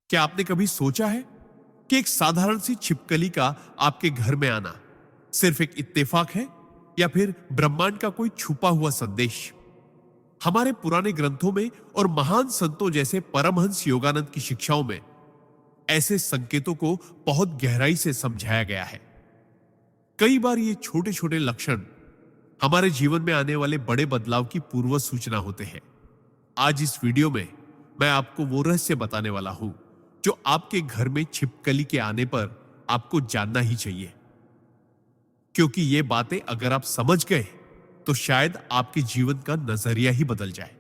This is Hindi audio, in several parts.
क्या आपने कभी सोचा है कि एक साधारण सी छिपकली का आपके घर में आना सिर्फ एक इत्तेफाक है या फिर ब्रह्मांड का कोई छुपा हुआ संदेश? हमारे पुराने ग्रंथों में और महान संतों जैसे परमहंस योगानंद की शिक्षाओं में ऐसे संकेतों को बहुत गहराई से समझाया गया है। कई बार ये छोटे छोटे लक्षण हमारे जीवन में आने वाले बड़े बदलाव की पूर्व सूचना होते हैं। आज इस वीडियो में मैं आपको वो रहस्य बताने वाला हूं जो आपके घर में छिपकली के आने पर आपको जानना ही चाहिए, क्योंकि ये बातें अगर आप समझ गए तो शायद आपके जीवन का नजरिया ही बदल जाए।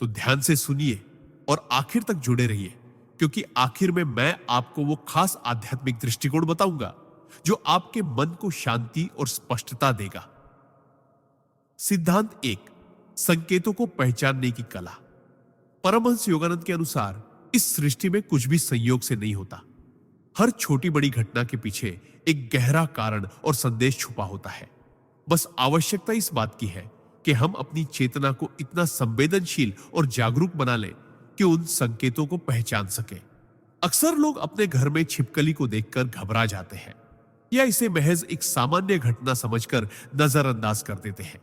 तो ध्यान से सुनिए और आखिर तक जुड़े रहिए, क्योंकि आखिर में मैं आपको वो खास आध्यात्मिक दृष्टिकोण बताऊंगा जो आपके मन को शांति और स्पष्टता देगा। सिद्धांत 1, संकेतों को पहचानने की कला। परमहंस योगानंद के अनुसार इस सृष्टि में कुछ भी संयोग से नहीं होता। हर छोटी बड़ी घटना के पीछे एक गहरा कारण और संदेश छुपा होता है। बस आवश्यकता इस बात की है कि हम अपनी चेतना को इतना संवेदनशील और जागरूक बना लें कि उन संकेतों को पहचान सके। अक्सर लोग अपने घर में छिपकली को देखकर घबरा जाते हैं या इसे महज एक सामान्य घटना समझकर नजरअंदाज कर देते हैं,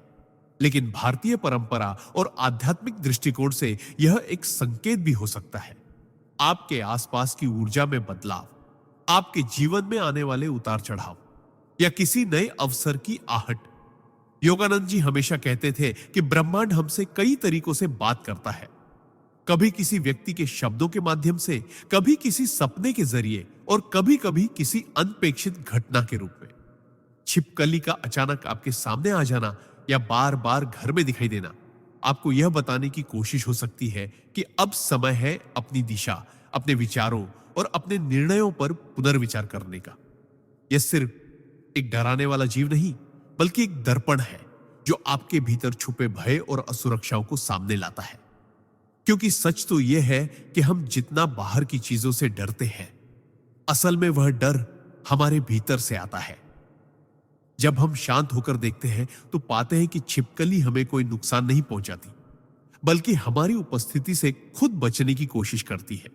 लेकिन भारतीय परंपरा और आध्यात्मिक दृष्टिकोण से यह एक संकेत भी हो सकता है। आपके आसपास की ऊर्जा में बदलाव, आपके जीवन में आने वाले उतार चढ़ाव या किसी नए अवसर की आहट। योगानंद जी हमेशा कहते थे कि ब्रह्मांड हमसे कई तरीकों से बात करता है, कभी किसी व्यक्ति के शब्दों के माध्यम से, कभी किसी सपने के जरिए और कभी कभी किसी अनपेक्षित घटना के रूप में। छिपकली का अचानक आपके सामने आ जाना या बार बार घर में दिखाई देना आपको यह बताने की कोशिश हो सकती है कि अब समय है अपनी दिशा, अपने विचारों और अपने निर्णयों पर पुनर्विचार करने का। यह सिर्फ एक डराने वाला जीव नहीं, बल्कि एक दर्पण है जो आपके भीतर छुपे भय और असुरक्षाओं को सामने लाता है। क्योंकि सच तो यह है कि हम जितना बाहर की चीजों से डरते हैं, असल में वह डर हमारे भीतर से आता है। जब हम शांत होकर देखते हैं तो पाते हैं कि छिपकली हमें कोई नुकसान नहीं पहुंचाती, बल्कि हमारी उपस्थिति से खुद बचने की कोशिश करती है।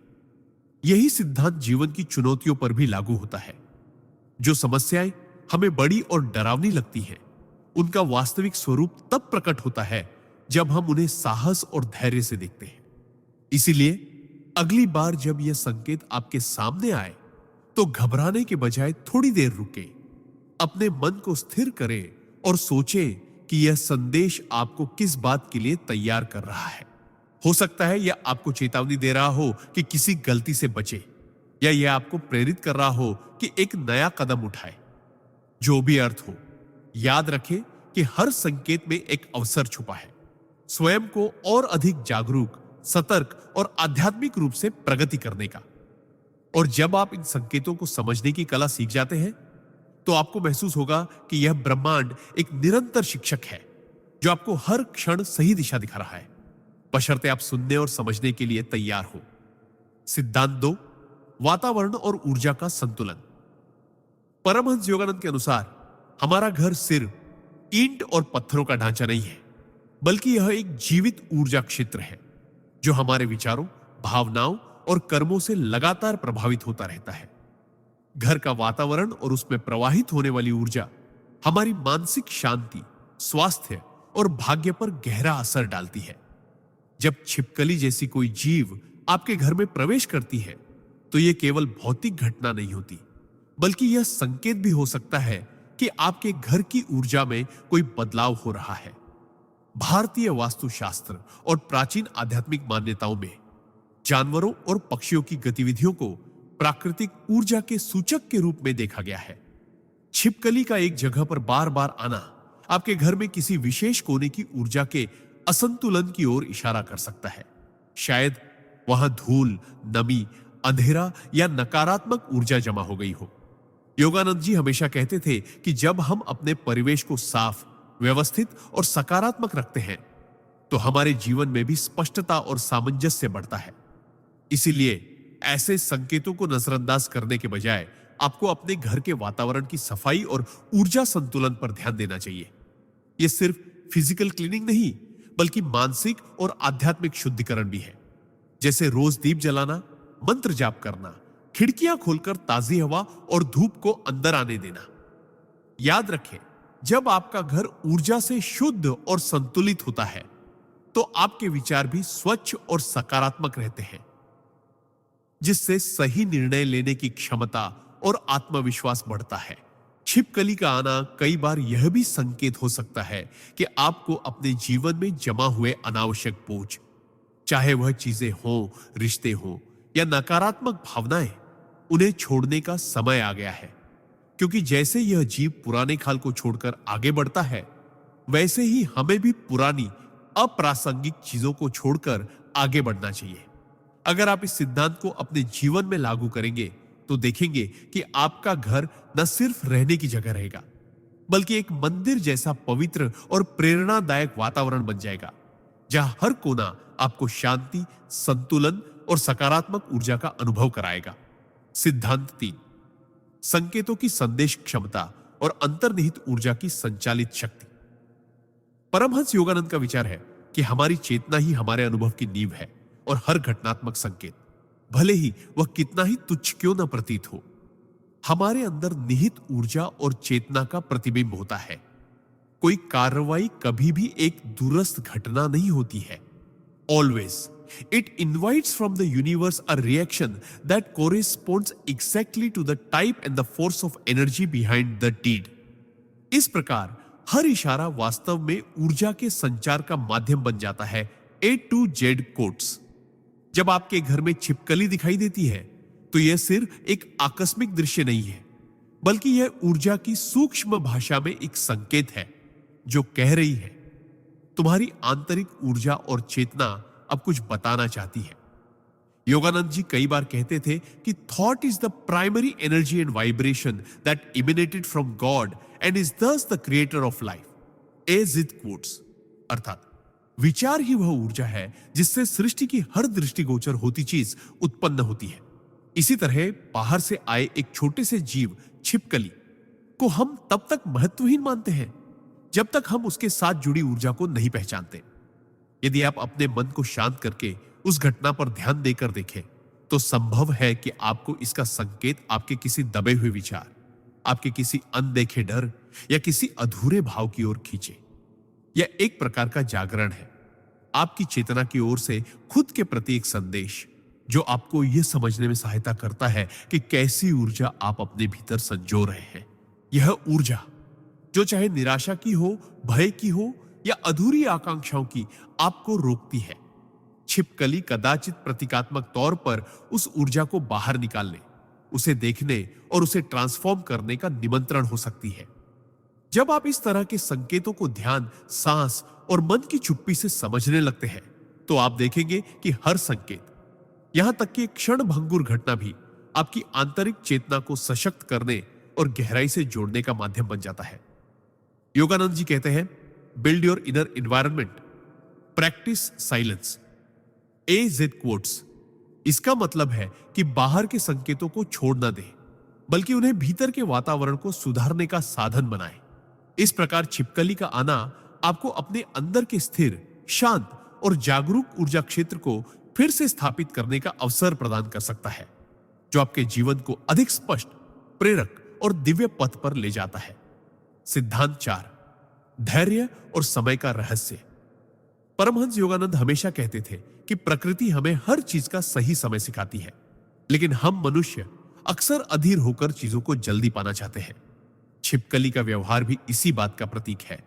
यही सिद्धांत जीवन की चुनौतियों पर भी लागू होता है। जो समस्याएं हमें बड़ी और डरावनी लगती हैं, उनका वास्तविक स्वरूप तब प्रकट होता है जब हम उन्हें साहस और धैर्य से देखते हैं। इसीलिए अगली बार जब यह संकेत आपके सामने आए तो घबराने के बजाय थोड़ी देर रुकें, अपने मन को स्थिर करें और सोचें कि यह संदेश आपको किस बात के लिए तैयार कर रहा है। हो सकता है यह आपको चेतावनी दे रहा हो कि किसी गलती से बचे, या यह आपको प्रेरित कर रहा हो कि एक नया कदम उठाए। जो भी अर्थ हो, याद रखें कि हर संकेत में एक अवसर छुपा है स्वयं को और अधिक जागरूक, सतर्क और आध्यात्मिक रूप से प्रगति करने का। और जब आप इन संकेतों को समझने की कला सीख जाते हैं तो आपको महसूस होगा कि यह ब्रह्मांड एक निरंतर शिक्षक है जो आपको हर क्षण सही दिशा दिखा रहा है, बशर्ते आप सुनने और समझने के लिए तैयार हो। सिद्धांत 2, वातावरण और ऊर्जा का संतुलन। परमहंस योगानंद के अनुसार हमारा घर सिर्फ ईंट और पत्थरों का ढांचा नहीं है, बल्कि यह एक जीवित ऊर्जा क्षेत्र है जो हमारे विचारों, भावनाओं और कर्मों से लगातार प्रभावित होता रहता है। घर का वातावरण और उसमें प्रवाहित होने वाली ऊर्जा हमारी मानसिक शांति, स्वास्थ्य और भाग्य पर गहरा असर डालती है। जब छिपकली जैसी कोई जीव आपके घर में प्रवेश करती है तो यह केवल भौतिक घटना नहीं होती, बल्कि यह संकेत भी हो सकता है कि आपके घर की ऊर्जा में कोई बदलाव हो रहा है। भारतीय वास्तुशास्त्र और प्राचीन आध्यात्मिक मान्यताओं में जानवरों और पक्षियों की गतिविधियों को प्राकृतिक ऊर्जा के सूचक के रूप में देखा गया है। छिपकली का एक जगह पर बार बार आना आपके घर में किसी विशेष कोने की ऊर्जा के असंतुलन की ओर इशारा कर सकता है। शायद वहां धूल, नमी, अंधेरा या नकारात्मक ऊर्जा जमा हो गई हो। योगानंद जी हमेशा कहते थे कि जब हम अपने परिवेश को साफ, व्यवस्थित और सकारात्मक रखते हैं तो हमारे जीवन में भी स्पष्टता और सामंजस्य बढ़ता है। इसीलिए ऐसे संकेतों को नजरअंदाज करने के बजाय आपको अपने घर के वातावरण की सफाई और ऊर्जा संतुलन पर ध्यान देना चाहिए। यह सिर्फ फिजिकल क्लीनिंग नहीं, बल्कि मानसिक और आध्यात्मिक शुद्धिकरण भी है। जैसे रोज दीप जलाना, मंत्र जाप करना, खिड़कियां खोलकर ताजी हवा और धूप को अंदर आने देना। याद रखें, जब आपका घर ऊर्जा से शुद्ध और संतुलित होता है तो आपके विचार भी स्वच्छ और सकारात्मक रहते हैं, जिससे सही निर्णय लेने की क्षमता और आत्मविश्वास बढ़ता है। छिपकली का आना कई बार यह भी संकेत हो सकता है कि आपको अपने जीवन में जमा हुए अनावश्यक बोझ, चाहे वह चीजें हों, रिश्ते हों या नकारात्मक भावनाएं, उन्हें छोड़ने का समय आ गया है। क्योंकि जैसे यह जीव पुराने खाल को छोड़कर आगे बढ़ता है, वैसे ही हमें भी पुरानी अप्रासंगिक चीजों को छोड़कर आगे बढ़ना चाहिए। अगर आप इस सिद्धांत को अपने जीवन में लागू करेंगे तो देखेंगे कि आपका घर न सिर्फ रहने की जगह रहेगा, बल्कि एक मंदिर जैसा पवित्र और प्रेरणादायक वातावरण बन जाएगा, जहां हर कोना आपको शांति, संतुलन और सकारात्मक ऊर्जा का अनुभव कराएगा। सिद्धांत 3, संकेतों की संदेश क्षमता और अंतर्निहित ऊर्जा की संचालित शक्ति। परमहंस योगानंद का विचार है कि हमारी चेतना ही हमारे अनुभव की नींव है और हर घटनात्मक संकेत, भले ही वह कितना ही तुच्छ क्यों न प्रतीत हो, हमारे अंदर निहित ऊर्जा और चेतना का प्रतिबिंब होता है। कोई कार्रवाई कभी भी एक दूरस्थ घटना नहीं होती है। Always it invites from the universe a reaction that corresponds exactly to the type and the force of energy behind the deed. इस प्रकार हर इशारा वास्तव में ऊर्जा के संचार का माध्यम बन जाता है। A to Z quotes. जब आपके घर में छिपकली दिखाई देती है तो यह सिर्फ एक आकस्मिक दृश्य नहीं है, बल्कि यह ऊर्जा की सूक्ष्म भाषा में एक संकेत है जो कह रही है, तुम्हारी आंतरिक ऊर्जा और चेतना अब कुछ बताना चाहती है। योगानंद जी कई बार कहते थे कि thought is the primary energy and vibration that emanated from God and is thus the creator of life. As it quotes, अर्थात विचार ही वह ऊर्जा है जिससे सृष्टि की हर दृष्टिगोचर होती चीज उत्पन्न होती है। इसी तरह बाहर से आए एक छोटे से जीव छिपकली को हम तब तक महत्वहीन मानते हैं जब तक हम उसके साथ जुड़ी ऊर्जा को नहीं पहचानते। यदि आप अपने मन को शांत करके उस घटना पर ध्यान देकर देखें तो संभव है कि आपको इसका संकेत आपके किसी दबे हुए विचार, आपके किसी अनदेखे डर या किसी अधूरे भाव की ओर खींचे। यह एक प्रकार का जागरण है, आपकी चेतना की ओर से खुद के प्रति एक संदेश, जो आपको यह समझने में सहायता करता है कि कैसी ऊर्जा आप अपने भीतर संजो रहे हैं। यह ऊर्जा जो चाहे निराशा की हो, भय की हो या अधूरी आकांक्षाओं की, आपको रोकती है। छिपकली कदाचित प्रतीकात्मक तौर पर उस ऊर्जा को बाहर निकालने, उसे देखने और उसे ट्रांसफॉर्म करने का निमंत्रण हो सकती है। जब आप इस तरह के संकेतों को ध्यान, सांस और मन की चुप्पी से समझने लगते हैं तो आप देखेंगे कि हर संकेत, यहां तक कि एक क्षण भंगुर घटना भी आपकी आंतरिक चेतना को सशक्त करने और गहराई से जोड़ने का माध्यम बन जाता है। योगानंद जी कहते हैं, build your inner environment, practice silence. AZ quotes. इसका मतलब है कि बाहर के संकेतों को छोड़ न दें, बल्कि उन्हें भीतर के वातावरण को सुधारने का साधन बनाएं। इस प्रकार छिपकली का आना आपको अपने अंदर के स्थिर, शांत और जागरूक ऊर्जा क्षेत्र को फिर से स्थापित करने का अवसर प्रदान कर सकता है, जो आपके जीवन को अधिक स्पष्ट, प्रेरक और दिव्य पथ पर ले जाता है। सिद्धांत 4, धैर्य और समय का रहस्य। परमहंस योगानंद हमेशा कहते थे कि प्रकृति हमें हर चीज का सही समय सिखाती है, लेकिन हम मनुष्य अक्सर अधीर होकर चीजों को जल्दी पाना चाहते हैं। छिपकली का व्यवहार भी इसी बात का प्रतीक है।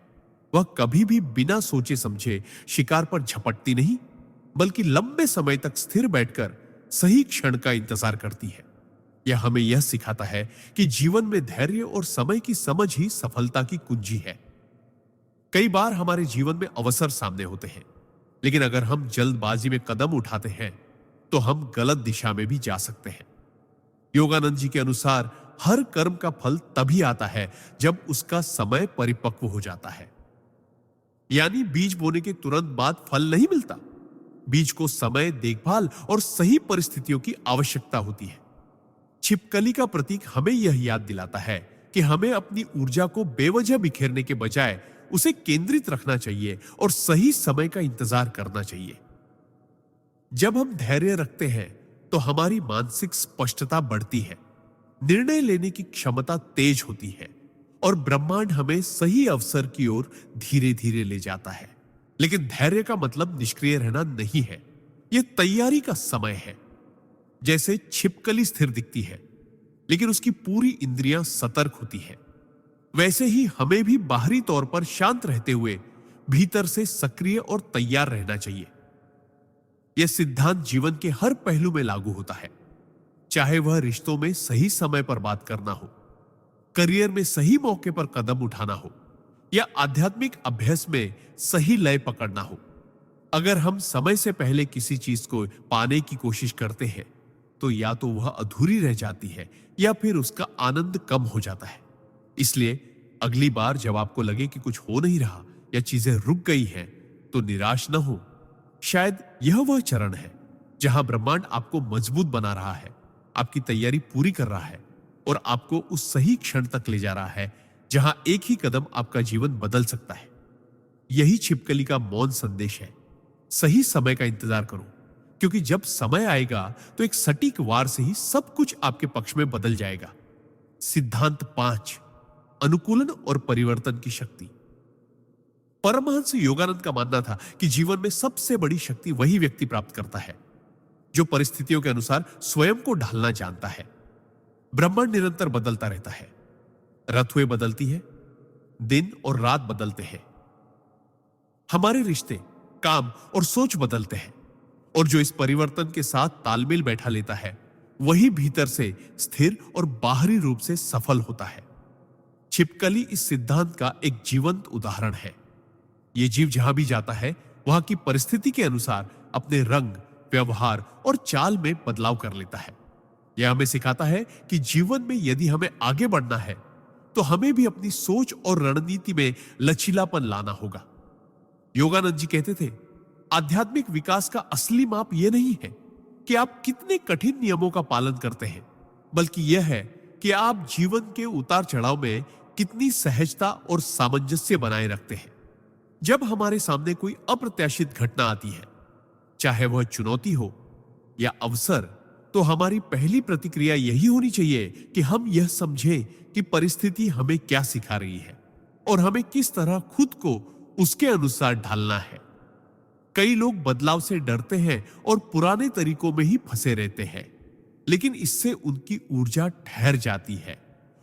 वह कभी भी बिना सोचे समझे शिकार पर झपटती नहीं, बल्कि लंबे समय तक स्थिर बैठकर सही क्षण का इंतजार करती है। यह हमें यह सिखाता है कि जीवन में धैर्य और समय की समझ ही सफलता की कुंजी है। कई बार हमारे जीवन में अवसर सामने होते हैं, लेकिन अगर हम जल्दबाजी में कदम उठाते हैं तो हम गलत दिशा में भी जा सकते हैं। योगानंद जी के अनुसार हर कर्म का फल तभी आता है जब उसका समय परिपक्व हो जाता है। यानी बीज बोने के तुरंत बाद फल नहीं मिलता। बीज को समय, देखभाल और सही परिस्थितियों की आवश्यकता होती है। छिपकली का प्रतीक हमें यह याद दिलाता है कि हमें अपनी ऊर्जा को बेवजह बिखेरने के बजाय उसे केंद्रित रखना चाहिए और सही समय का इंतजार करना चाहिए। जब हम धैर्य रखते हैं तो हमारी मानसिक स्पष्टता बढ़ती है, निर्णय लेने की क्षमता तेज होती है और ब्रह्मांड हमें सही अवसर की ओर धीरे धीरे ले जाता है। लेकिन धैर्य का मतलब निष्क्रिय रहना नहीं है, यह तैयारी का समय है। जैसे छिपकली स्थिर दिखती है लेकिन उसकी पूरी इंद्रियां सतर्क होती है, वैसे ही हमें भी बाहरी तौर पर शांत रहते हुए भीतर से सक्रिय और तैयार रहना चाहिए। यह सिद्धांत जीवन के हर पहलू में लागू होता है, चाहे वह रिश्तों में सही समय पर बात करना हो, करियर में सही मौके पर कदम उठाना हो या आध्यात्मिक अभ्यास में सही लय पकड़ना हो। अगर हम समय से पहले किसी चीज को पाने की कोशिश करते हैं तो या तो वह अधूरी रह जाती है या फिर उसका आनंद कम हो जाता है। इसलिए अगली बार जब आपको लगे कि कुछ हो नहीं रहा या चीजें रुक गई हैं, तो निराश न हो। शायद यह वह चरण है जहां ब्रह्मांड आपको मजबूत बना रहा है, आपकी तैयारी पूरी कर रहा है और आपको उस सही क्षण तक ले जा रहा है जहां एक ही कदम आपका जीवन बदल सकता है। यही छिपकली का मौन संदेश है। सही समय का इंतजार करो, क्योंकि जब समय आएगा तो एक सटीक वार से ही सब कुछ आपके पक्ष में बदल जाएगा। सिद्धांत 5, अनुकूलन और परिवर्तन की शक्ति। परमहंस योगानंद का मानना था कि जीवन में सबसे बड़ी शक्ति वही व्यक्ति प्राप्त करता है जो परिस्थितियों के अनुसार स्वयं को ढालना जानता है। ब्रह्मांड निरंतर बदलता रहता है, ऋतुएं बदलती है, दिन और रात बदलते हैं, हमारे रिश्ते, काम और सोच बदलते हैं, और जो इस परिवर्तन के साथ तालमेल बैठा लेता है वही भीतर से स्थिर और बाहरी रूप से सफल होता है। छिपकली इस सिद्धांत का एक जीवंत उदाहरण है। यह जीव जहां भी जाता है वहां की परिस्थिति के अनुसार अपने रंग, व्यवहार और चाल में बदलाव कर लेता है। यह हमें सिखाता है कि जीवन में यदि हमें आगे बढ़ना है तो हमें भी अपनी सोच और रणनीति में लचीलापन लाना होगा। योगानंद जी कहते थे, आध्यात्मिक विकास का असली माप यह नहीं है कि आप कितने कठिन नियमों का पालन करते हैं, बल्कि यह है कि आप जीवन के उतार चढ़ाव में कितनी सहजता और सामंजस्य बनाए रखते हैं। जब हमारे सामने कोई अप्रत्याशित घटना आती है, चाहे वह चुनौती हो या अवसर, तो हमारी पहली प्रतिक्रिया यही होनी चाहिए कि हम यह समझें कि परिस्थिति हमें क्या सिखा रही है और हमें किस तरह खुद को उसके अनुसार ढालना है। कई लोग बदलाव से डरते हैं और पुराने तरीकों में ही फंसे रहते हैं, लेकिन इससे उनकी ऊर्जा ठहर जाती है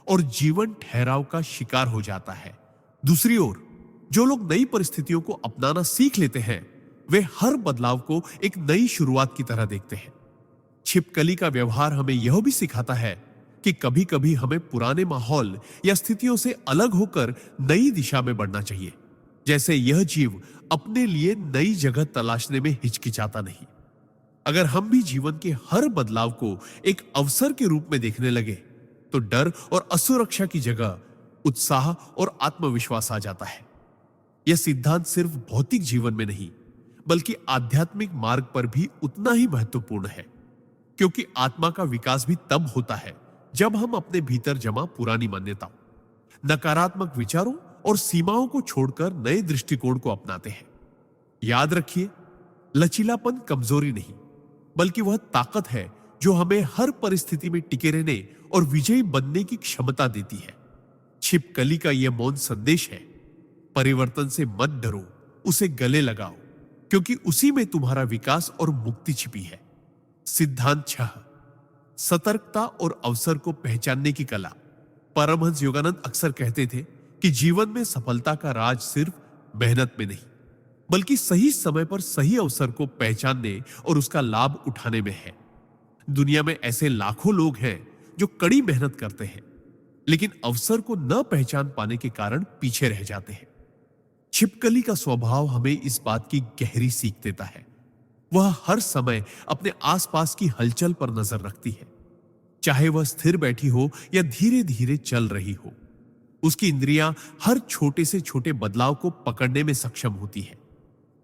और जीवन ठहराव का शिकार हो जाता है। दूसरी ओर जो लोग नई परिस्थितियों को अपनाना सीख लेते हैं, वे हर बदलाव को एक नई शुरुआत की तरह देखते हैं। छिपकली का व्यवहार हमें यह भी सिखाता है कि कभी कभी हमें पुराने माहौल या स्थितियों से अलग होकर नई दिशा में बढ़ना चाहिए। जैसे यह जीव अपने लिए नई जगह तलाशने में हिचकिचाता नहीं। अगर हम भी जीवन के हर बदलाव को एक अवसर के रूप में देखने लगे तो डर और असुरक्षा की जगह उत्साह और आत्मविश्वास आ जाता है। यह सिद्धांत सिर्फ भौतिक जीवन में नहीं बल्कि आध्यात्मिक मार्ग पर भी उतना ही महत्वपूर्ण है, क्योंकि आत्मा का विकास भी तब होता है जब हम अपने भीतर जमा पुरानी मान्यताओं, नकारात्मक विचारों और सीमाओं को छोड़कर नए दृष्टिकोण को अपनाते हैं। याद रखिए, लचीलापन कमजोरी नहीं बल्कि वह ताकत है जो हमें हर परिस्थिति में टिके रहने और विजयी बनने की क्षमता देती है। छिपकली का यह मौन संदेश है, परिवर्तन से मत डरो, उसे गले लगाओ, क्योंकि उसी में तुम्हारा विकास और मुक्ति छिपी है। सिद्धांत 6, सतर्कता और अवसर को पहचानने की कला। परमहंस योगानंद अक्सर कहते थे कि जीवन में सफलता का राज सिर्फ मेहनत में नहीं बल्कि सही समय पर सही अवसर को पहचानने और उसका लाभ उठाने में है। दुनिया में ऐसे लाखों लोग हैं जो कड़ी मेहनत करते हैं लेकिन अवसर को न पहचान पाने के कारण पीछे रह जाते हैं। छिपकली का स्वभाव हमें इस बात की गहरी सीख देता है। वह हर समय अपने आसपास की हलचल पर नजर रखती है, चाहे वह स्थिर बैठी हो या धीरे धीरे चल रही हो। उसकी इंद्रियां हर छोटे से छोटे बदलाव को पकड़ने में सक्षम होती है।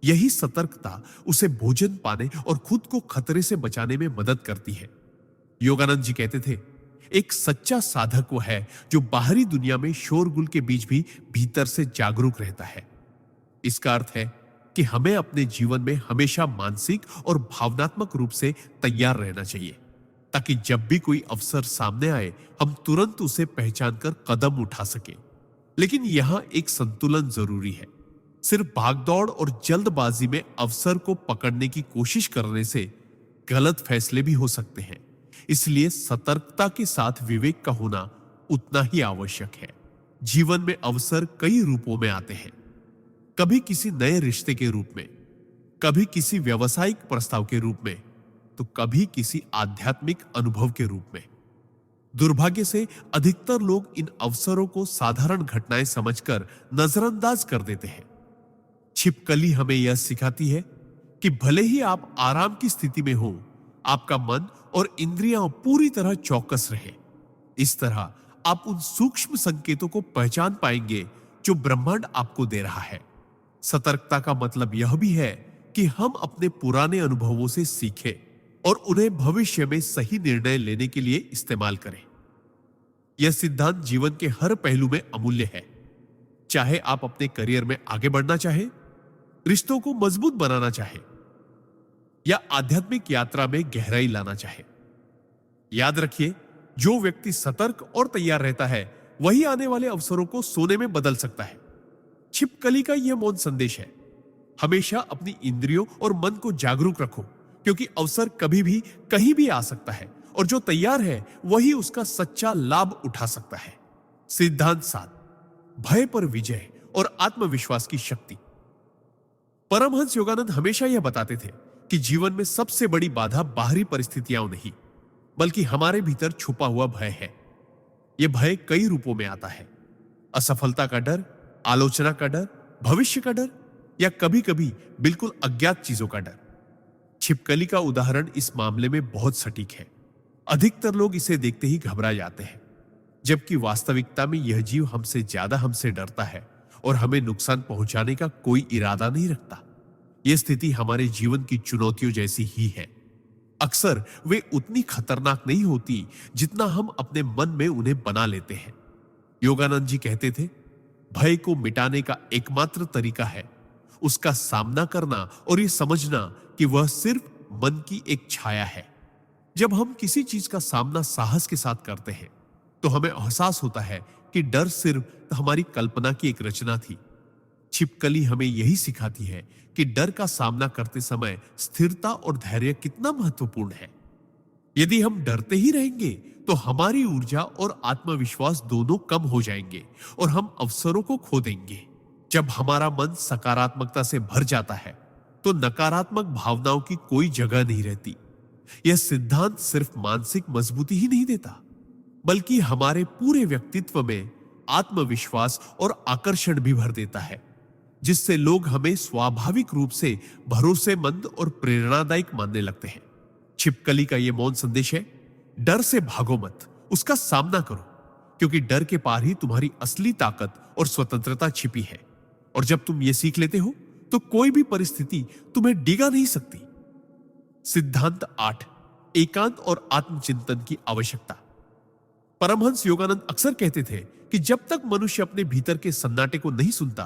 यही सतर्कता उसे भोजन पाने और खुद को खतरे से बचाने में मदद करती है। योगानंद जी कहते थे, एक सच्चा साधक वह है जो बाहरी दुनिया में शोरगुल के बीच भी भीतर से जागरूक रहता है। इसका अर्थ है कि हमें अपने जीवन में हमेशा मानसिक और भावनात्मक रूप से तैयार रहना चाहिए, ताकि जब भी कोई अवसर सामने आए हम तुरंत उसे पहचान कर कदम उठा सके। लेकिन यहां एक संतुलन जरूरी है। सिर्फ भागदौड़ और जल्दबाजी में अवसर को पकड़ने की कोशिश करने से गलत फैसले भी हो सकते हैं। इसलिए सतर्कता के साथ विवेक का होना उतना ही आवश्यक है। जीवन में अवसर कई रूपों में आते हैं, कभी किसी नए रिश्ते के रूप में, कभी किसी व्यावसायिक प्रस्ताव के रूप में, तो कभी किसी आध्यात्मिक अनुभव के रूप में। दुर्भाग्य से अधिकतर लोग इन अवसरों को साधारण घटनाएं समझकर नजरअंदाज कर देते हैं। छिपकली हमें यह सिखाती है कि भले ही आप आराम की स्थिति में हो, आपका मन और इंद्रियां पूरी तरह चौकस रहे। इस तरह आप उन सूक्ष्म संकेतों को पहचान पाएंगे जो ब्रह्मांड आपको दे रहा है। सतर्कता का मतलब यह भी है कि हम अपने पुराने अनुभवों से सीखें और उन्हें भविष्य में सही निर्णय लेने के लिए इस्तेमाल करें। यह सिद्धांत जीवन के हर पहलू में अमूल्य है। चाहे आप अपने करियर में आगे बढ़ना चाहे, रिश्तों को मजबूत बनाना चाहे या आध्यात्मिक यात्रा में गहराई लाना चाहे। याद रखिए, जो व्यक्ति सतर्क और तैयार रहता है वही आने वाले अवसरों को सोने में बदल सकता है। छिपकली का यह मौन संदेश है, हमेशा अपनी इंद्रियों और मन को जागरूक रखो, क्योंकि अवसर कभी भी कहीं भी आ सकता है और जो तैयार है वही उसका सच्चा लाभ उठा सकता है। सिद्धांत 7, भय पर विजय और आत्मविश्वास की शक्ति। परमहंस योगानंद हमेशा यह बताते थे कि जीवन में सबसे बड़ी बाधा बाहरी परिस्थितियां नहीं, बल्कि हमारे भीतर छुपा हुआ भय है। यह भय कई रूपों में आता है। असफलता का डर, आलोचना का डर, भविष्य का डर या कभी कभी बिल्कुल अज्ञात चीजों का डर। छिपकली का उदाहरण इस मामले में बहुत सटीक है। अधिकतर लोग इसे देखते ही घबरा जाते हैं, जबकि वास्तविकता में यह जीव हमसे डरता है और हमें नुकसान पहुंचाने का कोई इरादा नहीं रखता। यह स्थिति हमारे जीवन की चुनौतियों जैसी ही है। अक्सर वे उतनी खतरनाक नहीं होती जितना हम अपने मन में उन्हें बना लेते हैं। योगानंद जी कहते थे, भय को मिटाने का एकमात्र तरीका है उसका सामना करना और यह समझना कि वह सिर्फ मन की एक छाया है। जब हम किसी चीज का सामना साहस के साथ करते हैं तो हमें एहसास होता है कि डर सिर्फ हमारी कल्पना की एक रचना थी। छिपकली हमें यही सिखाती है कि डर का सामना करते समय स्थिरता और धैर्य कितना महत्वपूर्ण है। यदि हम डरते ही रहेंगे तो हमारी ऊर्जा और आत्मविश्वास दोनों कम हो जाएंगे और हम अवसरों को खो देंगे। जब हमारा मन सकारात्मकता से भर जाता है तो नकारात्मक भावनाओं की कोई जगह नहीं रहती। यह सिद्धांत सिर्फ मानसिक मजबूती ही नहीं देता, बल्कि हमारे पूरे व्यक्तित्व में आत्मविश्वास और आकर्षण भी भर देता है, जिससे लोग हमें स्वाभाविक रूप से भरोसेमंद और प्रेरणादायक मानने लगते हैं। छिपकली का यह मौन संदेश है, डर से भागो मत, उसका सामना करो, क्योंकि डर के पार ही तुम्हारी असली ताकत और स्वतंत्रता छिपी है। और जब तुम ये सीख लेते हो तो कोई भी परिस्थिति तुम्हें डिगा नहीं सकती। सिद्धांत 8, एकांत और आत्मचिंतन की आवश्यकता। परमहंस योगानंद अक्सर कहते थे कि जब तक मनुष्य अपने भीतर के सन्नाटे को नहीं सुनता,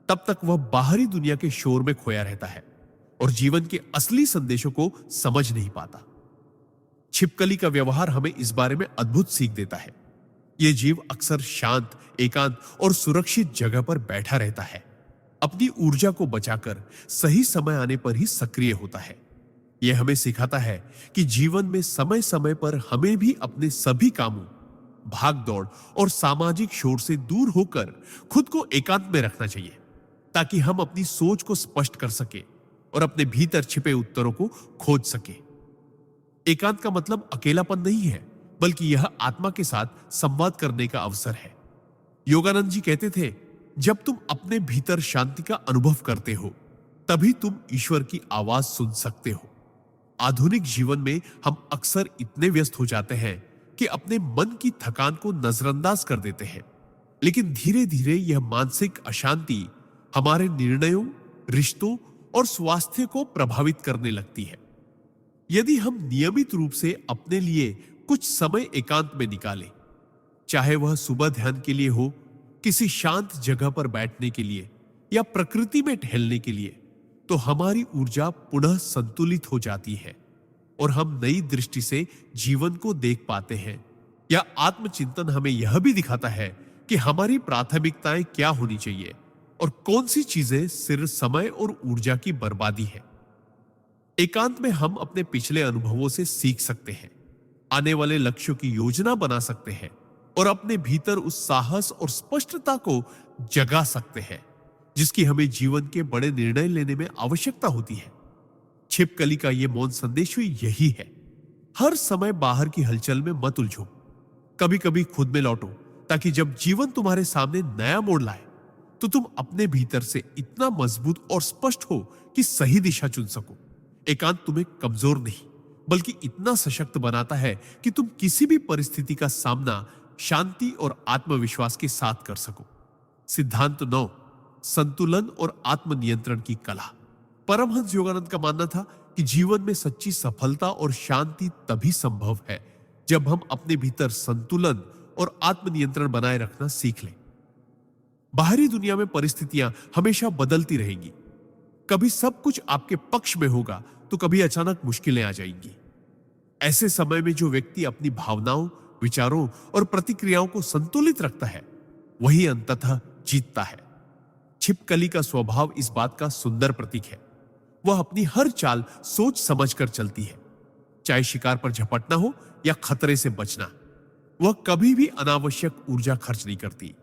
तब तक वह बाहरी दुनिया के शोर में खोया रहता है और जीवन के असली संदेशों को समझ नहीं पाता। छिपकली का व्यवहार हमें इस बारे में अद्भुत सीख देता है। यह जीव अक्सर शांत, एकांत और सुरक्षित जगह पर बैठा रहता है, अपनी ऊर्जा को बचाकर सही समय आने पर ही सक्रिय होता है। यह हमें सिखाता है कि जीवन में समय समय पर हमें भी अपने सभी कामों, भागदौड़ और सामाजिक शोर से दूर होकर खुद को एकांत में रखना चाहिए, ताकि हम अपनी सोच को स्पष्ट कर सके और अपने भीतर छिपे उत्तरों को खोज सके। एकांत का मतलब अकेलापन नहीं है, बल्कि यह आत्मा के साथ संवाद करने का अवसर है। योगानंद जी कहते थे, जब तुम अपने भीतर शांति का अनुभव करते हो, तभी तुम ईश्वर की आवाज सुन सकते हो। आधुनिक जीवन में हम अक्सर इतने व्यस्त हो जाते हैं कि अपने मन की थकान को नजरअंदाज कर देते हैं, लेकिन धीरे धीरे यह मानसिक अशांति हमारे निर्णयों, रिश्तों और स्वास्थ्य को प्रभावित करने लगती है। यदि हम नियमित रूप से अपने लिए कुछ समय एकांत में निकालें, चाहे वह सुबह ध्यान के लिए हो, किसी शांत जगह पर बैठने के लिए या प्रकृति में टहलने के लिए, तो तो हमारी ऊर्जा पुनः संतुलित हो जाती है और हम नई दृष्टि से जीवन को देख पाते हैं। या आत्मचिंतन हमें यह भी दिखाता है कि हमारी प्राथमिकताएं क्या होनी चाहिए और कौन सी चीजें सिर्फ समय और ऊर्जा की बर्बादी है। एकांत में हम अपने पिछले अनुभवों से सीख सकते हैं, आने वाले लक्ष्यों की योजना बना सकते हैं और अपने भीतर उस साहस और स्पष्टता को जगा सकते हैं जिसकी हमें जीवन के बड़े निर्णय लेने में आवश्यकता होती है। छिपकली का यह मौन संदेश भी यही है। हर समय बाहर की हलचल में मत उलझो, कभी कभी खुद में लौटो, ताकि जब जीवन तुम्हारे सामने नया मोड़ लाए तो तुम अपने भीतर से इतना मजबूत और स्पष्ट हो कि सही दिशा चुन सको। एकांत तुम्हें कमजोर नहीं बल्कि इतना सशक्त बनाता है कि तुम किसी भी परिस्थिति का सामना शांति और आत्मविश्वास के साथ कर सको। सिद्धांत 9, संतुलन और आत्मनियंत्रण की कला। परमहंस योगानंद का मानना था कि जीवन में सच्ची सफलता और शांति तभी संभव है जब हम अपने भीतर संतुलन और आत्मनियंत्रण बनाए रखना सीख लें। बाहरी दुनिया में परिस्थितियां हमेशा बदलती रहेंगी, कभी सब कुछ आपके पक्ष में होगा तो कभी अचानक मुश्किलें आ जाएंगी। ऐसे समय में जो व्यक्ति अपनी भावनाओं, विचारों और प्रतिक्रियाओं को संतुलित रखता है वही अंततः जीतता है। छिपकली का स्वभाव इस बात का सुंदर प्रतीक है। वह अपनी हर चाल सोच समझकर चलती है, चाहे शिकार पर झपटना हो या खतरे से बचना। वह कभी भी अनावश्यक ऊर्जा खर्च नहीं करती,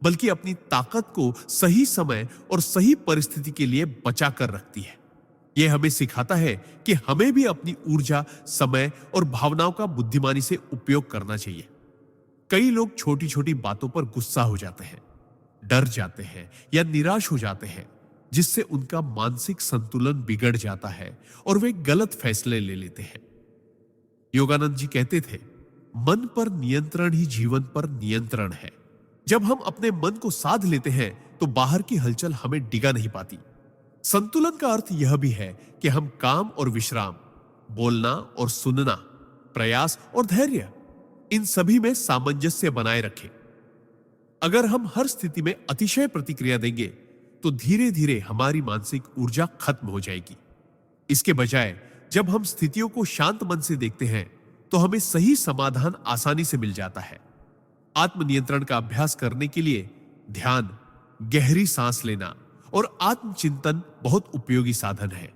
बल्कि अपनी ताकत को सही समय और सही परिस्थिति के लिए बचा कर रखती है। यह हमें सिखाता है कि हमें भी अपनी ऊर्जा, समय और भावनाओं का बुद्धिमानी से उपयोग करना चाहिए। कई लोग छोटी छोटी बातों पर गुस्सा हो जाते हैं, डर जाते हैं या निराश हो जाते हैं, जिससे उनका मानसिक संतुलन बिगड़ जाता है और वे गलत फैसले ले लेते हैं। योगानंद जी कहते थे, मन पर नियंत्रण ही जीवन पर नियंत्रण है। जब हम अपने मन को साध लेते हैं तो बाहर की हलचल हमें डिगा नहीं पाती। संतुलन का अर्थ यह भी है कि हम काम और विश्राम, बोलना और सुनना, प्रयास और धैर्य, इन सभी में सामंजस्य बनाए रखें। अगर हम हर स्थिति में अतिशय प्रतिक्रिया देंगे तो धीरे धीरे हमारी मानसिक ऊर्जा खत्म हो जाएगी। इसके बजाय जब हम स्थितियों को शांत मन से देखते हैं तो हमें सही समाधान आसानी से मिल जाता है। आत्मनियंत्रण का अभ्यास करने के लिए ध्यान, गहरी सांस लेना और आत्मचिंतन बहुत उपयोगी साधन है।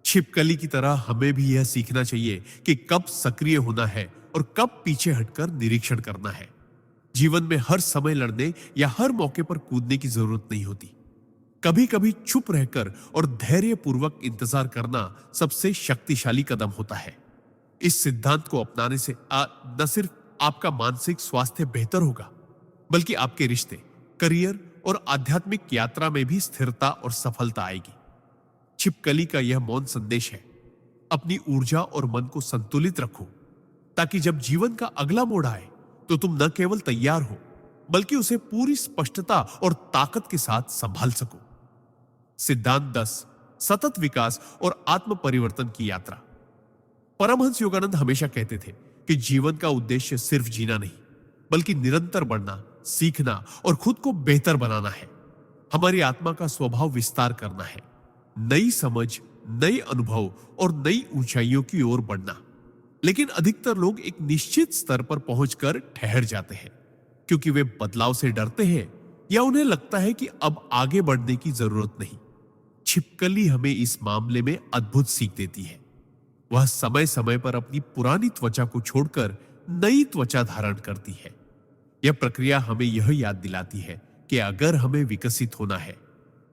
छिपकली की तरह हमें भी यह सीखना चाहिए कि कब सक्रिय होना है और कब पीछे हटकर निरीक्षण करना है। जीवन में हर समय लड़ने या हर मौके पर कूदने की जरूरत नहीं होती। कभी कभी चुप रहकर और धैर्यपूर्वक इंतजार करना सबसे शक्तिशाली कदम होता है। इस सिद्धांत को अपनाने से न सिर्फ आपका मानसिक स्वास्थ्य बेहतर होगा, बल्कि आपके रिश्ते, करियर और आध्यात्मिक यात्रा में भी स्थिरता और सफलता आएगी। छिपकली का यह मौन संदेश है, अपनी ऊर्जा और मन को संतुलित रखो, ताकि जब जीवन का अगला मोड़ आए तो तुम न केवल तैयार हो, बल्कि उसे पूरी स्पष्टता और ताकत के साथ संभाल सको। सिद्धांत 10, सतत विकास और आत्म परिवर्तन की यात्रा। परमहंस योगानंद हमेशा कहते थे कि जीवन का उद्देश्य सिर्फ जीना नहीं, बल्कि निरंतर बढ़ना, सीखना और खुद को बेहतर बनाना है। हमारी आत्मा का स्वभाव विस्तार करना है, नई समझ, नए अनुभव और नई ऊंचाइयों की ओर बढ़ना। लेकिन अधिकतर लोग एक निश्चित स्तर पर पहुंचकर ठहर जाते हैं, क्योंकि वे बदलाव से डरते हैं या उन्हें लगता है कि अब आगे बढ़ने की जरूरत नहीं। छिपकली हमें इस मामले में अद्भुत सीख देती है। वह समय समय पर अपनी पुरानी त्वचा को छोड़कर नई त्वचा धारण करती है। यह प्रक्रिया हमें यह याद दिलाती है कि अगर हमें विकसित होना है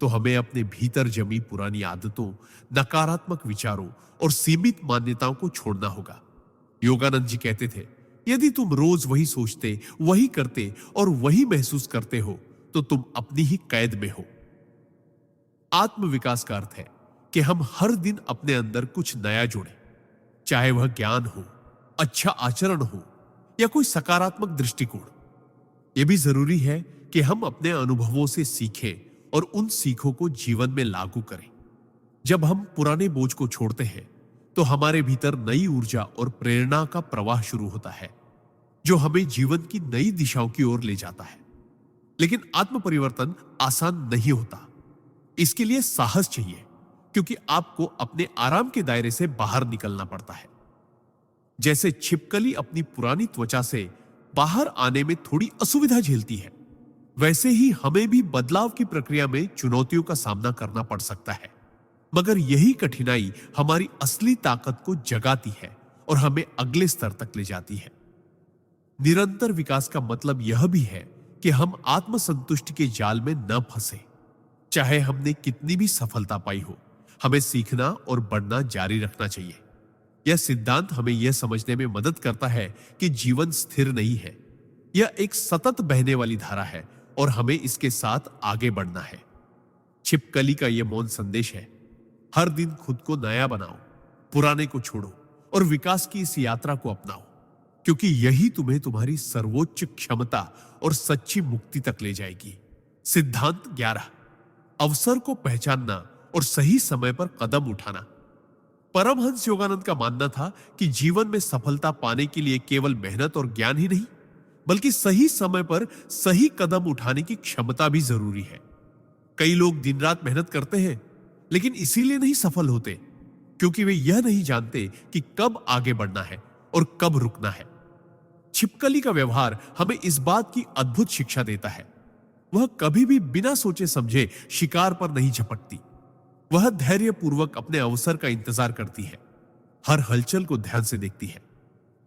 तो हमें अपने भीतर जमी पुरानी आदतों, नकारात्मक विचारों और सीमित मान्यताओं को छोड़ना होगा। योगानंद जी कहते थे, यदि तुम रोज वही सोचते, वही करते और वही महसूस करते हो तो तुम अपनी ही कैद में हो। आत्मविकास का अर्थ है कि हम हर दिन अपने अंदर कुछ नया जोड़ें, चाहे वह ज्ञान हो, अच्छा आचरण हो या कोई सकारात्मक दृष्टिकोण। यह भी जरूरी है कि हम अपने अनुभवों से सीखें और उन सीखों को जीवन में लागू करें। जब हम पुराने बोझ को छोड़ते हैं तो हमारे भीतर नई ऊर्जा और प्रेरणा का प्रवाह शुरू होता है, जो हमें जीवन की नई दिशाओं की ओर ले जाता है। लेकिन आत्म परिवर्तन आसान नहीं होता। इसके लिए साहस चाहिए, क्योंकि आपको अपने आराम के दायरे से बाहर निकलना पड़ता है। जैसे छिपकली अपनी पुरानी त्वचा से बाहर आने में थोड़ी असुविधा झेलती है, वैसे ही हमें भी बदलाव की प्रक्रिया में चुनौतियों का सामना करना पड़ सकता है। मगर यही कठिनाई हमारी असली ताकत को जगाती है और हमें अगले स्तर तक ले जाती है। निरंतर विकास का मतलब यह भी है कि हम आत्मसंतुष्टि के जाल में न फंसे। चाहे हमने कितनी भी सफलता पाई हो, हमें सीखना और बढ़ना जारी रखना चाहिए। यह सिद्धांत हमें यह समझने में मदद करता है कि जीवन स्थिर नहीं है, यह एक सतत बहने वाली धारा है और हमें इसके साथ आगे बढ़ना है। छिपकली का यह मौन संदेश है, हर दिन खुद को नया बनाओ, पुराने को छोड़ो और विकास की इस यात्रा को अपनाओ, क्योंकि यही तुम्हें तुम्हारी सर्वोच्च क्षमता और सच्ची मुक्ति तक ले जाएगी। सिद्धांत 11, अवसर को पहचानना और सही समय पर कदम उठाना। परमहंस योगानंद का मानना था कि जीवन में सफलता पाने के लिए केवल मेहनत और ज्ञान ही नहीं, बल्कि सही समय पर सही कदम उठाने की क्षमता भी जरूरी है। कई लोग दिन रात मेहनत करते हैं, लेकिन इसीलिए नहीं सफल होते क्योंकि वे यह नहीं जानते कि कब आगे बढ़ना है और कब रुकना है। छिपकली का व्यवहार हमें इस बात की अद्भुत शिक्षा देता है। वह कभी भी बिना सोचे समझे शिकार पर नहीं झपटती। वह धैर्यपूर्वक अपने अवसर का इंतजार करती है, हर हलचल को ध्यान से देखती है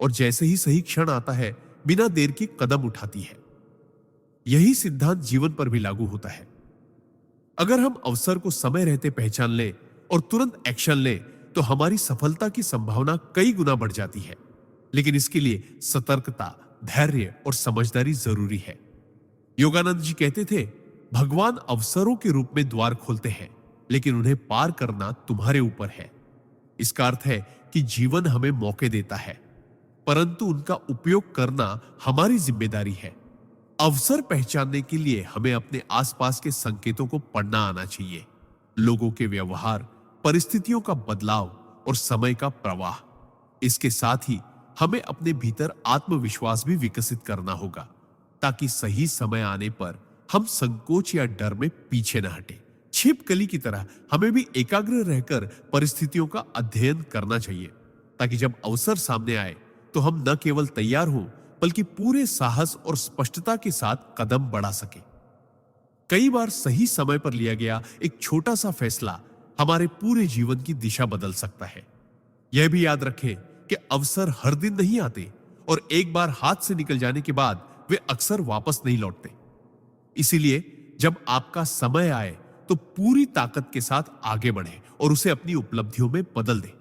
और जैसे ही सही क्षण आता है, बिना देर के कदम उठाती है। यही सिद्धांत जीवन पर भी लागू होता है। अगर हम अवसर को समय रहते पहचान लें और तुरंत एक्शन लें, तो हमारी सफलता की संभावना कई गुना बढ़ जाती है। लेकिन इसके लिए सतर्कता, धैर्य और समझदारी जरूरी है। योगानंद जी कहते थे, भगवान अवसरों के रूप में द्वार खोलते हैं, लेकिन उन्हें पार करना तुम्हारे ऊपर है। इसका अर्थ है कि जीवन हमें मौके देता है, परंतु उनका उपयोग करना हमारी जिम्मेदारी है। अवसर पहचानने के लिए हमें अपने आसपास के संकेतों को पढ़ना आना चाहिए। लोगों के व्यवहार, परिस्थितियों का बदलाव और समय का प्रवाह। इसके साथ ही हमें अपने भीतर आत्मविश्वास भी विकसित करना होगा, ताकि सही समय आने पर हम संकोच या डर में पीछे न हटे। छिपकली की तरह हमें भी एकाग्र रहकर परिस्थितियों का अध्ययन करना चाहिए, ताकि जब अवसर सामने आए तो हम न केवल तैयार हों, बल्कि पूरे साहस और स्पष्टता के साथ कदम बढ़ा सके। कई बार सही समय पर लिया गया एक छोटा सा फैसला हमारे पूरे जीवन की दिशा बदल सकता है। यह भी याद रखें कि अवसर हर दिन नहीं आते और एक बार हाथ से निकल जाने के बाद वे अक्सर वापस नहीं लौटते। इसीलिए जब आपका समय आए तो पूरी ताकत के साथ आगे बढ़े और उसे अपनी उपलब्धियों में बदल दे।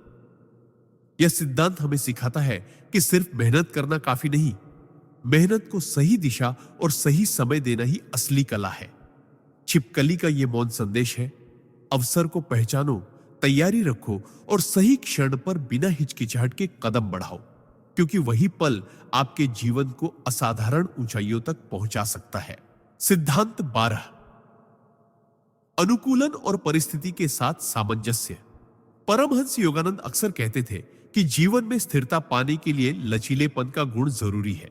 यह सिद्धांत हमें सिखाता है कि सिर्फ मेहनत करना काफी नहीं, मेहनत को सही दिशा और सही समय देना ही असली कला है। छिपकली का यह मौन संदेश है, अवसर को पहचानो, तैयारी रखो और सही क्षण पर बिना हिचकिचाहट के कदम बढ़ाओ, क्योंकि वही पल आपके जीवन को असाधारण ऊंचाइयों तक पहुंचा सकता है। सिद्धांत 12, अनुकूलन और परिस्थिति के साथ सामंजस्य। परमहंस योगानंद अक्सर कहते थे कि जीवन में स्थिरता पाने के लिए लचीलेपन का गुण जरूरी है।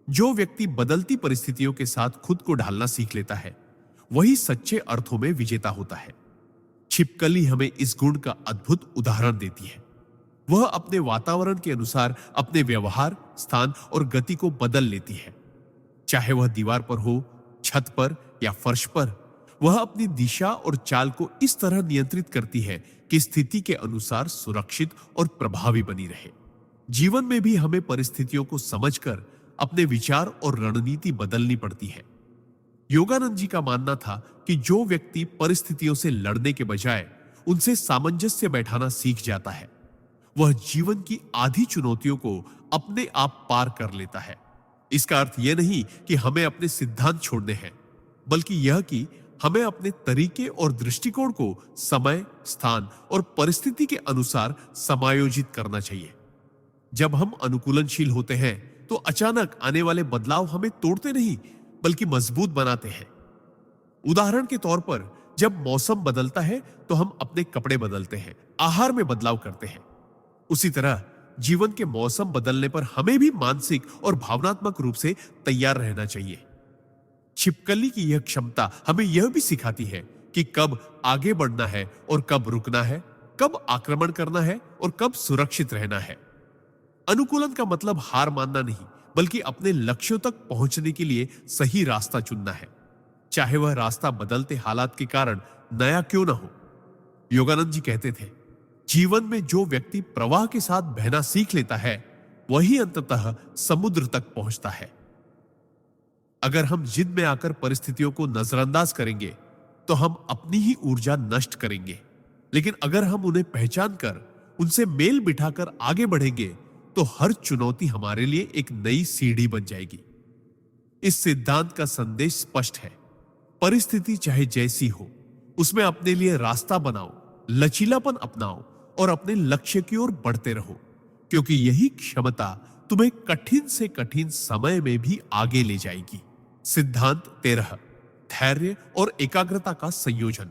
जो व्यक्ति बदलती परिस्थितियों के साथ खुद को ढालना सीख लेता है, वही सच्चे अर्थों में विजेता होता है। छिपकली हमें इस गुण का अद्भुत उदाहरण देती है। वह अपने वातावरण के अनुसार अपने व्यवहार, स्थान और गति को बदल लेती है। चाहे वह दीवार पर हो, छत पर या फर्श पर, वह अपनी दिशा और चाल को इस तरह नियंत्रित करती है कि स्थिति के अनुसार सुरक्षित और प्रभावी बनी रहे। जीवन में भी हमें परिस्थितियों को समझकर अपने विचार और रणनीति बदलनी पड़ती है। योगानंद जी का मानना था कि जो व्यक्ति परिस्थितियों से लड़ने के बजाय उनसे सामंजस्य बैठाना सीख जाता है, वह जीवन की आधी चुनौतियों को अपने आप पार कर लेता है। इसका अर्थ यह नहीं कि हमें अपने सिद्धांत छोड़ने हैं, बल्कि यह कि हमें अपने तरीके और दृष्टिकोण को समय, स्थान और परिस्थिति के अनुसार समायोजित करना चाहिए। जब हम अनुकूलनशील होते हैं तो अचानक आने वाले बदलाव हमें तोड़ते नहीं, बल्कि मजबूत बनाते हैं। उदाहरण के तौर पर, जब मौसम बदलता है तो हम अपने कपड़े बदलते हैं, आहार में बदलाव करते हैं। उसी तरह जीवन के मौसम बदलने पर हमें भी मानसिक और भावनात्मक रूप से तैयार रहना चाहिए। छिपकली की यह क्षमता हमें यह भी सिखाती है कि कब आगे बढ़ना है और कब रुकना है, कब आक्रमण करना है और कब सुरक्षित रहना है। अनुकूलन का मतलब हार मानना नहीं, बल्कि अपने लक्ष्यों तक पहुंचने के लिए सही रास्ता चुनना है, चाहे वह रास्ता बदलते हालात के कारण नया क्यों ना हो। योगानंद जी कहते थे, जीवन में जो व्यक्ति प्रवाह के साथ बहना सीख लेता है, वही अंततः समुद्र तक पहुंचता है। अगर हम जिद में आकर परिस्थितियों को नजरअंदाज करेंगे तो हम अपनी ही ऊर्जा नष्ट करेंगे, लेकिन अगर हम उन्हें पहचान कर उनसे मेल बिठाकर आगे बढ़ेंगे तो हर चुनौती हमारे लिए एक नई सीढ़ी बन जाएगी। इस सिद्धांत का संदेश स्पष्ट है, परिस्थिति चाहे जैसी हो, उसमें अपने लिए रास्ता बनाओ, लचीलापन अपनाओ और अपने लक्ष्य की ओर बढ़ते रहो, क्योंकि यही क्षमता तुम्हें कठिन से कठिन समय में भी आगे ले जाएगी। सिद्धांत 13, धैर्य और एकाग्रता का संयोजन।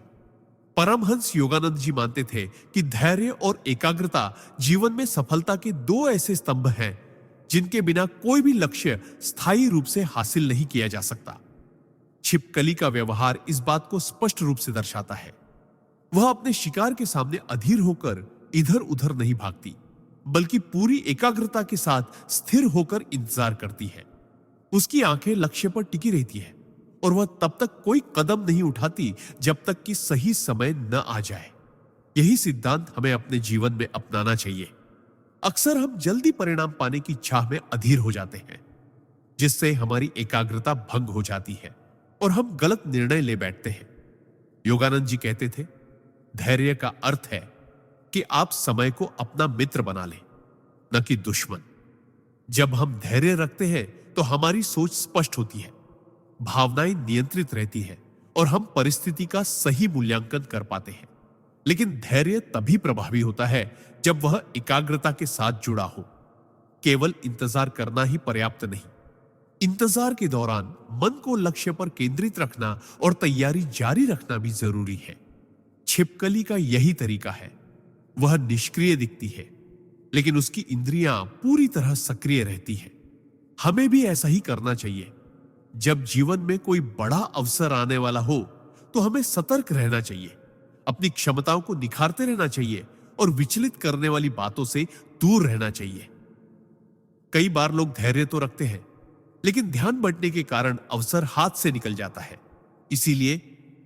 परमहंस योगानंद जी मानते थे कि धैर्य और एकाग्रता जीवन में सफलता के दो ऐसे स्तंभ हैं जिनके बिना कोई भी लक्ष्य स्थायी रूप से हासिल नहीं किया जा सकता। छिपकली का व्यवहार इस बात को स्पष्ट रूप से दर्शाता है। वह अपने शिकार के सामने अधीर होकर इधर उधर नहीं भागती, बल्कि पूरी एकाग्रता के साथ स्थिर होकर इंतजार करती है। उसकी आंखें लक्ष्य पर टिकी रहती है और वह तब तक कोई कदम नहीं उठाती जब तक कि सही समय न आ जाए। यही सिद्धांत हमें अपने जीवन में अपनाना चाहिए। अक्सर हम जल्दी परिणाम पाने की चाह में अधीर हो जाते हैं, जिससे हमारी एकाग्रता भंग हो जाती है और हम गलत निर्णय ले बैठते हैं। योगानंद जी कहते थे, धैर्य का अर्थ है कि आप समय को अपना मित्र बना लें, न कि दुश्मन। जब हम धैर्य रखते हैं तो हमारी सोच स्पष्ट होती है, भावनाएं नियंत्रित रहती है और हम परिस्थिति का सही मूल्यांकन कर पाते हैं। लेकिन धैर्य तभी प्रभावी होता है जब वह एकाग्रता के साथ जुड़ा हो। केवल इंतजार करना ही पर्याप्त नहीं, इंतजार के दौरान मन को लक्ष्य पर केंद्रित रखना और तैयारी जारी रखना भी जरूरी है। छिपकली का यही तरीका है। वह निष्क्रिय दिखती है, लेकिन उसकी इंद्रियां पूरी तरह सक्रिय रहती है। हमें भी ऐसा ही करना चाहिए। जब जीवन में कोई बड़ा अवसर आने वाला हो तो हमें सतर्क रहना चाहिए, अपनी क्षमताओं को निखारते रहना चाहिए और विचलित करने वाली बातों से दूर रहना चाहिए। कई बार लोग धैर्य तो रखते हैं, लेकिन ध्यान बंटने के कारण अवसर हाथ से निकल जाता है। इसीलिए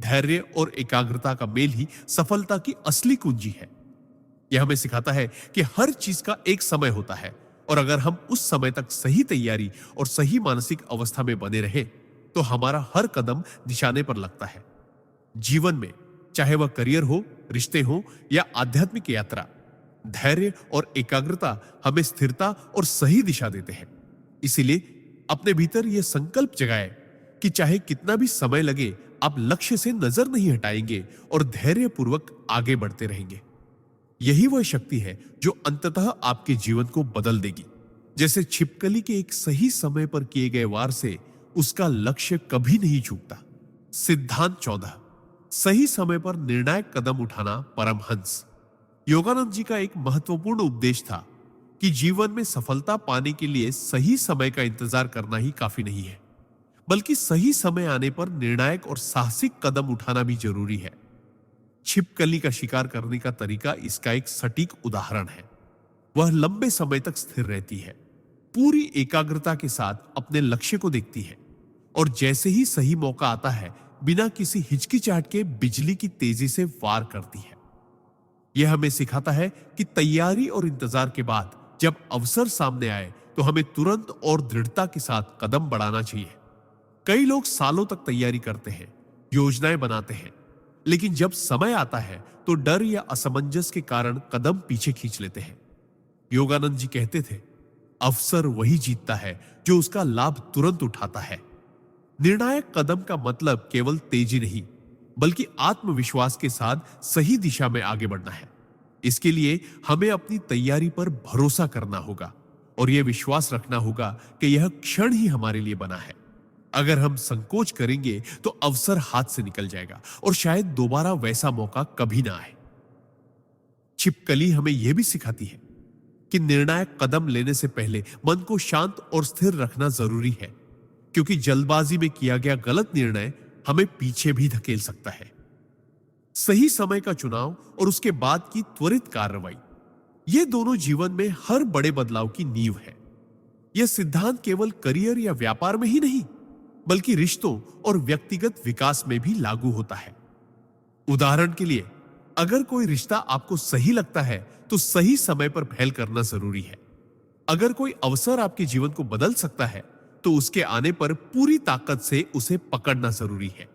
धैर्य और एकाग्रता का मेल ही सफलता की असली कुंजी है। यह हमें सिखाता है कि हर चीज का एक समय होता है और अगर हम उस समय तक सही तैयारी और सही मानसिक अवस्था में बने रहे तो हमारा हर कदम निशाने पर लगता है। जीवन में चाहे वह करियर हो, रिश्ते हो या आध्यात्मिक यात्रा, धैर्य और एकाग्रता हमें स्थिरता और सही दिशा देते हैं। इसीलिए अपने भीतर यह संकल्प जगाए कि चाहे कितना भी समय लगे, आप लक्ष्य से नजर नहीं हटाएंगे और धैर्यपूर्वक आगे बढ़ते रहेंगे। यही वह शक्ति है जो अंततः आपके जीवन को बदल देगी। जैसे छिपकली के एक सही समय पर किए गए वार से उसका लक्ष्य कभी नहीं चूकता। सिद्धांत 14, सही समय पर निर्णायक कदम उठाना। परमहंस योगानंद जी का एक महत्वपूर्ण उपदेश था कि जीवन में सफलता पाने के लिए सही समय का इंतजार करना ही काफी नहीं है, बल्कि सही समय आने पर निर्णायक और साहसिक कदम उठाना भी जरूरी है। छिपकली का शिकार करने का तरीका इसका एक सटीक उदाहरण है। वह लंबे समय तक स्थिर रहती है, पूरी एकाग्रता के साथ अपने लक्ष्य को देखती है और जैसे ही सही मौका आता है, बिना किसी हिचकिचाहट के बिजली की तेजी से वार करती है। यह हमें सिखाता है कि तैयारी और इंतजार के बाद जब अवसर सामने आए तो हमें तुरंत और दृढ़ता के साथ कदम बढ़ाना चाहिए। कई लोग सालों तक तैयारी करते हैं, योजनाएं बनाते हैं, लेकिन जब समय आता है तो डर या असमंजस के कारण कदम पीछे खींच लेते हैं। योगानंद जी कहते थे, अवसर वही जीतता है जो उसका लाभ तुरंत उठाता है। निर्णायक कदम का मतलब केवल तेजी नहीं, बल्कि आत्मविश्वास के साथ सही दिशा में आगे बढ़ना है। इसके लिए हमें अपनी तैयारी पर भरोसा करना होगा और यह विश्वास रखना होगा कि यह क्षण ही हमारे लिए बना है। अगर हम संकोच करेंगे तो अवसर हाथ से निकल जाएगा और शायद दोबारा वैसा मौका कभी ना आए। छिपकली हमें यह भी सिखाती है कि निर्णायक कदम लेने से पहले मन को शांत और स्थिर रखना जरूरी है, क्योंकि जल्दबाजी में किया गया गलत निर्णय हमें पीछे भी धकेल सकता है। सही समय का चुनाव और उसके बाद की त्वरित कार्रवाई, ये दोनों जीवन में हर बड़े बदलाव की नींव है। यह सिद्धांत केवल करियर या व्यापार में ही नहीं, बल्कि रिश्तों और व्यक्तिगत विकास में भी लागू होता है। उदाहरण के लिए, अगर कोई रिश्ता आपको सही लगता है तो सही समय पर पहल करना जरूरी है। अगर कोई अवसर आपके जीवन को बदल सकता है तो उसके आने पर पूरी ताकत से उसे पकड़ना जरूरी है।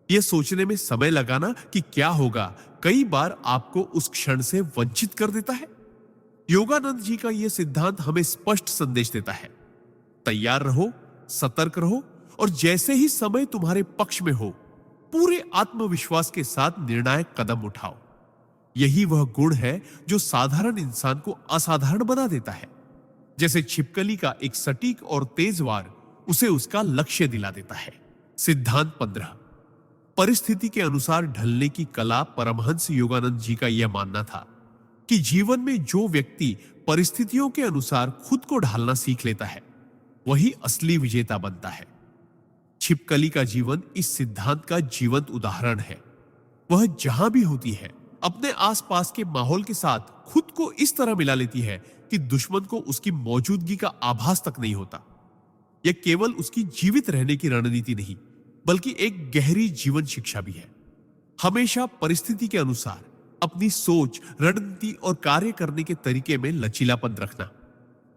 यह सोचने में समय लगाना कि क्या होगा, कई बार आपको उस क्षण से वंचित कर देता है। योगानंद जी का यह सिद्धांत हमें स्पष्ट संदेश देता है, तैयार रहो, सतर्क रहो और जैसे ही समय तुम्हारे पक्ष में हो, पूरे आत्मविश्वास के साथ निर्णायक कदम उठाओ। यही वह गुण है जो साधारण इंसान को असाधारण बना देता है। जैसे छिपकली का एक सटीक और तेज वार उसे उसका लक्ष्य दिला देता है। सिद्धांत 15, परिस्थिति के अनुसार ढलने की कला। परमहंस योगानंद जी का यह मानना था कि जीवन में जो व्यक्ति परिस्थितियों के अनुसार खुद को ढालना सीख लेता है, वही असली विजेता बनता है। छिपकली का जीवन इस सिद्धांत का जीवंत उदाहरण है। वह जहां भी होती है, अपने आसपास के माहौल के साथ खुद को इस तरह मिला लेती है कि दुश्मन को उसकी मौजूदगी का आभास तक नहीं होता। यह केवल उसकी जीवित रहने की रणनीति नहीं, बल्कि एक गहरी जीवन शिक्षा भी है। हमेशा परिस्थिति के अनुसार अपनी सोच, रणनीति और कार्य करने के तरीके में लचीलापन रखना।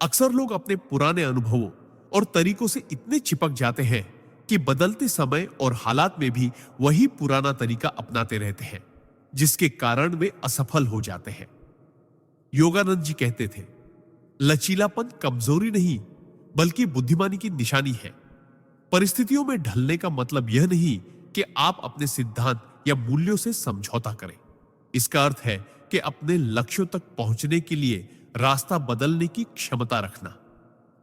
अक्सर लोग अपने पुराने अनुभवों और तरीकों से इतने चिपक जाते हैं कि बदलते समय और हालात में भी वही पुराना तरीका अपनाते रहते हैं, जिसके कारण वे असफल हो जाते हैं। योगानंद जी कहते थे, लचीलापन कमजोरी नहीं, बल्कि बुद्धिमानी की निशानी है। परिस्थितियों में ढलने का मतलब यह नहीं कि आप अपने सिद्धांत या मूल्यों से समझौता करें। इसका अर्थ है कि अपने लक्ष्यों तक पहुंचने के लिए रास्ता बदलने की क्षमता रखना।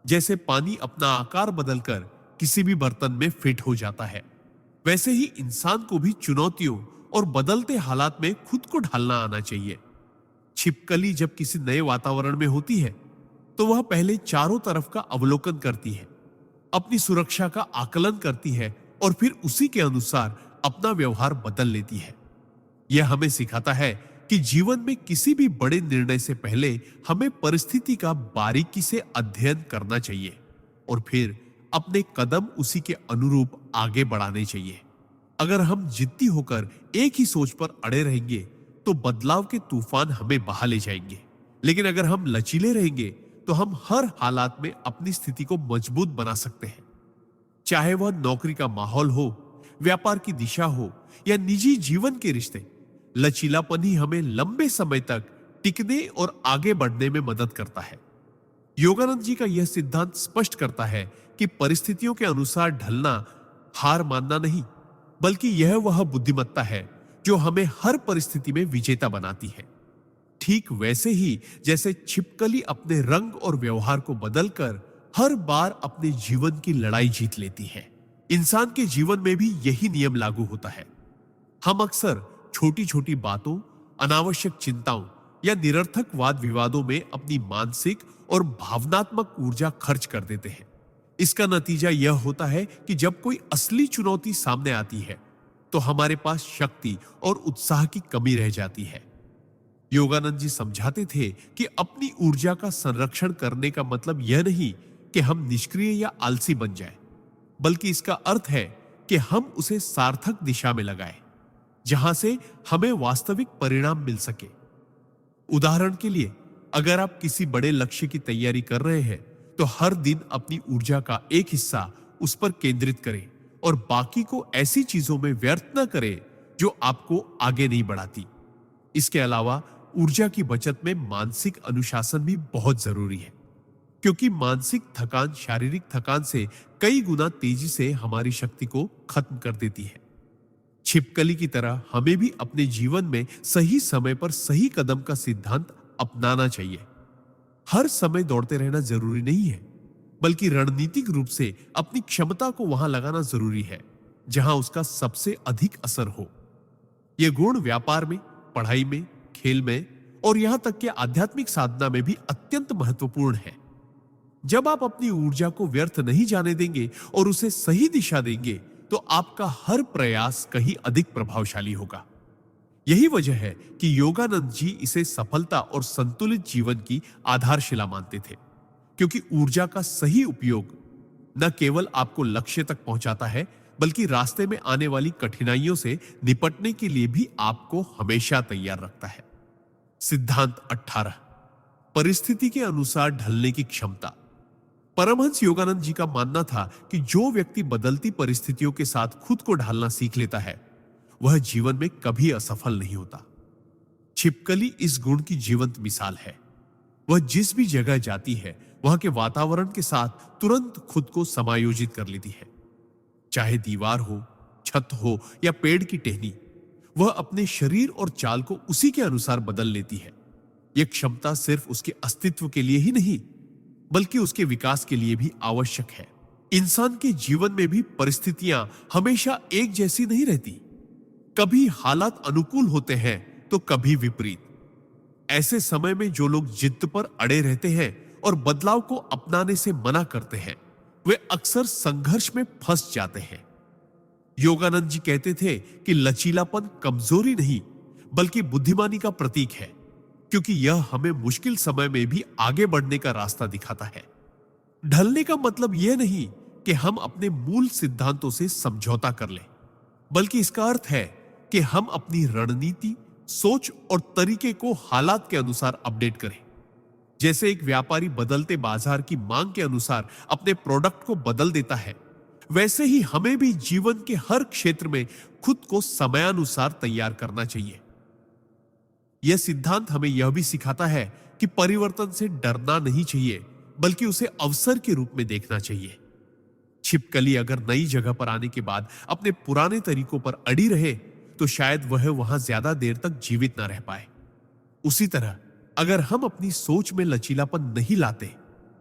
जैसे पानी अपना आकार बदलकर किसी भी बर्तन में फिट हो जाता है, वैसे ही इंसान को भी चुनौतियों और बदलते हालात में खुद को ढालना आना चाहिए। छिपकली जब किसी नए वातावरण में होती है तो वह पहले चारों तरफ का अवलोकन करती है, अपनी सुरक्षा का आकलन करती है और फिर उसी के अनुसार अपना व्यवहार बदल लेती है। यह हमें सिखाता है कि जीवन में किसी भी बड़े निर्णय से पहले हमें परिस्थिति का बारीकी से अध्ययन करना चाहिए और फिर अपने कदम उसी के अनुरूप आगे बढ़ाने चाहिए। अगर हम जिद्दी होकर एक ही सोच पर अड़े रहेंगे तो बदलाव के तूफान हमें बहा ले जाएंगे, लेकिन अगर हम लचीले रहेंगे तो हम हर हालात में अपनी स्थिति को मजबूत बना सकते हैं। चाहे वह नौकरी का माहौल हो, व्यापार की दिशा हो या निजी जीवन के रिश्ते, लचीलापन ही हमें लंबे समय तक टिकने और आगे बढ़ने में मदद करता है। योगानंद जी का यह सिद्धांत स्पष्ट करता है कि परिस्थितियों के अनुसार ढलना हार मानना नहीं, बल्कि यह वह बुद्धिमत्ता है जो हमें हर परिस्थिति में विजेता बनाती है। ठीक वैसे ही जैसे छिपकली अपने रंग और व्यवहार को बदलकर हर बार अपने जीवन की लड़ाई जीत लेती है, इंसान के जीवन में भी यही नियम लागू होता है। हम अक्सर छोटी छोटी बातों, अनावश्यक चिंताओं या निरर्थक वाद विवादों में अपनी मानसिक और भावनात्मक ऊर्जा खर्च कर देते हैं। इसका नतीजा यह होता है कि जब कोई असली चुनौती सामने आती है तो हमारे पास शक्ति और उत्साह की कमी रह जाती है। योगानंद जी समझाते थे कि अपनी ऊर्जा का संरक्षण करने का मतलब यह नहीं कि हम निष्क्रिय या आलसी बन जाएं, बल्कि इसका अर्थ है कि हम उसे सार्थक दिशा में लगाएं, जहां से हमें वास्तविक परिणाम मिल सके। उदाहरण के लिए, अगर आप किसी बड़े लक्ष्य की तैयारी कर रहे हैं तो हर दिन अपनी ऊर्जा का एक हिस्सा उस पर केंद्रित करें और बाकी को ऐसी चीजों में व्यर्थ न करें जो आपको आगे नहीं बढ़ाती। इसके अलावा ऊर्जा की बचत में मानसिक अनुशासन भी बहुत जरूरी है, क्योंकि मानसिक थकान शारीरिक थकान से कई गुना तेजी से हमारी शक्ति को खत्म कर देती है। छिपकली की तरह हमें भी अपने जीवन में सही समय पर सही कदम का सिद्धांत अपनाना चाहिए। हर समय दौड़ते रहना जरूरी नहीं है, बल्कि रणनीतिक रूप से अपनी क्षमता को वहां लगाना जरूरी है जहां उसका सबसे अधिक असर हो। यह गुण व्यापार में, पढ़ाई में, खेल में और यहां तक कि आध्यात्मिक साधना में भी अत्यंत महत्वपूर्ण है। जब आप अपनी ऊर्जा को व्यर्थ नहीं जाने देंगे और उसे सही दिशा देंगे तो आपका हर प्रयास कहीं अधिक प्रभावशाली होगा। यही वजह है कि योगानंद जी इसे सफलता और संतुलित जीवन की आधारशिला मानते थे, क्योंकि ऊर्जा का सही उपयोग न केवल आपको लक्ष्य तक पहुंचाता है, बल्कि रास्ते में आने वाली कठिनाइयों से निपटने के लिए भी आपको हमेशा तैयार रखता है। सिद्धांत 18, परिस्थिति के अनुसार ढलने की क्षमता। परमहंस योगानंद जी का मानना था कि जो व्यक्ति बदलती परिस्थितियों के साथ खुद को ढालना सीख लेता है, वह जीवन में कभी असफल नहीं होता। छिपकली इस गुण की जीवंत मिसाल है। वह जिस भी जगह जाती है, वहां के वातावरण के साथ तुरंत खुद को समायोजित कर लेती है। चाहे दीवार हो, छत हो या पेड़ की टहनी, वह अपने शरीर और चाल को उसी के अनुसार बदल लेती है। यह क्षमता सिर्फ उसके अस्तित्व के लिए ही नहीं, बल्कि उसके विकास के लिए भी आवश्यक है। इंसान के जीवन में भी परिस्थितियां हमेशा एक जैसी नहीं रहती। कभी हालात अनुकूल होते हैं तो कभी विपरीत। ऐसे समय में जो लोग जिद पर अड़े रहते हैं और बदलाव को अपनाने से मना करते हैं, वे अक्सर संघर्ष में फंस जाते हैं। योगानंद जी कहते थे कि लचीलापन कमजोरी नहीं, बल्कि बुद्धिमानी का प्रतीक है, क्योंकि यह हमें मुश्किल समय में भी आगे बढ़ने का रास्ता दिखाता है। ढलने का मतलब यह नहीं कि हम अपने मूल सिद्धांतों से समझौता कर लें, बल्कि इसका अर्थ है कि हम अपनी रणनीति, सोच और तरीके को हालात के अनुसार अपडेट करें। जैसे एक व्यापारी बदलते बाजार की मांग के अनुसार अपने प्रोडक्ट को बदल देता है, वैसे ही हमें भी जीवन के हर क्षेत्र में खुद को समयानुसार तैयार करना चाहिए। यह सिद्धांत हमें यह भी सिखाता है कि परिवर्तन से डरना नहीं चाहिए, बल्कि उसे अवसर के रूप में देखना चाहिए। छिपकली अगर नई जगह पर आने के बाद अपने पुराने तरीकों पर अड़ी रहे, तो शायद वह वहां ज्यादा देर तक जीवित ना रह पाए। उसी तरह अगर हम अपनी सोच में लचीलापन नहीं लाते,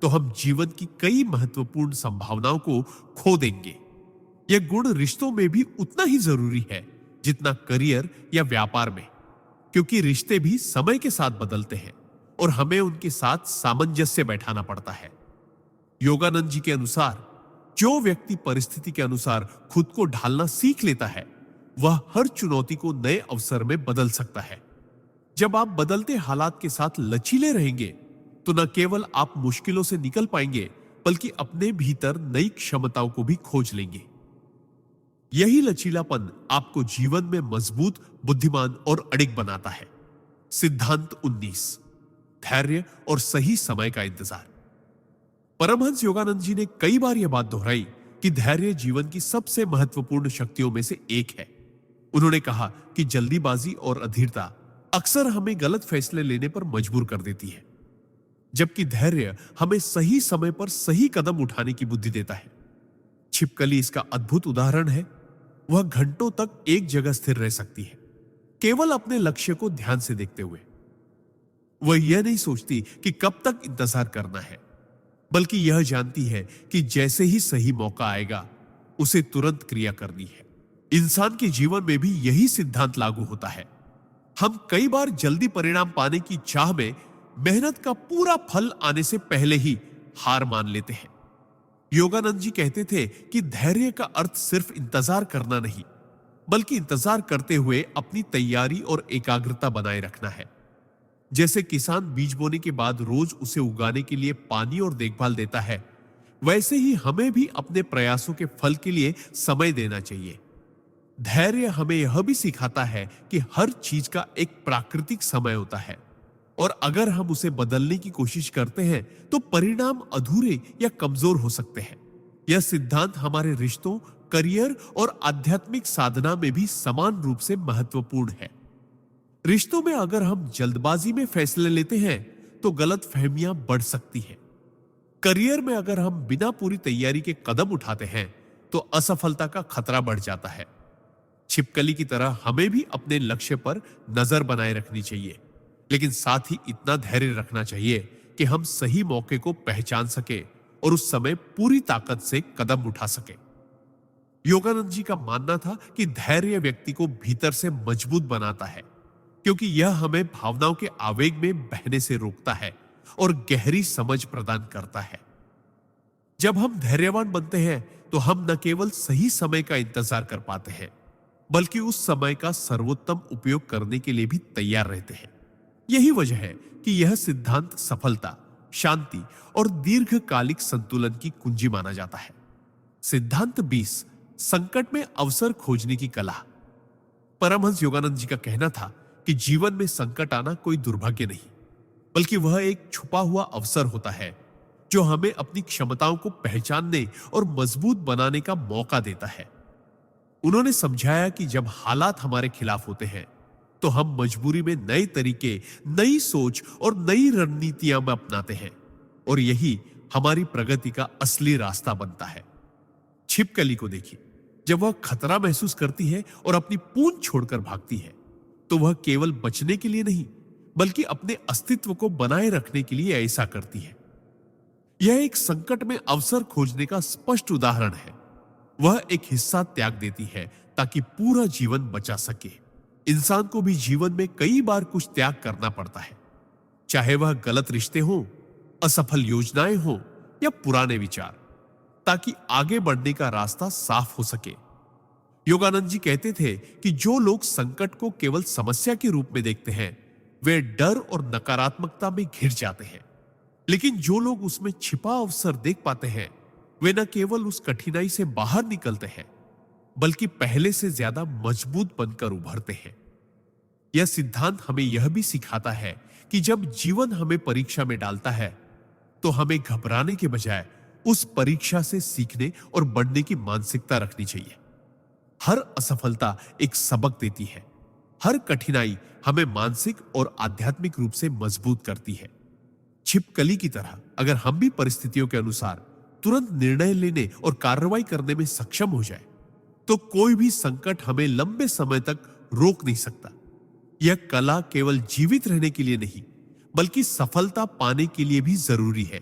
तो हम जीवन की कई महत्वपूर्ण संभावनाओं को खो देंगे। यह गुण रिश्तों में भी उतना ही जरूरी है जितना करियर या व्यापार में, क्योंकि रिश्ते भी समय के साथ बदलते हैं और हमें उनके साथ सामंजस्य बैठाना पड़ता है। योगानंद जी के अनुसार जो व्यक्ति परिस्थिति के अनुसार खुद को ढालना सीख लेता है, वह हर चुनौती को नए अवसर में बदल सकता है। जब आप बदलते हालात के साथ लचीले रहेंगे, तो न केवल आप मुश्किलों से निकल पाएंगे, बल्कि अपने भीतर नई क्षमताओं को भी खोज लेंगे। यही लचीलापन आपको जीवन में मजबूत, बुद्धिमान और अडिग बनाता है। सिद्धांत 19, धैर्य और सही समय का इंतजार। परमहंस योगानंद जी ने कई बार यह बात दोहराई कि धैर्य जीवन की सबसे महत्वपूर्ण शक्तियों में से एक है। उन्होंने कहा कि जल्दीबाजी और अधीरता अक्सर हमें गलत फैसले लेने पर मजबूर कर देती है, जबकि धैर्य हमें सही समय पर सही कदम उठाने की बुद्धि देता है। छिपकली इसका अद्भुत उदाहरण है। वह घंटों तक एक जगह स्थिर रह सकती है, केवल अपने लक्ष्य को ध्यान से देखते हुए। वह यह नहीं सोचती कि कब तक इंतजार करना है, बल्कि यह जानती है कि जैसे ही सही मौका आएगा, उसे तुरंत क्रिया करनी है। इंसान के जीवन में भी यही सिद्धांत लागू होता है। हम कई बार जल्दी परिणाम पाने की चाह में मेहनत का पूरा फल आने से पहले ही हार मान लेते हैं। योगानंद जी कहते थे कि धैर्य का अर्थ सिर्फ इंतजार करना नहीं, बल्कि इंतजार करते हुए अपनी तैयारी और एकाग्रता बनाए रखना है। जैसे किसान बीज बोने के बाद रोज उसे उगाने के लिए पानी और देखभाल देता है, वैसे ही हमें भी अपने प्रयासों के फल के लिए समय देना चाहिए। धैर्य हमें यह भी सिखाता है कि हर चीज का एक प्राकृतिक समय होता है, और अगर हम उसे बदलने की कोशिश करते हैं तो परिणाम अधूरे या कमजोर हो सकते हैं। यह सिद्धांत हमारे रिश्तों, करियर और आध्यात्मिक साधना में भी समान रूप से महत्वपूर्ण है। रिश्तों में अगर हम जल्दबाजी में फैसले लेते हैं तो गलतफहमियां बढ़ सकती हैं। करियर में अगर हम बिना पूरी तैयारी के कदम उठाते हैं तो असफलता का खतरा बढ़ जाता है। छिपकली की तरह हमें भी अपने लक्ष्य पर नजर बनाए रखनी चाहिए, लेकिन साथ ही इतना धैर्य रखना चाहिए कि हम सही मौके को पहचान सके और उस समय पूरी ताकत से कदम उठा सके। योगानंद जी का मानना था कि धैर्य व्यक्ति को भीतर से मजबूत बनाता है, क्योंकि यह हमें भावनाओं के आवेग में बहने से रोकता है और गहरी समझ प्रदान करता है। जब हम धैर्यवान बनते हैं तो हम न केवल सही समय का इंतजार कर पाते हैं, बल्कि उस समय का सर्वोत्तम उपयोग करने के लिए भी तैयार रहते हैं। यही वजह है कि यह सिद्धांत सफलता, शांति और दीर्घकालिक संतुलन की कुंजी माना जाता है। सिद्धांत 20, संकट में अवसर खोजने की कला। परमहंस योगानंद जी का कहना था कि जीवन में संकट आना कोई दुर्भाग्य नहीं, बल्कि वह एक छुपा हुआ अवसर होता है जो हमें अपनी क्षमताओं को पहचानने और मजबूत बनाने का मौका देता है। उन्होंने समझाया कि जब हालात हमारे खिलाफ होते हैं तो हम मजबूरी में नए तरीके, नई सोच और नई रणनीतियां अपनाते हैं, और यही हमारी प्रगति का असली रास्ता बनता है। छिपकली को देखिए, जब वह खतरा महसूस करती है और अपनी पूंछ छोड़कर भागती है तो वह केवल बचने के लिए नहीं, बल्कि अपने अस्तित्व को बनाए रखने के लिए ऐसा करती है। यह एक संकट में अवसर खोजने का स्पष्ट उदाहरण है। वह एक हिस्सा त्याग देती है ताकि पूरा जीवन बचा सके। इंसान को भी जीवन में कई बार कुछ त्याग करना पड़ता है, चाहे वह गलत रिश्ते हो, असफल योजनाएं हो या पुराने विचार, ताकि आगे बढ़ने का रास्ता साफ हो सके। योगानंद जी कहते थे कि जो लोग संकट को केवल समस्या के रूप में देखते हैं वे डर और नकारात्मकता में घिर जाते हैं, लेकिन जो लोग उसमें छिपा अवसर देख पाते हैं वे न केवल उस कठिनाई से बाहर निकलते हैं बल्कि पहले से ज्यादा मजबूत बनकर उभरते हैं। यह सिद्धांत हमें यह भी सिखाता है कि जब जीवन हमें परीक्षा में डालता है तो हमें घबराने के बजाय उस परीक्षा से सीखने और बढ़ने की मानसिकता रखनी चाहिए। हर असफलता एक सबक देती है, हर कठिनाई हमें मानसिक और आध्यात्मिक रूप से मजबूत करती है। छिपकली की तरह अगर हम भी परिस्थितियों के अनुसार तुरंत निर्णय लेने और कार्रवाई करने में सक्षम हो जाए तो कोई भी संकट हमें लंबे समय तक रोक नहीं सकता। यह कला केवल जीवित रहने के लिए नहीं बल्कि सफलता पाने के लिए भी जरूरी है।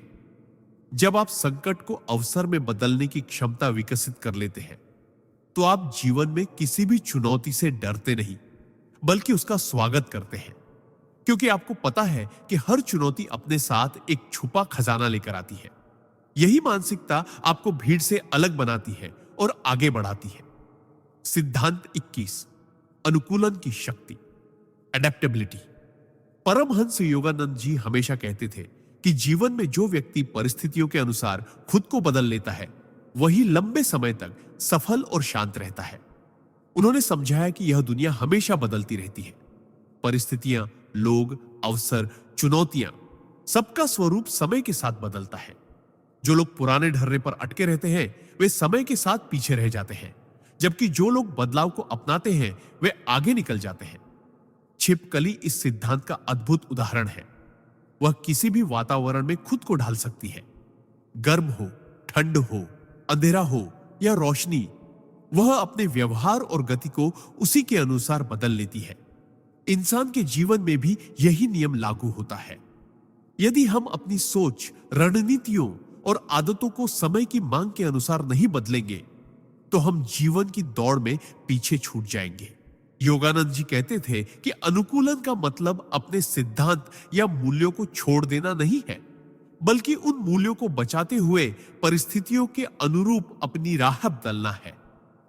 जब आप संकट को अवसर में बदलने की क्षमता विकसित कर लेते हैं तो आप जीवन में किसी भी चुनौती से डरते नहीं बल्कि उसका स्वागत करते हैं, क्योंकि आपको पता है कि हर चुनौती अपने साथ एक छुपा खजाना लेकर आती है। यही मानसिकता आपको भीड़ से अलग बनाती है और आगे बढ़ाती है। सिद्धांत 21, अनुकूलन की शक्ति, एडेप्टेबिलिटी। परमहंस योगानंद जी हमेशा कहते थे कि जीवन में जो व्यक्ति परिस्थितियों के अनुसार खुद को बदल लेता है वही लंबे समय तक सफल और शांत रहता है। उन्होंने समझाया कि यह दुनिया हमेशा बदलती रहती है। परिस्थितियां, लोग, अवसर, चुनौतियां, सबका स्वरूप समय के साथ बदलता है। जो लोग पुराने ढर्रे पर अटके रहते हैं वे समय के साथ पीछे रह जाते हैं, जबकि जो लोग बदलाव को अपनाते हैं वे आगे निकल जाते हैं। छिपकली इस सिद्धांत का अद्भुत उदाहरण है। वह किसी भी वातावरण में खुद को ढाल सकती है, गर्म हो, ठंड हो, अंधेरा हो या रोशनी। वह अपने व्यवहार और गति को उसी के अनुसार बदल लेती है। इंसान के जीवन में भी यही नियम लागू होता है। यदि हम अपनी सोच, रणनीतियों और आदतों को समय की मांग के अनुसार नहीं बदलेंगे तो हम जीवन की दौड़ में पीछे छूट जाएंगे। योगानंद जी कहते थे कि अनुकूलन का मतलब अपने सिद्धांत या मूल्यों को छोड़ देना नहीं है, बल्कि उन मूल्यों को बचाते हुए परिस्थितियों के अनुरूप अपनी राह बदलना है।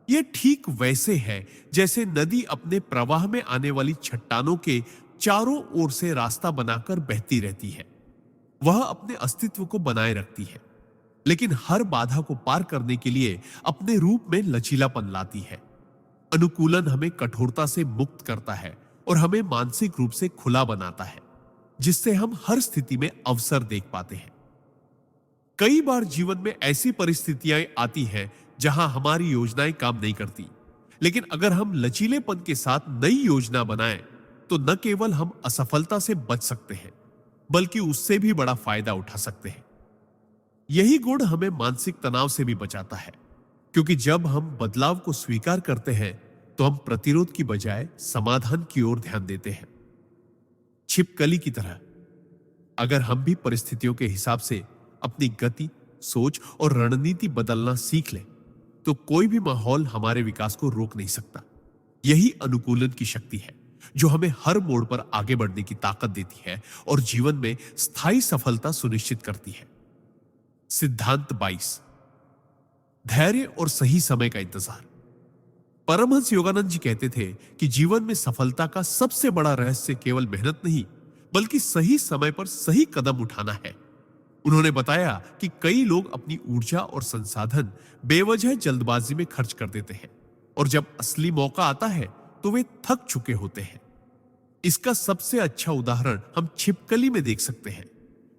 यह ठीक वैसे है जैसे नदी अपने प्रवाह में आने वाली चट्टानों के चारों ओर से रास्ता बनाकर बहती रहती है। वह अपने अस्तित्व को बनाए रखती है, लेकिन हर बाधा को पार करने के लिए अपने रूप में लचीलापन लाती है। अनुकूलन हमें कठोरता से मुक्त करता है और हमें मानसिक रूप से खुला बनाता है, जिससे हम हर स्थिति में अवसर देख पाते हैं। कई बार जीवन में ऐसी परिस्थितियां आती हैं जहां हमारी योजनाएं काम नहीं करती, लेकिन अगर हम लचीलेपन के साथ नई योजना बनाएं तो न केवल हम असफलता से बच सकते हैं बल्कि उससे भी बड़ा फायदा उठा सकते हैं। यही गुण हमें मानसिक तनाव से भी बचाता है, क्योंकि जब हम बदलाव को स्वीकार करते हैं तो हम प्रतिरोध की बजाय समाधान की ओर ध्यान देते हैं। छिपकली की तरह अगर हम भी परिस्थितियों के हिसाब से अपनी गति, सोच और रणनीति बदलना सीख लें तो कोई भी माहौल हमारे विकास को रोक नहीं सकता। यही अनुकूलन की शक्ति है जो हमें हर मोड़ पर आगे बढ़ने की ताकत देती है और जीवन में स्थायी सफलता सुनिश्चित करती है। सिद्धांत 22, धैर्य और सही समय का इंतजार। परमहंस योगानंद जी कहते थे कि जीवन में सफलता का सबसे बड़ा रहस्य केवल मेहनत नहीं, बल्कि सही समय पर सही कदम उठाना है। उन्होंने बताया कि कई लोग अपनी ऊर्जा और संसाधन बेवजह जल्दबाजी में खर्च कर देते हैं और जब असली मौका आता है तो वे थक चुके होते हैं। इसका सबसे अच्छा उदाहरण हम छिपकली में देख सकते हैं।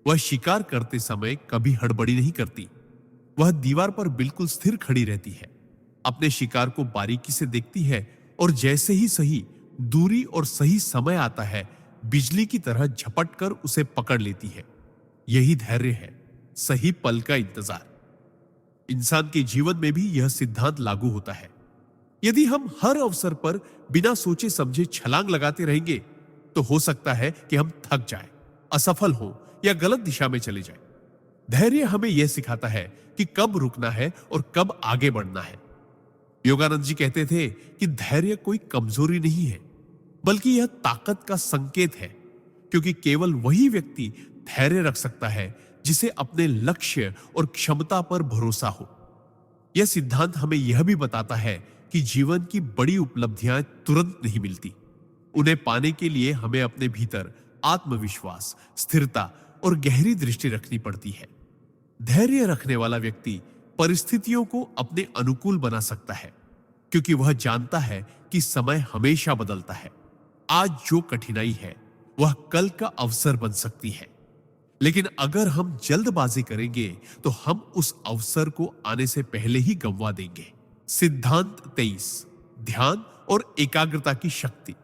वह शिकार करते समय कभी हड़बड़ी नहीं करती। वह दीवार पर बिल्कुल स्थिर खड़ी रहती है, अपने शिकार को बारीकी से देखती है और जैसे ही सही दूरी और सही समय आता है, बिजली की तरह झपट कर उसे पकड़ लेती है। यही धैर्य है, सही पल का इंतजार। इंसान के जीवन में भी यह सिद्धांत लागू होता है। यदि हम हर अवसर पर बिना सोचे समझे छलांग लगाते रहेंगे तो हो सकता है कि हम थक जाएं, असफल हो या गलत दिशा में चले जाएं। धैर्य हमें यह सिखाता है कि कब रुकना है और कब आगे बढ़ना है। योगानंद जी कहते थे कि धैर्य कोई कमजोरी नहीं है, बल्कि यह ताकत का संकेत है, क्योंकि केवल वही व्यक्ति धैर्य रख सकता है जिसे अपने लक्ष्य और क्षमता पर भरोसा हो। यह सिद्धांत हमें यह भी बताता है कि जीवन की बड़ी उपलब्धियां तुरंत नहीं मिलती। उन्हें पाने के लिए हमें अपने भीतर आत्मविश्वास, स्थिरता और गहरी दृष्टि रखनी पड़ती है। धैर्य रखने वाला व्यक्ति परिस्थितियों को अपने अनुकूल बना सकता है, क्योंकि वह जानता है कि समय हमेशा बदलता है। आज जो कठिनाई है वह कल का अवसर बन सकती है, लेकिन अगर हम जल्दबाजी करेंगे तो हम उस अवसर को आने से पहले ही गंवा देंगे। सिद्धांत 23, ध्यान और एकाग्रता की शक्ति।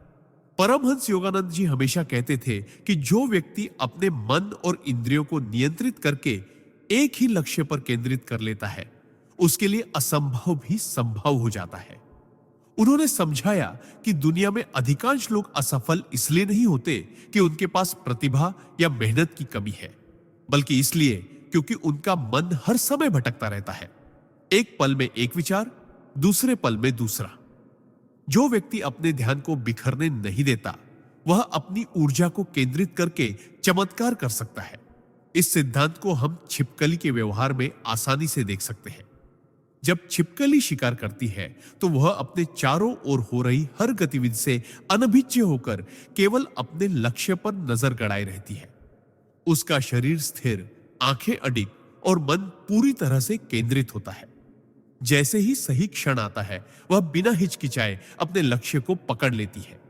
परमहंस योगानंद जी हमेशा कहते थे कि जो व्यक्ति अपने मन और इंद्रियों को नियंत्रित करके एक ही लक्ष्य पर केंद्रित कर लेता है, उसके लिए असंभव भी संभव हो जाता है। उन्होंने समझाया कि दुनिया में अधिकांश लोग असफल इसलिए नहीं होते कि उनके पास प्रतिभा या मेहनत की कमी है, बल्कि इसलिए क्योंकि उनका मन हर समय भटकता रहता है। एक पल में एक विचार, दूसरे पल में दूसरा। जो व्यक्ति अपने ध्यान को बिखरने नहीं देता, वह अपनी ऊर्जा को केंद्रित करके चमत्कार कर सकता है। इस सिद्धांत को हम छिपकली के व्यवहार में आसानी से देख सकते हैं। जब छिपकली शिकार करती है तो वह अपने चारों ओर हो रही हर गतिविधि से अनभिज्ञ होकर केवल अपने लक्ष्य पर नजर गड़ाए रहती है। उसका शरीर स्थिर, आंखें अडिग और मन पूरी तरह से केंद्रित होता है। जैसे ही सही क्षण आता है, वह बिना हिचकिचाए अपने लक्ष्य को पकड़ लेती है।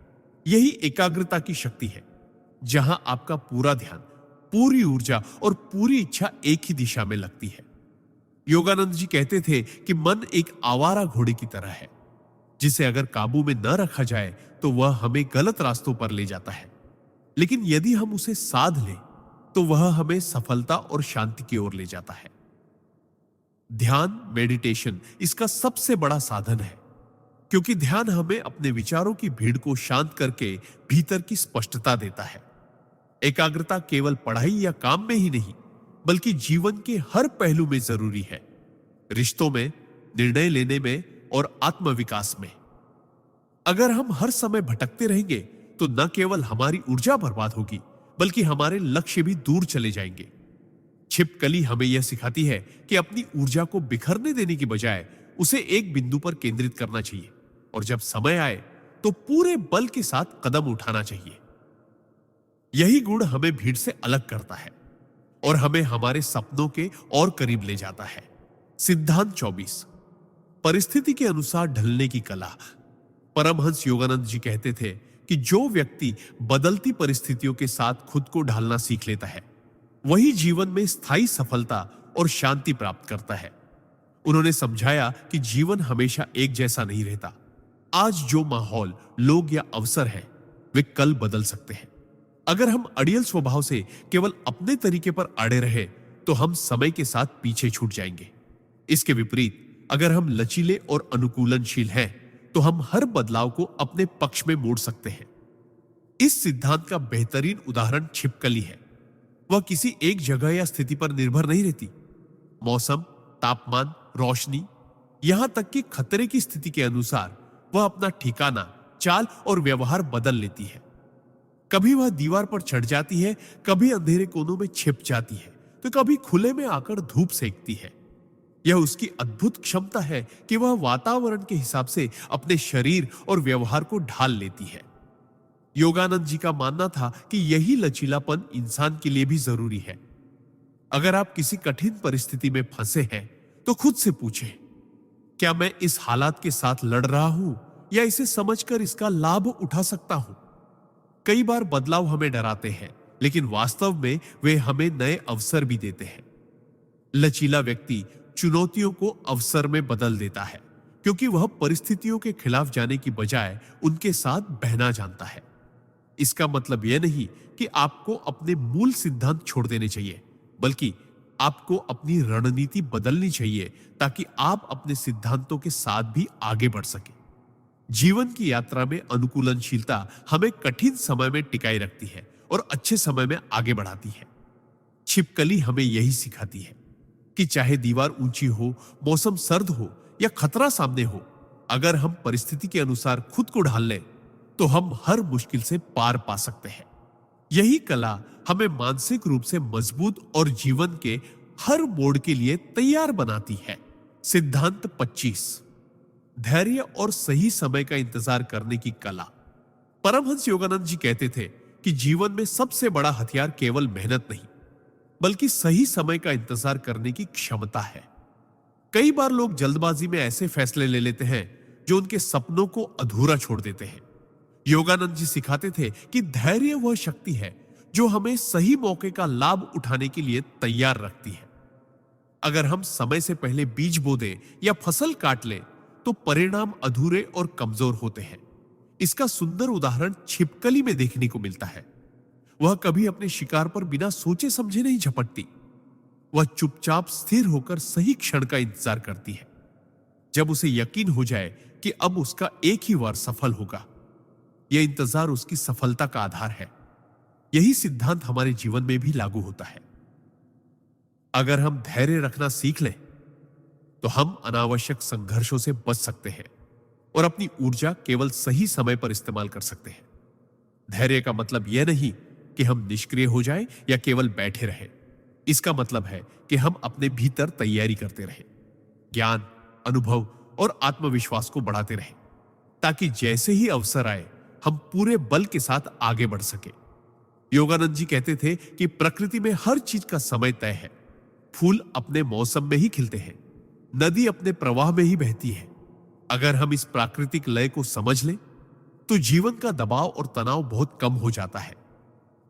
यही एकाग्रता की शक्ति है, जहां आपका पूरा ध्यान, पूरी ऊर्जा और पूरी इच्छा एक ही दिशा में लगती है। योगानंद जी कहते थे कि मन एक आवारा घोड़े की तरह है, जिसे अगर काबू में न रखा जाए तो वह हमें गलत रास्तों पर ले जाता है, लेकिन यदि हम उसे साध लें तो वह हमें सफलता और शांति की ओर ले जाता है। ध्यान, मेडिटेशन इसका सबसे बड़ा साधन है, क्योंकि ध्यान हमें अपने विचारों की भीड़ को शांत करके भीतर की स्पष्टता देता है। एकाग्रता केवल पढ़ाई या काम में ही नहीं, बल्कि जीवन के हर पहलू में जरूरी है। रिश्तों में, निर्णय लेने में और आत्मविकास में। अगर हम हर समय भटकते रहेंगे तो न केवल हमारी ऊर्जा बर्बाद होगी, बल्कि हमारे लक्ष्य भी दूर चले जाएंगे। छिपकली हमें यह सिखाती है कि अपनी ऊर्जा को बिखरने देने की बजाय उसे एक बिंदु पर केंद्रित करना चाहिए और जब समय आए तो पूरे बल के साथ कदम उठाना चाहिए। यही गुण हमें भीड़ से अलग करता है और हमें हमारे सपनों के और करीब ले जाता है। सिद्धांत 24, परिस्थिति के अनुसार ढलने की कला। परमहंस योगानंद जी कहते थे कि जो व्यक्ति बदलती परिस्थितियों के साथ खुद को ढालना सीख लेता है, वही जीवन में स्थायी सफलता और शांति प्राप्त करता है। उन्होंने समझाया कि जीवन हमेशा एक जैसा नहीं रहता। आज जो माहौल, लोग या अवसर है, वे कल बदल सकते हैं। अगर हम अड़ियल स्वभाव से केवल अपने तरीके पर अड़े रहे तो हम समय के साथ पीछे छूट जाएंगे। इसके विपरीत अगर हम लचीले और अनुकूलनशील हैं तो हम हर बदलाव को अपने पक्ष में मोड़ सकते हैं। इस सिद्धांत का बेहतरीन उदाहरण छिपकली है। वह किसी एक जगह या स्थिति पर निर्भर नहीं रहती। मौसम, तापमान, रोशनी, यहां तक कि खतरे की स्थिति के अनुसार वह अपना ठिकाना, चाल और व्यवहार बदल लेती है। कभी वह दीवार पर चढ़ जाती है, कभी अंधेरे कोनों में छिप जाती है, तो कभी खुले में आकर धूप सेकती है। यह उसकी अद्भुत क्षमता है कि वह वातावरण के हिसाब से अपने शरीर और व्यवहार को ढाल लेती है। योगानंद जी का मानना था कि यही लचीलापन इंसान के लिए भी जरूरी है। अगर आप किसी कठिन परिस्थिति में फंसे हैं तो खुद से पूछें, क्या मैं इस हालात के साथ लड़ रहा हूं या इसे समझकर इसका लाभ उठा सकता हूं? कई बार बदलाव हमें डराते हैं, लेकिन वास्तव में वे हमें नए अवसर भी देते हैं। लचीला व्यक्ति चुनौतियों को अवसर में बदल देता है, क्योंकि वह परिस्थितियों के खिलाफ जाने की बजाय उनके साथ बहना जानता है। इसका मतलब यह नहीं कि आपको अपने मूल सिद्धांत छोड़ देने चाहिए, बल्कि आपको अपनी रणनीति बदलनी चाहिए ताकि आप अपने सिद्धांतों के साथ भी आगे बढ़ सके। जीवन की यात्रा में अनुकूलनशीलता हमें कठिन समय में टिकाए रखती है और अच्छे समय में आगे बढ़ाती है। छिपकली हमें यही सिखाती है कि चाहे दीवार ऊंची हो, मौसम सर्द हो या खतरा सामने हो, अगर हम परिस्थिति के अनुसार खुद को ढाल लें तो हम हर मुश्किल से पार पा सकते हैं। यही कला हमें मानसिक रूप से मजबूत और जीवन के हर मोड़ के लिए तैयार बनाती है। सिद्धांत 25, धैर्य और सही समय का इंतजार करने की कला। परमहंस योगानंद जी कहते थे कि जीवन में सबसे बड़ा हथियार केवल मेहनत नहीं, बल्कि सही समय का इंतजार करने की क्षमता है। कई बार लोग जल्दबाजी में ऐसे फैसले ले लेते हैं जो उनके सपनों को अधूरा छोड़ देते हैं। योगानंद जी सिखाते थे कि धैर्य वह शक्ति है जो हमें सही मौके का लाभ उठाने के लिए तैयार रखती है। अगर हम समय से पहले बीज बो दें या फसल काट लें तो परिणाम अधूरे और कमजोर होते हैं। इसका सुंदर उदाहरण छिपकली में देखने को मिलता है। वह कभी अपने शिकार पर बिना सोचे समझे नहीं झपटती। वह चुपचाप स्थिर होकर सही क्षण का इंतजार करती है, जब उसे यकीन हो जाए कि अब उसका एक ही वार सफल होगा। यह इंतजार उसकी सफलता का आधार है। यही सिद्धांत हमारे जीवन में भी लागू होता है। अगर हम धैर्य रखना सीख लें तो हम अनावश्यक संघर्षों से बच सकते हैं और अपनी ऊर्जा केवल सही समय पर इस्तेमाल कर सकते हैं। धैर्य का मतलब यह नहीं कि हम निष्क्रिय हो जाएं या केवल बैठे रहें। इसका मतलब है कि हम अपने भीतर तैयारी करते रहें, ज्ञान, अनुभव और आत्मविश्वास को बढ़ाते रहें, ताकि जैसे ही अवसर आए हम पूरे बल के साथ आगे बढ़ सके। योगानंद जी कहते थे कि प्रकृति में हर चीज का समय तय है। फूल अपने मौसम में ही खिलते हैं, नदी अपने प्रवाह में ही बहती है। अगर हम इस प्राकृतिक लय को समझ लें तो जीवन का दबाव और तनाव बहुत कम हो जाता है।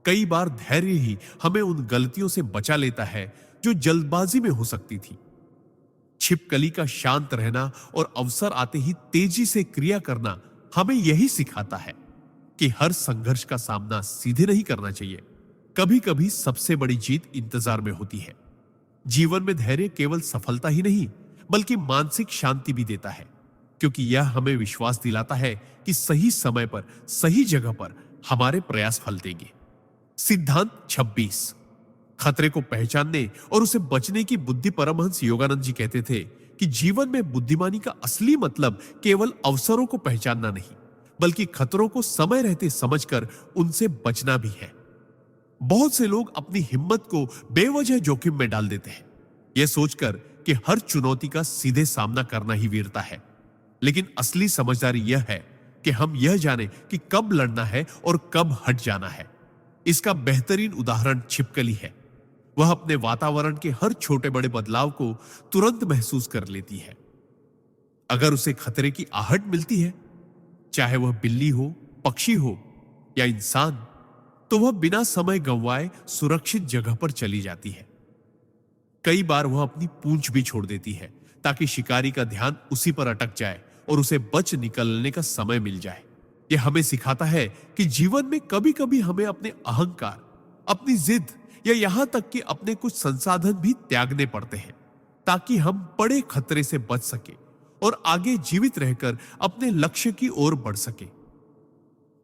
कई बार धैर्य ही हमें उन गलतियों से बचा लेता है जो जल्दबाजी में हो सकती थी। छिपकली का शांत रहना और अवसर आते ही तेजी से क्रिया करना हमें यही सिखाता है कि हर संघर्ष का सामना सीधे नहीं करना चाहिए। कभी कभी सबसे बड़ी जीत इंतजार में होती है। जीवन में धैर्य केवल सफलता ही नहीं, बल्कि मानसिक शांति भी देता है, क्योंकि यह हमें विश्वास दिलाता है कि सही समय पर सही जगह पर हमारे प्रयास फल देंगे। सिद्धांत 26, खतरे को पहचानने और उसे बचने की बुद्धि। परमहंस योगानंद जी कहते थे कि जीवन में बुद्धिमानी का असली मतलब केवल अवसरों को पहचानना नहीं, बल्कि खतरों को समय रहते समझकर उनसे बचना भी है। बहुत से लोग अपनी हिम्मत को बेवजह जोखिम में डाल देते हैं, यह सोचकर कि हर चुनौती का सीधे सामना करना ही वीरता है। लेकिन असली समझदारी यह है कि हम यह जाने कि कब लड़ना है और कब हट जाना है। इसका बेहतरीन उदाहरण छिपकली है। वह अपने वातावरण के हर छोटे बड़े बदलाव को तुरंत महसूस कर लेती है। अगर उसे खतरे की आहट मिलती है, चाहे वह बिल्ली हो, पक्षी हो या इंसान, तो वह बिना समय गंवाए सुरक्षित जगह पर चली जाती है। कई बार वह अपनी पूंछ भी छोड़ देती है ताकि शिकारी का ध्यान उसी पर अटक जाए और उसे बच निकलने का समय मिल जाए। यह हमें सिखाता है कि जीवन में कभी कभी हमें अपने अहंकार, अपनी जिद या यहां तक कि अपने कुछ संसाधन भी त्यागने पड़ते हैं, ताकि हम बड़े खतरे से बच सके और आगे जीवित रहकर अपने लक्ष्य की ओर बढ़ सके।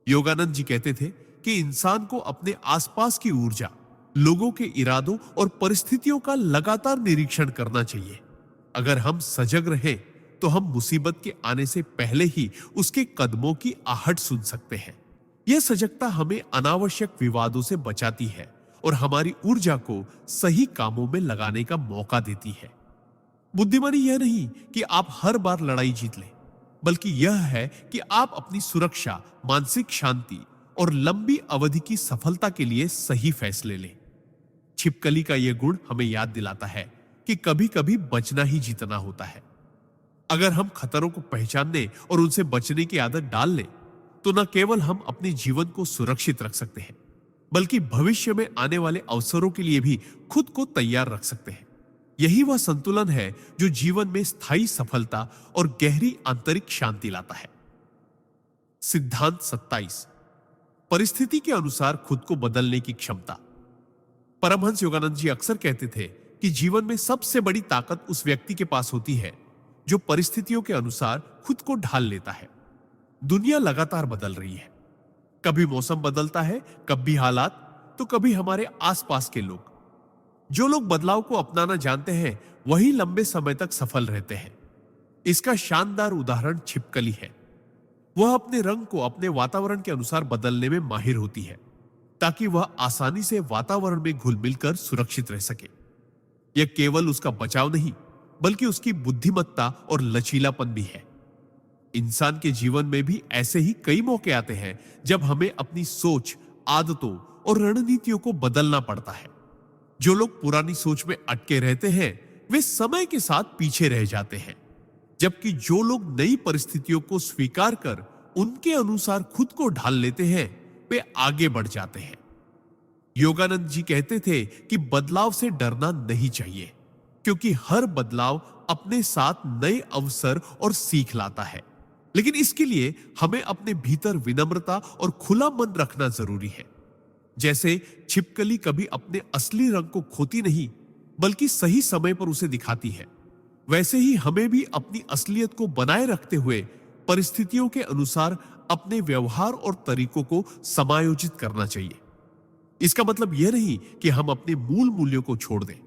योगानंद जी कहते थे कि इंसान को अपने आसपास की ऊर्जा, लोगों के इरादों और परिस्थितियों का लगातार निरीक्षण करना चाहिए। अगर हम सजग रहें तो हम मुसीबत के आने से पहले ही उसके कदमों की आहट सुन सकते हैं। यह सजगता हमें अनावश्यक विवादों से बचाती है और हमारी ऊर्जा को सही कामों में लगाने का मौका देती है। बुद्धिमानी यह नहीं कि आप हर बार लड़ाई जीत लें, बल्कि यह है कि आप अपनी सुरक्षा, मानसिक शांति और लंबी अवधि की सफलता के लिए सही फैसले लें। छिपकली का यह गुण हमें याद दिलाता है कि कभी कभी बचना ही जीतना होता है। अगर हम खतरों को पहचानने और उनसे बचने की आदत डाल लें, तो न केवल हम अपने जीवन को सुरक्षित रख सकते हैं, बल्कि भविष्य में आने वाले अवसरों के लिए भी खुद को तैयार रख सकते हैं। यही वह संतुलन है जो जीवन में स्थायी सफलता और गहरी आंतरिक शांति लाता है। सिद्धांत 27, परिस्थिति के अनुसार खुद को बदलने की क्षमता। परमहंस योगानंद जी अक्सर कहते थे कि जीवन में सबसे बड़ी ताकत उस व्यक्ति के पास होती है जो परिस्थितियों के अनुसार खुद को ढाल लेता है। दुनिया लगातार बदल रही है, कभी मौसम बदलता है, कभी हालात, तो कभी हमारे आसपास के लोग। जो लोग बदलाव को अपनाना जानते हैं वही लंबे समय तक सफल रहते हैं। इसका शानदार उदाहरण छिपकली है। वह अपने रंग को अपने वातावरण के अनुसार बदलने में माहिर होती है, ताकि वह आसानी से वातावरण में घुल मिलकर सुरक्षित रह सके। यह केवल उसका बचाव नहीं, बल्कि उसकी बुद्धिमत्ता और लचीलापन भी है। इंसान के जीवन में भी ऐसे ही कई मौके आते हैं जब हमें अपनी सोच, आदतों और रणनीतियों को बदलना पड़ता है। जो लोग पुरानी सोच में अटके रहते हैं वे समय के साथ पीछे रह जाते हैं, जबकि जो लोग नई परिस्थितियों को स्वीकार कर उनके अनुसार खुद को ढाल लेते हैं वे आगे बढ़ जाते हैं। योगानंद जी कहते थे कि बदलाव से डरना नहीं चाहिए, क्योंकि हर बदलाव अपने साथ नए अवसर और सीख लाता है। लेकिन इसके लिए हमें अपने भीतर विनम्रता और खुला मन रखना जरूरी है। जैसे छिपकली कभी अपने असली रंग को खोती नहीं, बल्कि सही समय पर उसे दिखाती है, वैसे ही हमें भी अपनी असलियत को बनाए रखते हुए परिस्थितियों के अनुसार अपने व्यवहार और तरीकों को समायोजित करना चाहिए। इसका मतलब यह नहीं कि हम अपने मूल मूल्यों को छोड़ दें,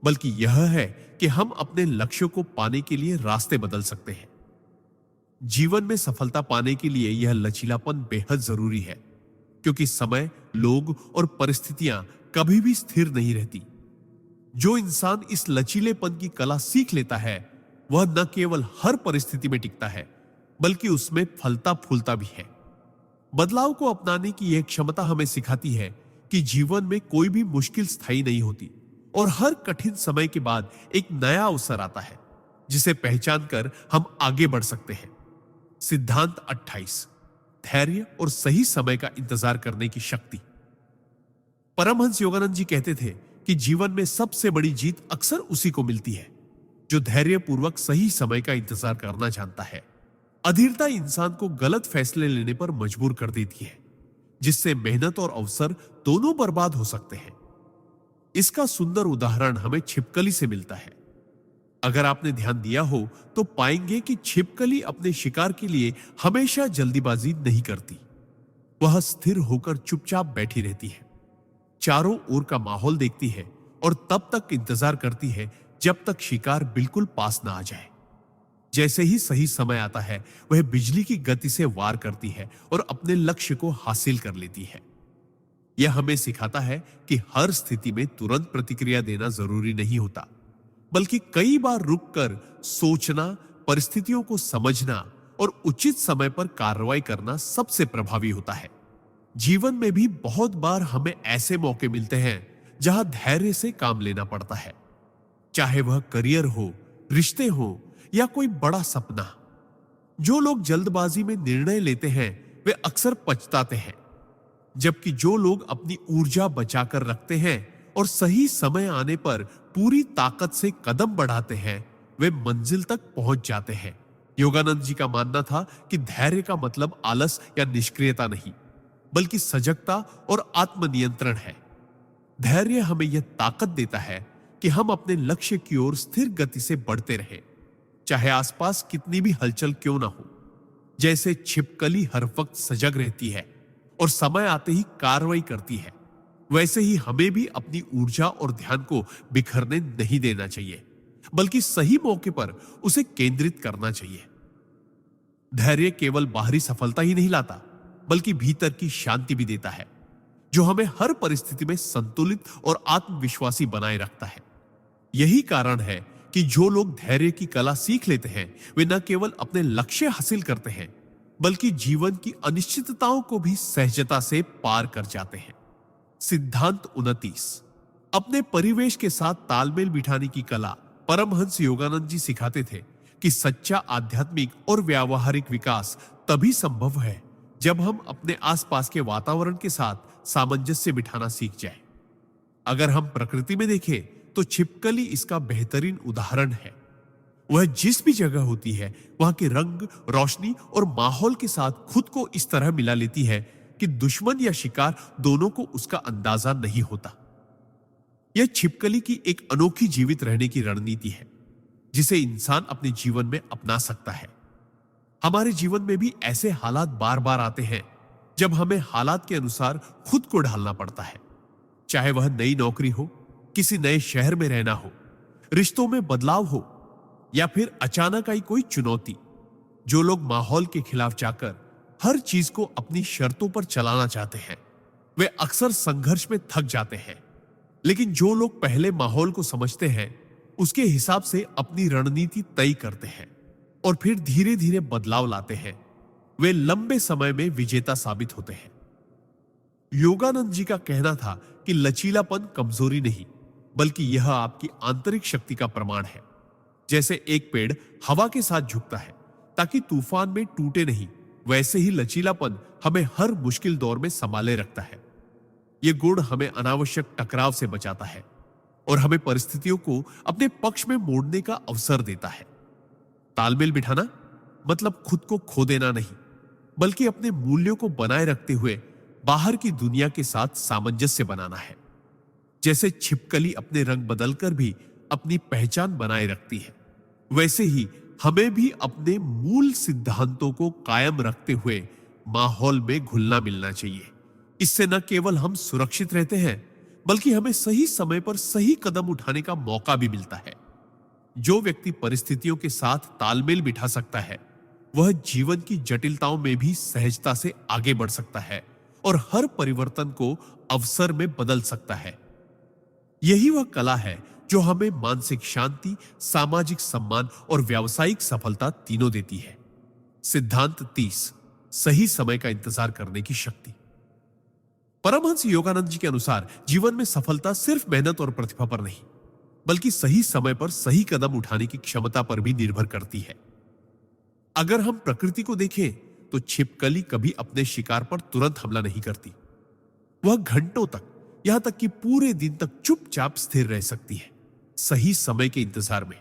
बल्कि यह है कि हम अपने लक्ष्यों को पाने के लिए रास्ते बदल सकते हैं। जीवन में सफलता पाने के लिए यह लचीलापन बेहद जरूरी है, क्योंकि समय, लोग और परिस्थितियां कभी भी स्थिर नहीं रहती। जो इंसान इस लचीलेपन की कला सीख लेता है वह न केवल हर परिस्थिति में टिकता है, बल्कि उसमें फलता फूलता भी है। बदलाव को अपनाने की यह क्षमता हमें सिखाती है कि जीवन में कोई भी मुश्किल स्थायी नहीं होती और हर कठिन समय के बाद एक नया अवसर आता है जिसे पहचान कर हम आगे बढ़ सकते हैं। सिद्धांत 28, धैर्य और सही समय का इंतजार करने की शक्ति। परमहंस योगानंद जी कहते थे कि जीवन में सबसे बड़ी जीत अक्सर उसी को मिलती है जो धैर्यपूर्वक सही समय का इंतजार करना जानता है। अधीरता इंसान को गलत फैसले लेने पर मजबूर कर देती है, जिससे मेहनत और अवसर दोनों बर्बाद हो सकते हैं। इसका सुंदर उदाहरण हमें छिपकली से मिलता है। अगर आपने ध्यान दिया हो तो पाएंगे कि छिपकली अपने शिकार के लिए हमेशा जल्दीबाजी नहीं करती। वह स्थिर होकर चुपचाप बैठी रहती है, चारों ओर का माहौल देखती है और तब तक इंतजार करती है जब तक शिकार बिल्कुल पास ना आ जाए। जैसे ही सही समय आता है वह बिजली की गति से वार करती है और अपने लक्ष्य को हासिल कर लेती है। यह हमें सिखाता है कि हर स्थिति में तुरंत प्रतिक्रिया देना जरूरी नहीं होता, बल्कि कई बार रुककर सोचना, परिस्थितियों को समझना और उचित समय पर कार्रवाई करना सबसे प्रभावी होता है। जीवन में भी बहुत बार हमें ऐसे मौके मिलते हैं जहां धैर्य से काम लेना पड़ता है, चाहे वह करियर हो, रिश्ते हो या कोई बड़ा सपना। जो लोग जल्दबाजी में निर्णय लेते हैं वे अक्सर पछताते हैं, जबकि जो लोग अपनी ऊर्जा बचाकर रखते हैं और सही समय आने पर पूरी ताकत से कदम बढ़ाते हैं वे मंजिल तक पहुंच जाते हैं। योगानंद जी का मानना था कि धैर्य का मतलब आलस या निष्क्रियता नहीं, बल्कि सजगता और आत्मनियंत्रण है। धैर्य हमें यह ताकत देता है कि हम अपने लक्ष्य की ओर स्थिर गति से बढ़ते रहें, चाहे आसपास कितनी भी हलचल क्यों ना हो। जैसे छिपकली हर वक्त सजग रहती है और समय आते ही कार्रवाई करती है, वैसे ही हमें भी अपनी ऊर्जा और ध्यान को बिखरने नहीं देना चाहिए, बल्कि सही मौके पर उसे केंद्रित करना चाहिए। धैर्य केवल बाहरी सफलता ही नहीं लाता, बल्कि भीतर की शांति भी देता है, जो हमें हर परिस्थिति में संतुलित और आत्मविश्वासी बनाए रखता है। यही कारण है कि जो लोग धैर्य की कला सीख लेते हैं वे न केवल अपने लक्ष्य हासिल करते हैं बल्कि जीवन की अनिश्चितताओं को भी सहजता से पार कर जाते हैं। सिद्धांत 29। अपने परिवेश के साथ तालमेल बिठाने की कला। परमहंस योगानंद जी सिखाते थे कि सच्चा आध्यात्मिक और व्यावहारिक विकास तभी संभव है जब हम अपने आसपास के वातावरण के साथ सामंजस्य बिठाना सीख जाएं। अगर हम प्रकृति में देखें तो छिपकली इसका बेहतरीन उदाहरण है। वह जिस भी जगह होती है वहां के रंग, रोशनी और माहौल के साथ खुद को इस तरह मिला लेती है कि दुश्मन या शिकार दोनों को उसका अंदाजा नहीं होता। यह छिपकली की एक अनोखी जीवित रहने की रणनीति है जिसे इंसान अपने जीवन में अपना सकता है। हमारे जीवन में भी ऐसे हालात बार बार आते हैं जब हमें हालात के अनुसार खुद को ढालना पड़ता है, चाहे वह नई नौकरी हो, किसी नए शहर में रहना हो, रिश्तों में बदलाव हो या फिर अचानक आई कोई चुनौती। जो लोग माहौल के खिलाफ जाकर हर चीज को अपनी शर्तों पर चलाना चाहते हैं वे अक्सर संघर्ष में थक जाते हैं, लेकिन जो लोग पहले माहौल को समझते हैं उसके हिसाब से अपनी रणनीति तय करते हैं और फिर धीरे धीरे बदलाव लाते हैं, वे लंबे समय में विजेता साबित होते हैं। योगानंद जी का कहना था कि लचीलापन कमजोरी नहीं बल्कि यह आपकी आंतरिक शक्ति का प्रमाण है। जैसे एक पेड़ हवा के साथ झुकता है ताकि तूफान में टूटे नहीं, वैसे ही लचीलापन हमें हर मुश्किल दौर में संभाले रखता है। यह गुण हमें अनावश्यक टकराव से बचाता है और हमें परिस्थितियों को अपने पक्ष में मोड़ने का अवसर देता है। तालमेल बिठाना मतलब खुद को खो देना नहीं बल्कि अपने मूल्यों को बनाए रखते हुए बाहर की दुनिया के साथ सामंजस्य बनाना है। जैसे छिपकली अपने रंग बदलकर भी अपनी पहचान बनाए रखती है, वैसे ही हमें भी अपने मूल सिद्धांतों को कायम रखते हुए माहौल में घुलना मिलना चाहिए। इससे न केवल हम सुरक्षित रहते हैं बल्कि हमें सही समय पर सही कदम उठाने का मौका भी मिलता है। जो व्यक्ति परिस्थितियों के साथ तालमेल बिठा सकता है वह जीवन की जटिलताओं में भी सहजता से आगे बढ़ सकता है और हर परिवर्तन को अवसर में बदल सकता है। यही वह कला है जो हमें मानसिक शांति, सामाजिक सम्मान और व्यावसायिक सफलता तीनों देती है। सिद्धांत 30। सही समय का इंतजार करने की शक्ति। परमहंस योगानंद जी के अनुसार जीवन में सफलता सिर्फ मेहनत और प्रतिभा पर नहीं बल्कि सही समय पर सही कदम उठाने की क्षमता पर भी निर्भर करती है। अगर हम प्रकृति को देखें तो छिपकली कभी अपने शिकार पर तुरंत हमला नहीं करती। वह घंटों तक, यहां तक कि पूरे दिन तक चुपचाप स्थिर रह सकती है, सही समय के इंतजार में।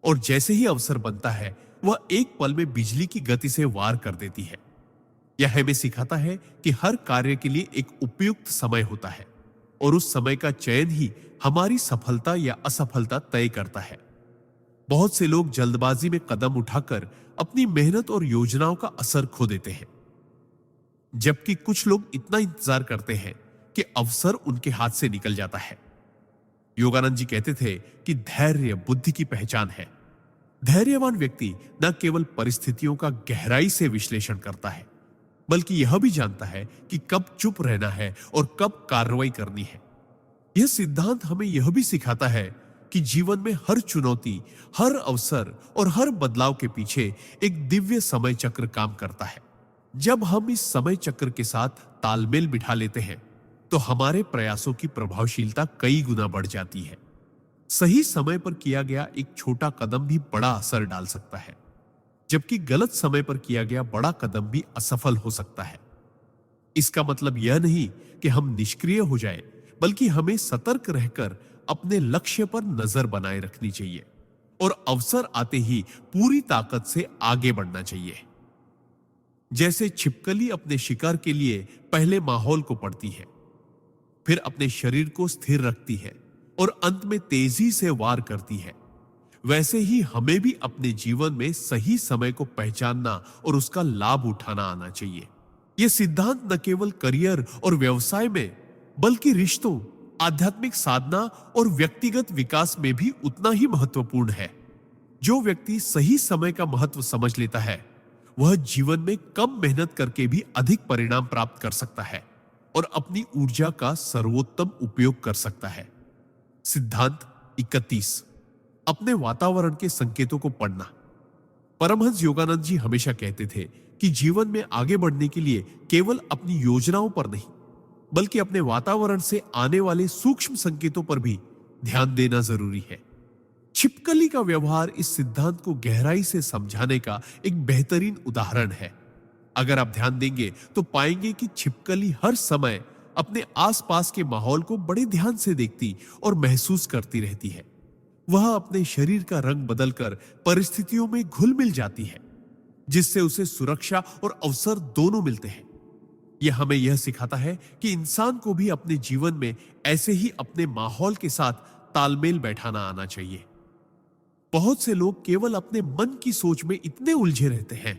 और जैसे ही अवसर बनता है वह एक पल में बिजली की गति से वार कर देती है। यह हमें सिखाता है कि हर कार्य के लिए एक उपयुक्त समय होता है और उस समय का चयन ही हमारी सफलता या असफलता तय करता है। बहुत से लोग जल्दबाजी में कदम उठाकर अपनी मेहनत और योजनाओं का असर खो देते हैं, जबकि कुछ लोग इतना इंतजार करते हैं कि अवसर उनके हाथ से निकल जाता है। योगानंद जी कहते थे कि धैर्य बुद्धि की पहचान है। धैर्यवान व्यक्ति न केवल परिस्थितियों का गहराई से विश्लेषण करता है बल्कि यह भी जानता है कि कब चुप रहना है और कब कार्रवाई करनी है। यह सिद्धांत हमें यह भी सिखाता है कि जीवन में हर चुनौती, हर अवसर और हर बदलाव के पीछे एक दिव्य समय चक्र काम करता है। जब हम इस समय चक्र के साथ तालमेल बिठा लेते हैं तो हमारे प्रयासों की प्रभावशीलता कई गुना बढ़ जाती है। सही समय पर किया गया एक छोटा कदम भी बड़ा असर डाल सकता है, जबकि गलत समय पर किया गया बड़ा कदम भी असफल हो सकता है। इसका मतलब यह नहीं कि हम निष्क्रिय हो जाएं, बल्कि हमें सतर्क रहकर अपने लक्ष्य पर नजर बनाए रखनी चाहिए और अवसर आते ही पूरी ताकत से आगे बढ़ना चाहिए। जैसे छिपकली अपने शिकार के लिए पहले माहौल को पढ़ती है, फिर अपने शरीर को स्थिर रखती है और अंत में तेजी से वार करती है, वैसे ही हमें भी अपने जीवन में सही समय को पहचानना और उसका लाभ उठाना आना चाहिए। यह सिद्धांत न केवल करियर और व्यवसाय में बल्कि रिश्तों, आध्यात्मिक साधना और व्यक्तिगत विकास में भी उतना ही महत्वपूर्ण है। जो व्यक्ति सही समय का महत्व समझ लेता है वह जीवन में कम मेहनत करके भी अधिक परिणाम प्राप्त कर सकता है और अपनी ऊर्जा का सर्वोत्तम उपयोग कर सकता है। सिद्धांत 31। अपने वातावरण के संकेतों को पढ़ना। परमहंस योगानंद जी हमेशा कहते थे कि जीवन में आगे बढ़ने के लिए केवल अपनी योजनाओं पर नहीं, बल्कि अपने वातावरण से आने वाले सूक्ष्म संकेतों पर भी ध्यान देना जरूरी है। छिपकली का व्यवहार इस सिद्धांत को गहराई से समझाने का एक बेहतरीन उदाहरण है। अगर आप ध्यान देंगे तो पाएंगे कि छिपकली हर समय अपने आसपास के माहौल को बड़े ध्यान से देखती और महसूस करती रहती है। वह अपने शरीर का रंग बदलकर परिस्थितियों में घुल मिल जाती है, जिससे उसे सुरक्षा और अवसर दोनों मिलते हैं। यह हमें यह सिखाता है कि इंसान को भी अपने जीवन में ऐसे ही अपने माहौल के साथ तालमेल बैठाना आना चाहिए। बहुत से लोग केवल अपने मन की सोच में इतने उलझे रहते हैं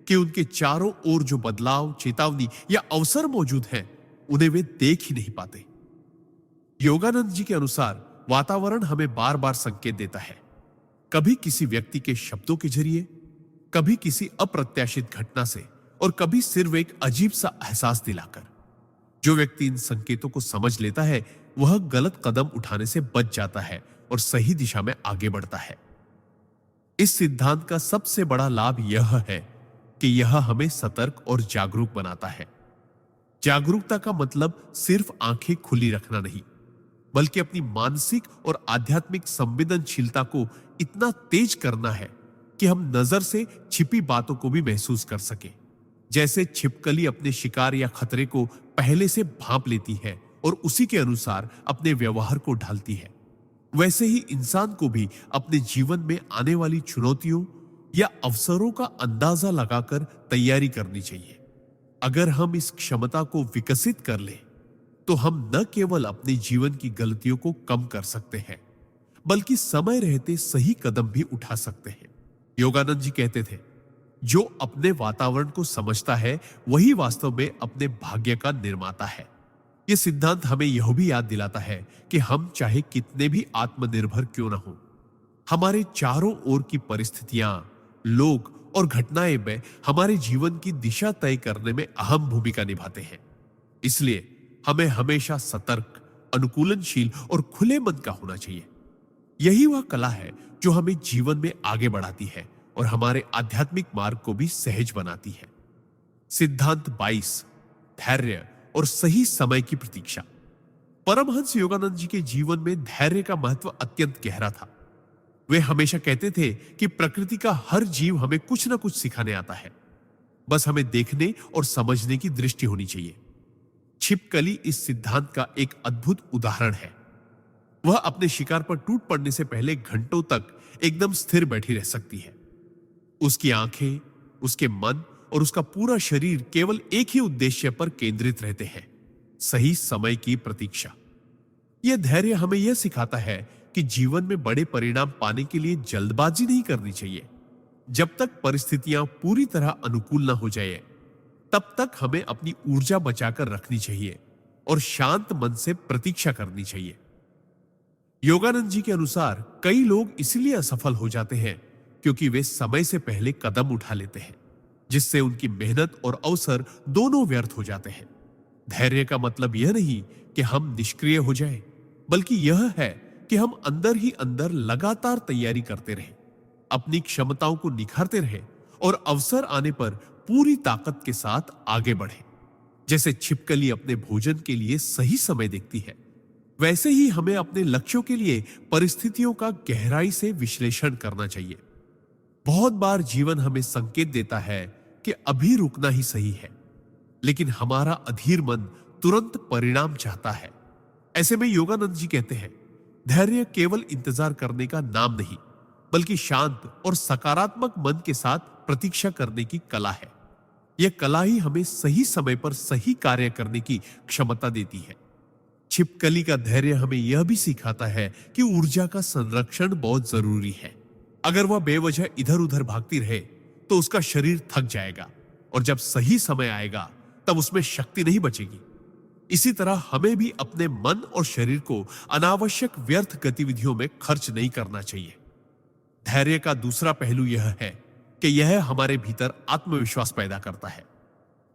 कि उनके चारों ओर जो बदलाव, चेतावनी या अवसर मौजूद हैं, उन्हें वे देख ही नहीं पाते। योगानंद जी के अनुसार वातावरण हमें बार बार संकेत देता है, कभी किसी व्यक्ति के शब्दों के जरिए, कभी किसी अप्रत्याशित घटना से, और कभी सिर्फ एक अजीब सा एहसास दिलाकर। जो व्यक्ति इन संकेतों को समझ लेता है, वह गलत कदम उठाने से बच जाता है और सही दिशा में आगे बढ़ता है। इस सिद्धांत का सबसे बड़ा लाभ यह है कि यह हमें सतर्क और जागरूक बनाता है। जागरूकता का मतलब सिर्फ आंखें खुली रखना नहीं, बल्कि अपनी मानसिक और आध्यात्मिक संवेदनशीलता को इतना तेज करना है कि हम नजर से छिपी बातों को भी महसूस कर सके। जैसे छिपकली अपने शिकार या खतरे को पहले से भांप लेती है और उसी के अनुसार अपने व्यवहार को ढालती है, वैसे ही इंसान को भी अपने जीवन में आने वाली चुनौतियों या अवसरों का अंदाजा लगाकर तैयारी करनी चाहिए। अगर हम इस क्षमता को विकसित कर लें, तो हम न केवल अपने जीवन की गलतियों को कम कर सकते हैं, बल्कि समय रहते सही कदम भी उठा सकते हैं। योगानंद जी कहते थे, जो अपने वातावरण को समझता है वही वास्तव में अपने भाग्य का निर्माता है। यह सिद्धांत हमें यह भी याद दिलाता है कि हम चाहे कितने भी आत्मनिर्भर क्यों न हो, हमारे चारों ओर की परिस्थितियां, लोग और घटनाएं में हमारे जीवन की दिशा तय करने में अहम भूमिका निभाते हैं। इसलिए हमें हमेशा सतर्क, अनुकूलनशील और खुले मन का होना चाहिए। यही वह कला है जो हमें जीवन में आगे बढ़ाती है और हमारे आध्यात्मिक मार्ग को भी सहज बनाती है। सिद्धांत 22, धैर्य और सही समय की प्रतीक्षा। परमहंस योगानंद जी के जीवन में धैर्य का महत्व अत्यंत गहरा था। वे हमेशा कहते थे कि प्रकृति का हर जीव हमें कुछ ना कुछ सिखाने आता है, बस हमें देखने और समझने की दृष्टि होनी चाहिए। छिपकली इस सिद्धांत का एक अद्भुत उदाहरण है। वह अपने शिकार पर टूट पड़ने से पहले घंटों तक एकदम स्थिर बैठी रह सकती है। उसकी आंखें, उसके मन और उसका पूरा शरीर केवल एक ही उद्देश्य पर केंद्रित रहते हैं, सही समय की प्रतीक्षा। यह धैर्य हमें यह सिखाता है कि जीवन में बड़े परिणाम पाने के लिए जल्दबाजी नहीं करनी चाहिए। जब तक परिस्थितियां पूरी तरह अनुकूल ना हो जाए, तब तक हमें अपनी ऊर्जा बचाकर रखनी चाहिए और शांत मन से प्रतीक्षा करनी चाहिए। योगानंद जी के अनुसार कई लोग इसलिए असफल हो जाते हैं क्योंकि वे समय से पहले कदम उठा लेते हैं, जिससे उनकी मेहनत और अवसर दोनों व्यर्थ हो जाते हैं। धैर्य का मतलब यह नहीं कि हम निष्क्रिय हो जाएं, बल्कि यह है कि हम अंदर ही अंदर लगातार तैयारी करते रहें, अपनी क्षमताओं को निखारते रहें और अवसर आने पर पूरी ताकत के साथ आगे बढ़ें। जैसे छिपकली अपने भोजन के लिए सही समय देखती है, वैसे ही हमें अपने लक्ष्यों के लिए परिस्थितियों का गहराई से विश्लेषण करना चाहिए। बहुत बार जीवन हमें संकेत देता है कि अभी रुकना ही सही है, लेकिन हमारा अधीर मन तुरंत परिणाम चाहता है। ऐसे में योगानंद जी कहते हैं, धैर्य केवल इंतजार करने का नाम नहीं, बल्कि शांत और सकारात्मक मन के साथ प्रतीक्षा करने की कला है। यह कला ही हमें सही समय पर सही कार्य करने की क्षमता देती है। छिपकली का धैर्य हमें यह भी सिखाता है कि ऊर्जा का संरक्षण बहुत जरूरी है। अगर वह बेवजह इधर उधर भागती रहे तो उसका शरीर थक जाएगा और जब सही समय आएगा तब उसमें शक्ति नहीं बचेगी। इसी तरह हमें भी अपने मन और शरीर को अनावश्यक व्यर्थ गतिविधियों में खर्च नहीं करना चाहिए। धैर्य का दूसरा पहलू यह है कि यह हमारे भीतर आत्मविश्वास पैदा करता है।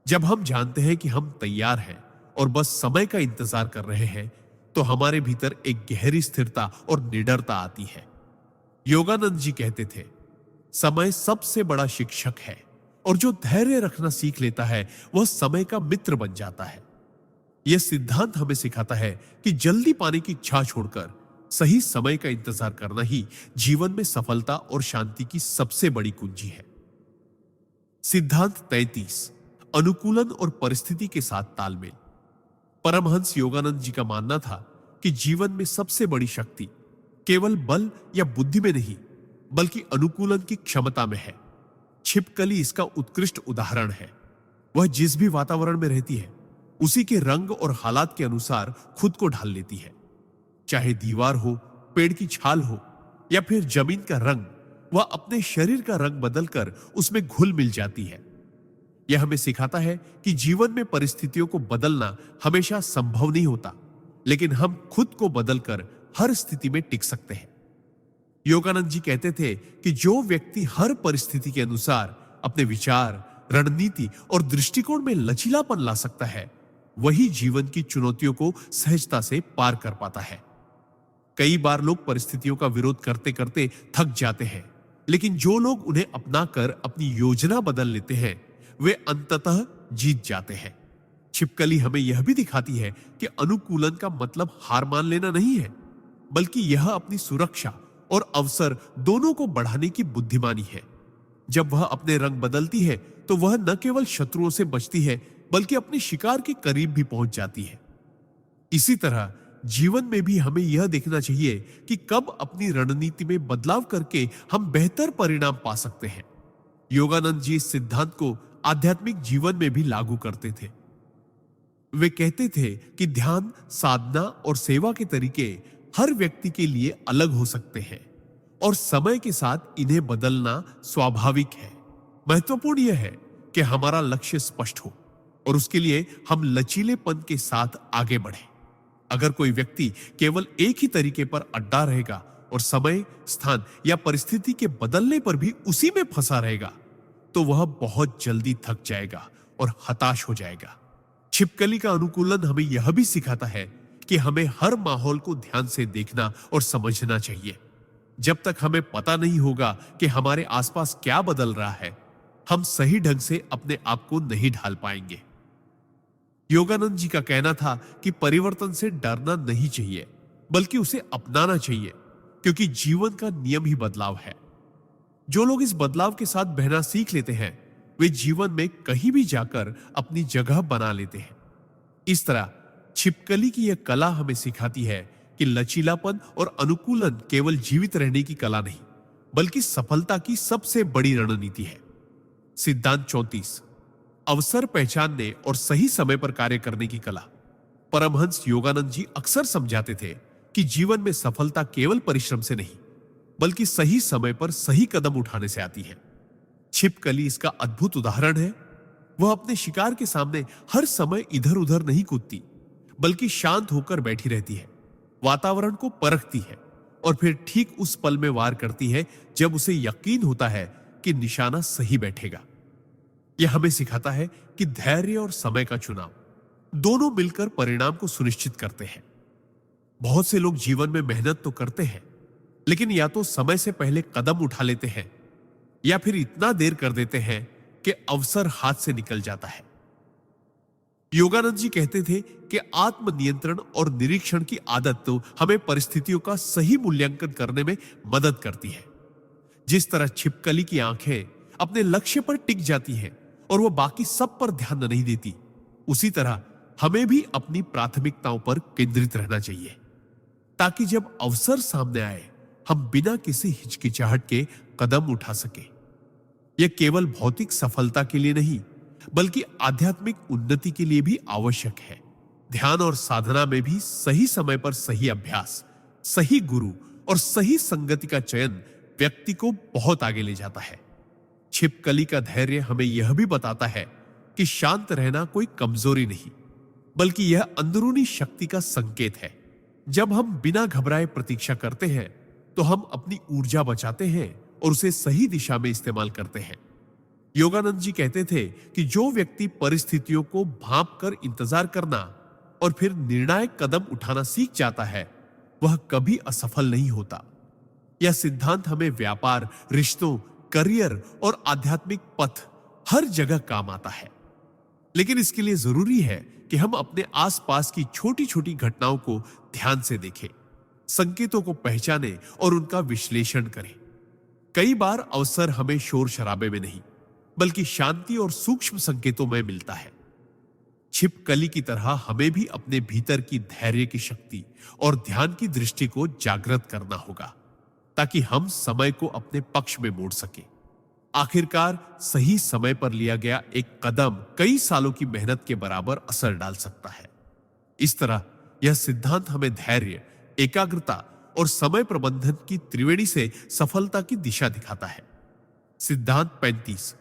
जब हम जानते हैं कि हम तैयार हैं और बस समय का इंतजार कर रहे हैं, तो हमारे भीतर एक गहरी स्थिरता और निडरता आती है। योगानंद जी कहते थे, समय सबसे बड़ा शिक्षक है और जो धैर्य रखना सीख लेता है वह समय का मित्र बन जाता है। यह सिद्धांत हमें सिखाता है कि जल्दी पाने की इच्छा छोड़कर सही समय का इंतजार करना ही जीवन में सफलता और शांति की सबसे बड़ी कुंजी है। सिद्धांत 33, अनुकूलन और परिस्थिति के साथ तालमेल। परमहंस योगानंद जी का मानना था कि जीवन में सबसे बड़ी शक्ति केवल बल या बुद्धि में नहीं बल्कि अनुकूलन की क्षमता में है। छिपकली इसका उत्कृष्ट उदाहरण है। वह जिस भी वातावरण में रहती है उसी के रंग और हालात के अनुसार खुद को ढाल लेती है। चाहे दीवार हो, पेड़ की छाल हो या फिर जमीन का रंग, वह अपने शरीर का रंग बदलकर उसमें घुल मिल जाती है। यह हमें सिखाता है कि जीवन में परिस्थितियों को बदलना हमेशा संभव नहीं होता, लेकिन हम खुद को बदलकर हर स्थिति में टिक सकते हैं। योगानंद जी कहते थे कि जो व्यक्ति हर परिस्थिति के अनुसार अपने विचार, रणनीति और दृष्टिकोण में लचीलापन ला सकता है, वही जीवन की चुनौतियों को सहजता से पार कर पाता है। कई बार लोग परिस्थितियों का विरोध करते करते थक जाते हैं, लेकिन जो लोग उन्हें अपनाकर अपनी योजना बदल लेते हैं वे अंततः जीत जाते हैं। छिपकली हमें यह भी दिखाती है कि अनुकूलन का मतलब हार मान लेना नहीं है, बल्कि यह अपनी सुरक्षा और अवसर दोनों को बढ़ाने की बुद्धिमानी है। जब वह अपने रंग बदलती है तो वह न केवल शत्रुओं से बचती है बल्कि अपने शिकार के करीब भी पहुंच जाती है। इसी तरह जीवन में भी हमें यह देखना चाहिए कि कब अपनी रणनीति में बदलाव करके हम बेहतर परिणाम पा सकते हैं। योगानंद जी इस सिद्धांत को आध्यात्मिक जीवन में भी लागू करते थे। वे कहते थे कि ध्यान, साधना और सेवा के तरीके हर व्यक्ति के लिए अलग हो सकते हैं और समय के साथ इन्हें बदलना स्वाभाविक है। महत्वपूर्ण यह है कि हमारा लक्ष्य स्पष्ट हो और उसके लिए हम लचीलेपन के साथ आगे बढ़ें। अगर कोई व्यक्ति केवल एक ही तरीके पर अड्डा रहेगा और समय, स्थान या परिस्थिति के बदलने पर भी उसी में फंसा रहेगा तो वह बहुत जल्दी थक जाएगा और हताश हो जाएगा। छिपकली का अनुकूलन हमें यह भी सिखाता है कि हमें हर माहौल को ध्यान से देखना और समझना चाहिए। जब तक हमें पता नहीं होगा कि हमारे आसपास क्या बदल रहा है, हम सही ढंग से अपने आप को नहीं ढाल पाएंगे। योगानंद जी का कहना था कि परिवर्तन से डरना नहीं चाहिए बल्कि उसे अपनाना चाहिए, क्योंकि जीवन का नियम ही बदलाव है। जो लोग इस बदलाव के साथ बहना सीख लेते हैं वे जीवन में कहीं भी जाकर अपनी जगह बना लेते हैं। इस तरह छिपकली की यह कला हमें सिखाती है कि लचीलापन और अनुकूलन केवल जीवित रहने की कला नहीं बल्कि सफलता की सबसे बड़ी रणनीति है। सिद्धांत 34, अवसर पहचानने और सही समय पर कार्य करने की कला। परमहंस योगानंद जी अक्सर समझाते थे कि जीवन में सफलता केवल परिश्रम से नहीं बल्कि सही समय पर सही कदम उठाने से आती है। छिपकली इसका अद्भुत उदाहरण है। वह अपने शिकार के सामने हर समय इधर उधर नहीं कूदती बल्कि शांत होकर बैठी रहती है, वातावरण को परखती है और फिर ठीक उस पल में वार करती है जब उसे यकीन होता है कि निशाना सही बैठेगा। यह हमें सिखाता है कि धैर्य और समय का चुनाव दोनों मिलकर परिणाम को सुनिश्चित करते हैं। बहुत से लोग जीवन में मेहनत तो करते हैं लेकिन या तो समय से पहले कदम उठा लेते हैं या फिर इतना देर कर देते हैं कि अवसर हाथ से निकल जाता है। योगानंद जी कहते थे कि आत्मनियंत्रण और निरीक्षण की आदत तो हमें परिस्थितियों का सही मूल्यांकन करने में मदद करती है। जिस तरह छिपकली की आंखें अपने लक्ष्य पर टिक जाती हैं और वह बाकी सब पर ध्यान नहीं देती, उसी तरह हमें भी अपनी प्राथमिकताओं पर केंद्रित रहना चाहिए ताकि जब अवसर सामने आए हम बिना किसी हिचकिचाहट के कदम उठा सके। यह केवल भौतिक सफलता के लिए नहीं बल्कि आध्यात्मिक उन्नति के लिए भी आवश्यक है। ध्यान और साधना में भी सही समय पर सही अभ्यास, सही गुरु और सही संगति का चयन व्यक्ति को बहुत आगे ले जाता है। छिपकली का धैर्य हमें यह भी बताता है कि शांत रहना कोई कमजोरी नहीं बल्कि यह अंदरूनी शक्ति का संकेत है। जब हम बिना घबराए प्रतीक्षा करते हैं तो हम अपनी ऊर्जा बचाते हैं और उसे सही दिशा में इस्तेमाल करते हैं। योगानंद जी कहते थे कि जो व्यक्ति परिस्थितियों को भांप कर इंतजार करना और फिर निर्णायक कदम उठाना सीख जाता है वह कभी असफल नहीं होता। यह सिद्धांत हमें व्यापार, रिश्तों, करियर और आध्यात्मिक पथ हर जगह काम आता है। लेकिन इसके लिए जरूरी है कि हम अपने आसपास की छोटी छोटी घटनाओं को ध्यान से देखें, संकेतों को पहचानें और उनका विश्लेषण करें। कई बार अवसर हमें शोर शराबे में नहीं, बल्कि शांति और सूक्ष्म संकेतों में मिलता है। छिपकली की तरह हमें भी अपने भीतर की धैर्य की शक्ति और ध्यान की दृष्टि को जागृत करना होगा, ताकि हम समय को अपने पक्ष में मोड़ सके। आखिरकार सही समय पर लिया गया एक कदम कई सालों की मेहनत के बराबर असर डाल सकता है। इस तरह यह सिद्धांत हमें धैर्य, एकाग्रता और समय प्रबंधन की त्रिवेणी से सफलता की दिशा दिखाता है। सिद्धांत 35,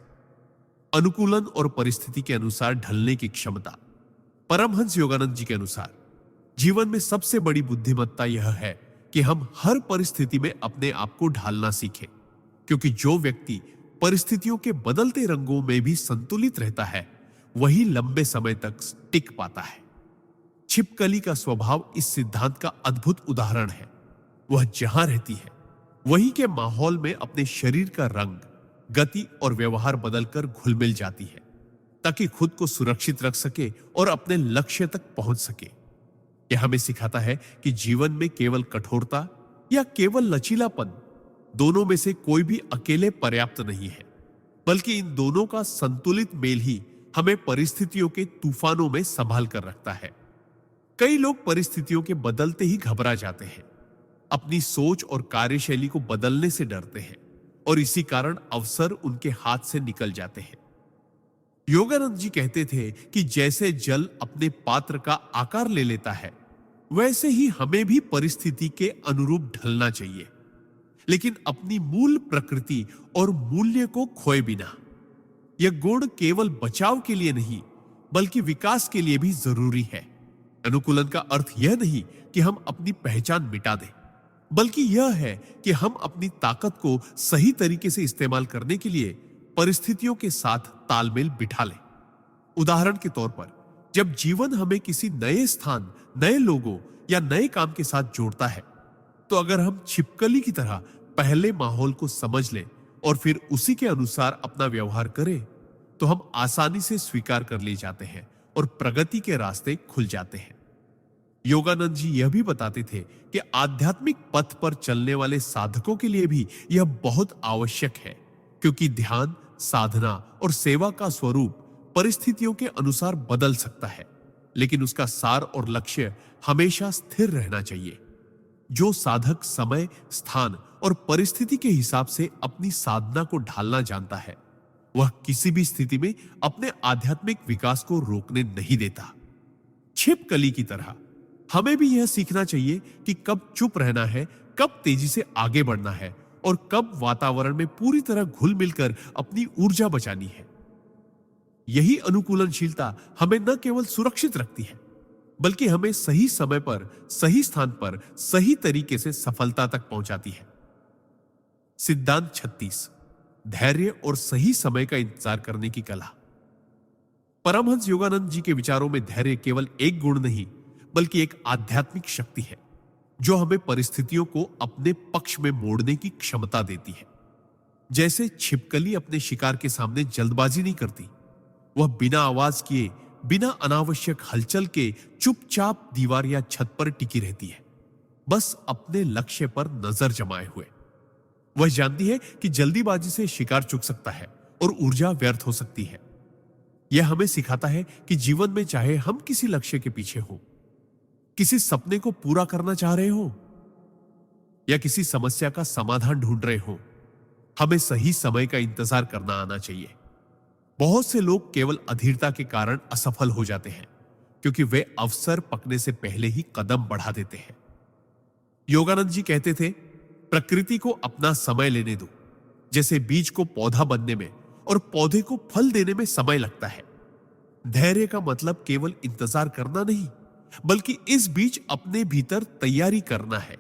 अनुकूलन और परिस्थिति के अनुसार ढलने की क्षमता। परमहंस योगानंद जी के अनुसार जीवन में सबसे बड़ी बुद्धिमत्ता यह है कि हम हर परिस्थिति में अपने आप को ढालना सीखें, क्योंकि जो व्यक्ति परिस्थितियों के बदलते रंगों में भी संतुलित रहता है, वही लंबे समय तक टिक पाता है। छिपकली का स्वभाव इस सिद्धांत का अद्भुत उदाहरण है। वह जहां रहती है, वहीं के माहौल में अपने शरीर का रंग, गति और व्यवहार बदलकर घुल मिल जाती है, ताकि खुद को सुरक्षित रख सके और अपने लक्ष्य तक पहुंच सके। यह हमें सिखाता है कि जीवन में केवल कठोरता या केवल लचीलापन, दोनों में से कोई भी अकेले पर्याप्त नहीं है, बल्कि इन दोनों का संतुलित मेल ही हमें परिस्थितियों के तूफानों में संभाल कर रखता है। कई लोग परिस्थितियों के बदलते ही घबरा जाते हैं, अपनी सोच और कार्यशैली को बदलने से डरते हैं और इसी कारण अवसर उनके हाथ से निकल जाते हैं। योगानंद जी कहते थे कि जैसे जल अपने पात्र का आकार ले लेता है, वैसे ही हमें भी परिस्थिति के अनुरूप ढलना चाहिए, लेकिन अपनी मूल प्रकृति और मूल्य को खोए बिना। यह गुण केवल बचाव के लिए नहीं, बल्कि विकास के लिए भी जरूरी है। अनुकूलन का अर्थ यह नहीं कि हम अपनी पहचान मिटा दें, बल्कि यह है कि हम अपनी ताकत को सही तरीके से इस्तेमाल करने के लिए परिस्थितियों के साथ तालमेल बिठा लें। उदाहरण के तौर पर, जब जीवन हमें किसी नए स्थान, नए लोगों या नए काम के साथ जोड़ता है, तो अगर हम छिपकली की तरह पहले माहौल को समझ लें और फिर उसी के अनुसार अपना व्यवहार करें, तो हम आसानी से स्वीकार कर लिए जाते हैं और प्रगति के रास्ते खुल जाते हैं। योगानंद जी यह भी बताते थे कि आध्यात्मिक पथ पर चलने वाले साधकों के लिए भी यह बहुत आवश्यक है, क्योंकि ध्यान, साधना और सेवा का स्वरूप परिस्थितियों के अनुसार बदल सकता है, लेकिन उसका सार और लक्ष्य हमेशा स्थिर रहना चाहिए। जो साधक समय, स्थान और परिस्थिति के हिसाब से अपनी साधना को ढालना जानता है, वह किसी भी स्थिति में अपने आध्यात्मिक विकास को रोकने नहीं देता। छिपकली की तरह हमें भी यह सीखना चाहिए कि कब चुप रहना है, कब तेजी से आगे बढ़ना है और कब वातावरण में पूरी तरह घुल मिलकर अपनी ऊर्जा बचानी है। यही अनुकूलनशीलता हमें न केवल सुरक्षित रखती है, बल्कि हमें सही समय पर, सही स्थान पर, सही तरीके से सफलता तक पहुंचाती है। सिद्धांत 36, धैर्य और सही समय का इंतजार करने की कला। परमहंस योगानंद जी के विचारों में धैर्य केवल एक गुण नहीं, बल्कि एक आध्यात्मिक शक्ति है, जो हमें परिस्थितियों को अपने पक्ष में मोड़ने की क्षमता देती है। जैसे छिपकली अपने शिकार के सामने जल्दबाजी नहीं करती, वह बिना आवाज किए, बिना अनावश्यक हलचल के चुपचाप दीवार या छत पर टिकी रहती है, बस अपने लक्ष्य पर नजर जमाए हुए। वह जानती है कि जल्दीबाजी से शिकार चूक सकता है और ऊर्जा व्यर्थ हो सकती है। यह हमें सिखाता है कि जीवन में चाहे हम किसी लक्ष्य के पीछे हो, किसी सपने को पूरा करना चाह रहे हो या किसी समस्या का समाधान ढूंढ रहे हो, हमें सही समय का इंतजार करना आना चाहिए। बहुत से लोग केवल अधीरता के कारण असफल हो जाते हैं, क्योंकि वे अवसर पकने से पहले ही कदम बढ़ा देते हैं। योगानंद जी कहते थे, प्रकृति को अपना समय लेने दो। जैसे बीज को पौधा बनने में और पौधे को फल देने में समय लगता है, धैर्य का मतलब केवल इंतजार करना नहीं, बल्कि इस बीच अपने भीतर तैयारी करना है।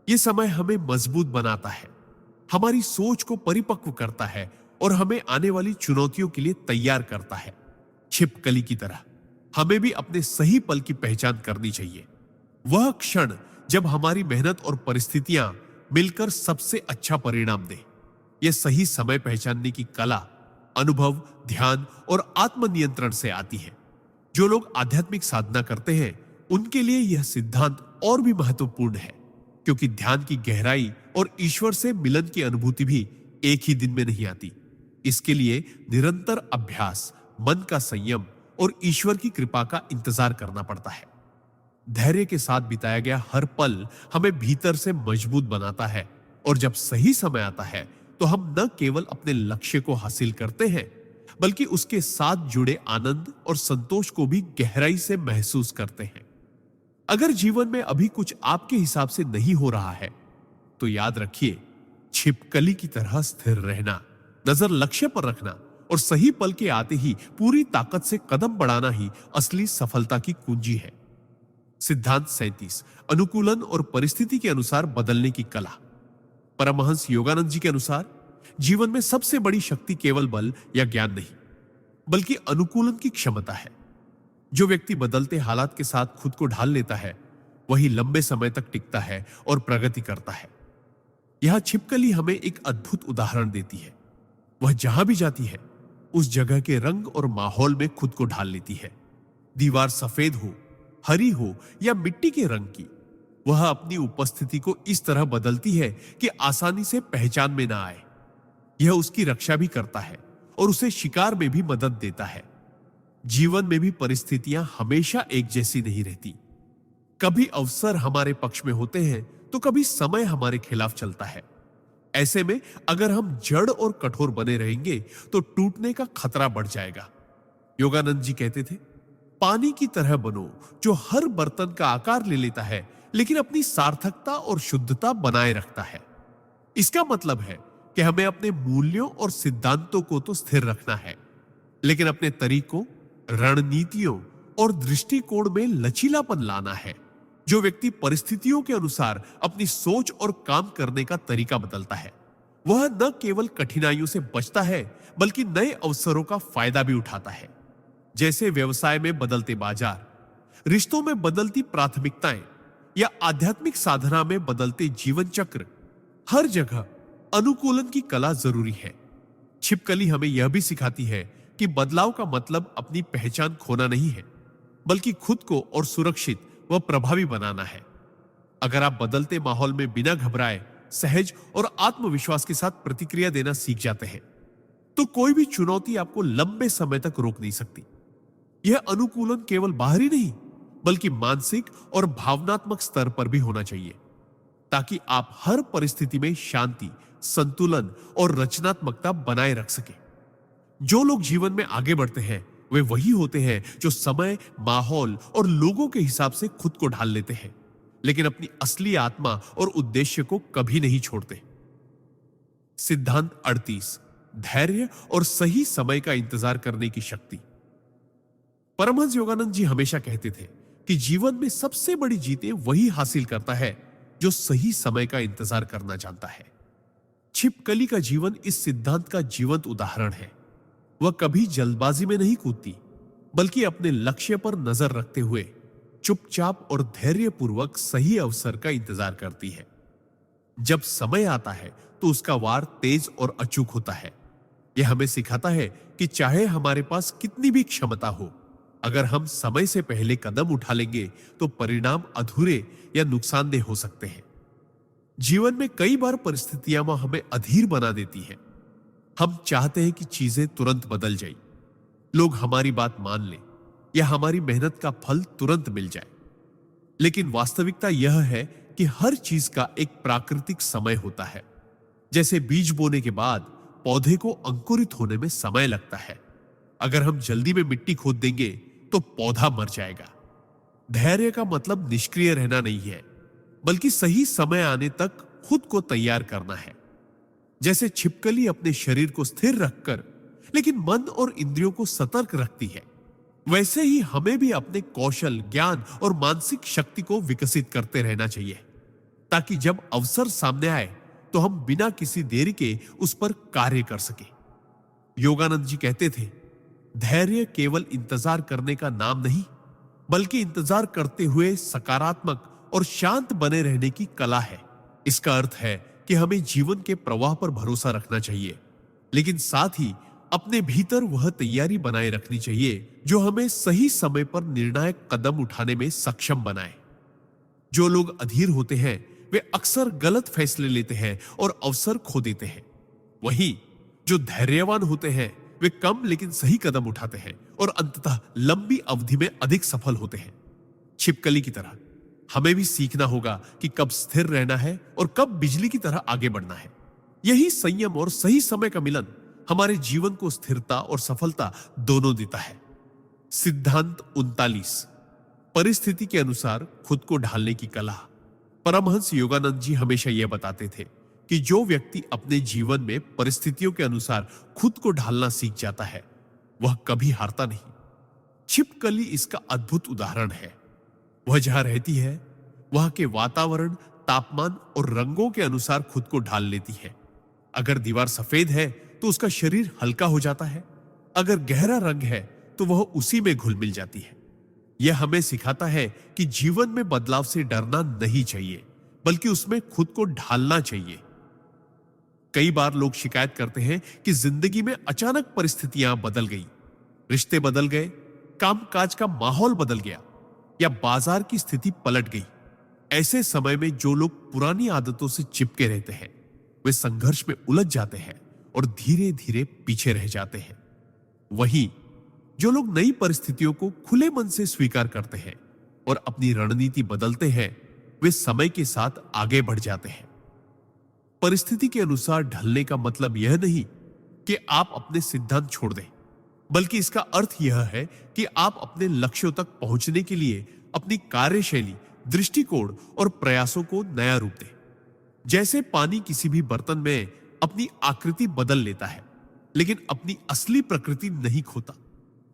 यह समय हमें मजबूत बनाता है, हमारी सोच को परिपक्व करता है और हमें आने वाली चुनौतियों के लिए तैयार करता है। छिपकली की तरह हमें भी अपने सही पल की पहचान करनी चाहिए। वह क्षण जब हमारी मेहनत और परिस्थितियां मिलकर सबसे अच्छा परिणाम दे। यह सही समय पहचानने की कला अनुभव, ध्यान और आत्मनियंत्रण से आती है। जो लोग आध्यात्मिक साधना करते हैं उनके लिए यह सिद्धांत और भी महत्वपूर्ण है, क्योंकि ध्यान की गहराई और ईश्वर से मिलन की अनुभूति भी एक ही दिन में नहीं आती। इसके लिए निरंतर अभ्यास, मन का संयम और ईश्वर की कृपा का इंतजार करना पड़ता है। धैर्य के साथ बिताया गया हर पल हमें भीतर से मजबूत बनाता है, और जब सही समय आता है तो हम न केवल अपने लक्ष्य को हासिल करते हैं, बल्कि उसके साथ जुड़े आनंद और संतोष को भी गहराई से महसूस करते हैं। अगर जीवन में अभी कुछ आपके हिसाब से नहीं हो रहा है तो याद रखिए, छिपकली की तरह स्थिर रहना, नजर लक्ष्य पर रखना और सही पल के आते ही पूरी ताकत से कदम बढ़ाना ही असली सफलता की कुंजी है। सिद्धांत 37, अनुकूलन और परिस्थिति के अनुसार बदलने की कला। परमहंस योगानंद जी के अनुसार जीवन में सबसे बड़ी शक्ति केवल बल या ज्ञान नहीं, बल्कि अनुकूलन की क्षमता है। जो व्यक्ति बदलते हालात के साथ खुद को ढाल लेता है वही लंबे समय तक टिकता है और प्रगति करता है। यह छिपकली हमें एक अद्भुत उदाहरण देती है। वह जहां भी जाती है उस जगह के रंग और माहौल में खुद को ढाल लेती है। दीवार सफेद हो, हरी हो या मिट्टी के रंग की, वह अपनी उपस्थिति को इस तरह बदलती है कि आसानी से पहचान में ना आए। यह उसकी रक्षा भी करता है और उसे शिकार में भी मदद देता है। जीवन में भी परिस्थितियां हमेशा एक जैसी नहीं रहती। कभी अवसर हमारे पक्ष में होते हैं तो कभी समय हमारे खिलाफ चलता है। ऐसे में अगर हम जड़ और कठोर बने रहेंगे तो टूटने का खतरा बढ़ जाएगा। योगानंद जी कहते थे, पानी की तरह बनो जो हर बर्तन का आकार ले लेता है लेकिन अपनी सार्थकता और शुद्धता बनाए रखता है। इसका मतलब है कि हमें अपने मूल्यों और सिद्धांतों को तो स्थिर रखना है, लेकिन अपने तरीकों, रणनीतियों और दृष्टिकोण में लचीलापन लाना है। जो व्यक्ति परिस्थितियों के अनुसार अपनी सोच और काम करने का तरीका बदलता है वह न केवल कठिनाइयों से बचता है बल्कि नए अवसरों का फायदा भी उठाता है। जैसे व्यवसाय में बदलते बाजार, रिश्तों में बदलती प्राथमिकताएं या आध्यात्मिक साधना में बदलते जीवन चक्र, हर जगह अनुकूलन की कला जरूरी है। छिपकली हमें यह भी सिखाती है कि बदलाव का मतलब अपनी पहचान खोना नहीं है, बल्कि खुद को और सुरक्षित व प्रभावी बनाना है। अगर आप बदलते माहौल में बिना घबराए, सहज और आत्मविश्वास के साथ प्रतिक्रिया देना सीख जाते हैं तो कोई भी चुनौती आपको लंबे समय तक रोक नहीं सकती। यह अनुकूलन केवल बाहरी नहीं बल्कि मानसिक और भावनात्मक स्तर पर भी होना चाहिए, ताकि आप हर परिस्थिति में शांति, संतुलन और रचनात्मकता बनाए रख सके। जो लोग जीवन में आगे बढ़ते हैं वे वही होते हैं जो समय, माहौल और लोगों के हिसाब से खुद को ढाल लेते हैं, लेकिन अपनी असली आत्मा और उद्देश्य को कभी नहीं छोड़ते। सिद्धांत 38, धैर्य और सही समय का इंतजार करने की शक्ति। परमहंस योगानंद जी हमेशा कहते थे कि जीवन में सबसे बड़ी जीतें वही हासिल करता है जो सही समय का इंतजार करना जानता है। छिपकली का जीवन इस सिद्धांत का जीवंत उदाहरण है। वह कभी जल्दबाजी में नहीं कूदती, बल्कि अपने लक्ष्य पर नजर रखते हुए चुपचाप और धैर्यपूर्वक सही अवसर का इंतजार करती है। जब समय आता है तो उसका वार तेज और अचूक होता है। यह हमें सिखाता है कि चाहे हमारे पास कितनी भी क्षमता हो, अगर हम समय से पहले कदम उठा लेंगे तो परिणाम अधूरे या नुकसानदेह हो सकते हैं। जीवन में कई बार परिस्थितियां हमें अधीर बना देती हैं। हम चाहते हैं कि चीजें तुरंत बदल जाएं, लोग हमारी बात मान लें या हमारी मेहनत का फल तुरंत मिल जाए। लेकिन वास्तविकता यह है कि हर चीज का एक प्राकृतिक समय होता है। जैसे बीज बोने के बाद पौधे को अंकुरित होने में समय लगता है। अगर हम जल्दी में मिट्टी खोद देंगे तो पौधा मर जाएगा। धैर्य का मतलब निष्क्रिय रहना नहीं है, बल्कि सही समय आने तक खुद को तैयार करना है। जैसे छिपकली अपने शरीर को स्थिर रखकर लेकिन मन और इंद्रियों को सतर्क रखती है, वैसे ही हमें भी अपने कौशल, ज्ञान और मानसिक शक्ति को विकसित करते रहना चाहिए, ताकि जब अवसर सामने आए तो हम बिना किसी देरी के उस पर कार्य कर सके। योगानंद जी कहते थे, धैर्य केवल इंतजार करने का नाम नहीं, बल्कि इंतजार करते हुए सकारात्मक और शांत बने रहने की कला है। इसका अर्थ है कि हमें जीवन के प्रवाह पर भरोसा रखना चाहिए, लेकिन साथ ही अपने भीतर वह तैयारी बनाए रखनी चाहिए जो हमें सही समय पर निर्णायक कदम उठाने में सक्षम बनाए। जो लोग अधीर होते हैं वे अक्सर गलत फैसले लेते हैं और अवसर खो देते हैं। वहीं जो धैर्यवान होते हैं वे कम लेकिन सही कदम उठाते हैं और अंततः लंबी अवधि में अधिक सफल होते हैं। छिपकली की तरह हमें भी सीखना होगा कि कब स्थिर रहना है और कब बिजली की तरह आगे बढ़ना है। यही संयम और सही समय का मिलन हमारे जीवन को स्थिरता और सफलता दोनों देता है। सिद्धांत 39, परिस्थिति के अनुसार खुद को ढालने की कला। परमहंस योगानंद जी हमेशा यह बताते थे कि जो व्यक्ति अपने जीवन में परिस्थितियों के अनुसार खुद को ढालना सीख जाता है वह कभी हारता नहीं। छिपकली इसका अद्भुत उदाहरण है। वह जहां रहती है वहां के वातावरण, तापमान और रंगों के अनुसार खुद को ढाल लेती है। अगर दीवार सफेद है तो उसका शरीर हल्का हो जाता है, अगर गहरा रंग है तो वह उसी में घुल मिल जाती है। यह हमें सिखाता है कि जीवन में बदलाव से डरना नहीं चाहिए, बल्कि उसमें खुद को ढालना चाहिए। कई बार लोग शिकायत करते हैं कि जिंदगी में अचानक परिस्थितियां बदल गई, रिश्ते बदल गए, कामकाज का माहौल बदल गया या बाजार की स्थिति पलट गई। ऐसे समय में जो लोग पुरानी आदतों से चिपके रहते हैं वे संघर्ष में उलझ जाते हैं और धीरे धीरे पीछे रह जाते हैं। वहीं जो लोग नई परिस्थितियों को खुले मन से स्वीकार करते हैं और अपनी रणनीति बदलते हैं वे समय के साथ आगे बढ़ जाते हैं। परिस्थिति के अनुसार ढलने का मतलब यह नहीं कि आप अपने सिद्धांत छोड़ दें, बल्कि इसका अर्थ यह है कि आप अपने लक्ष्यों तक पहुंचने के लिए अपनी कार्यशैली, दृष्टिकोण और प्रयासों को नया रूप दें। जैसे पानी किसी भी बर्तन में अपनी आकृति बदल लेता है लेकिन अपनी असली प्रकृति नहीं खोता,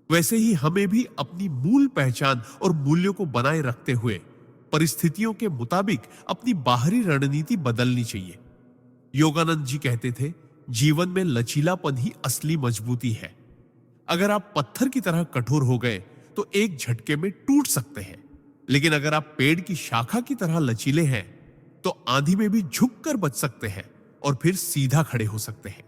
वैसे ही हमें भी अपनी मूल पहचान और मूल्यों को बनाए रखते हुए परिस्थितियों के मुताबिक अपनी बाहरी रणनीति बदलनी चाहिए। योगानंद जी कहते थे, जीवन में लचीलापन ही असली मजबूती है। अगर आप पत्थर की तरह कठोर हो गए तो एक झटके में टूट सकते हैं, लेकिन अगर आप पेड़ की शाखा की तरह लचीले हैं तो आंधी में भी झुककर बच सकते हैं और फिर सीधा खड़े हो सकते हैं।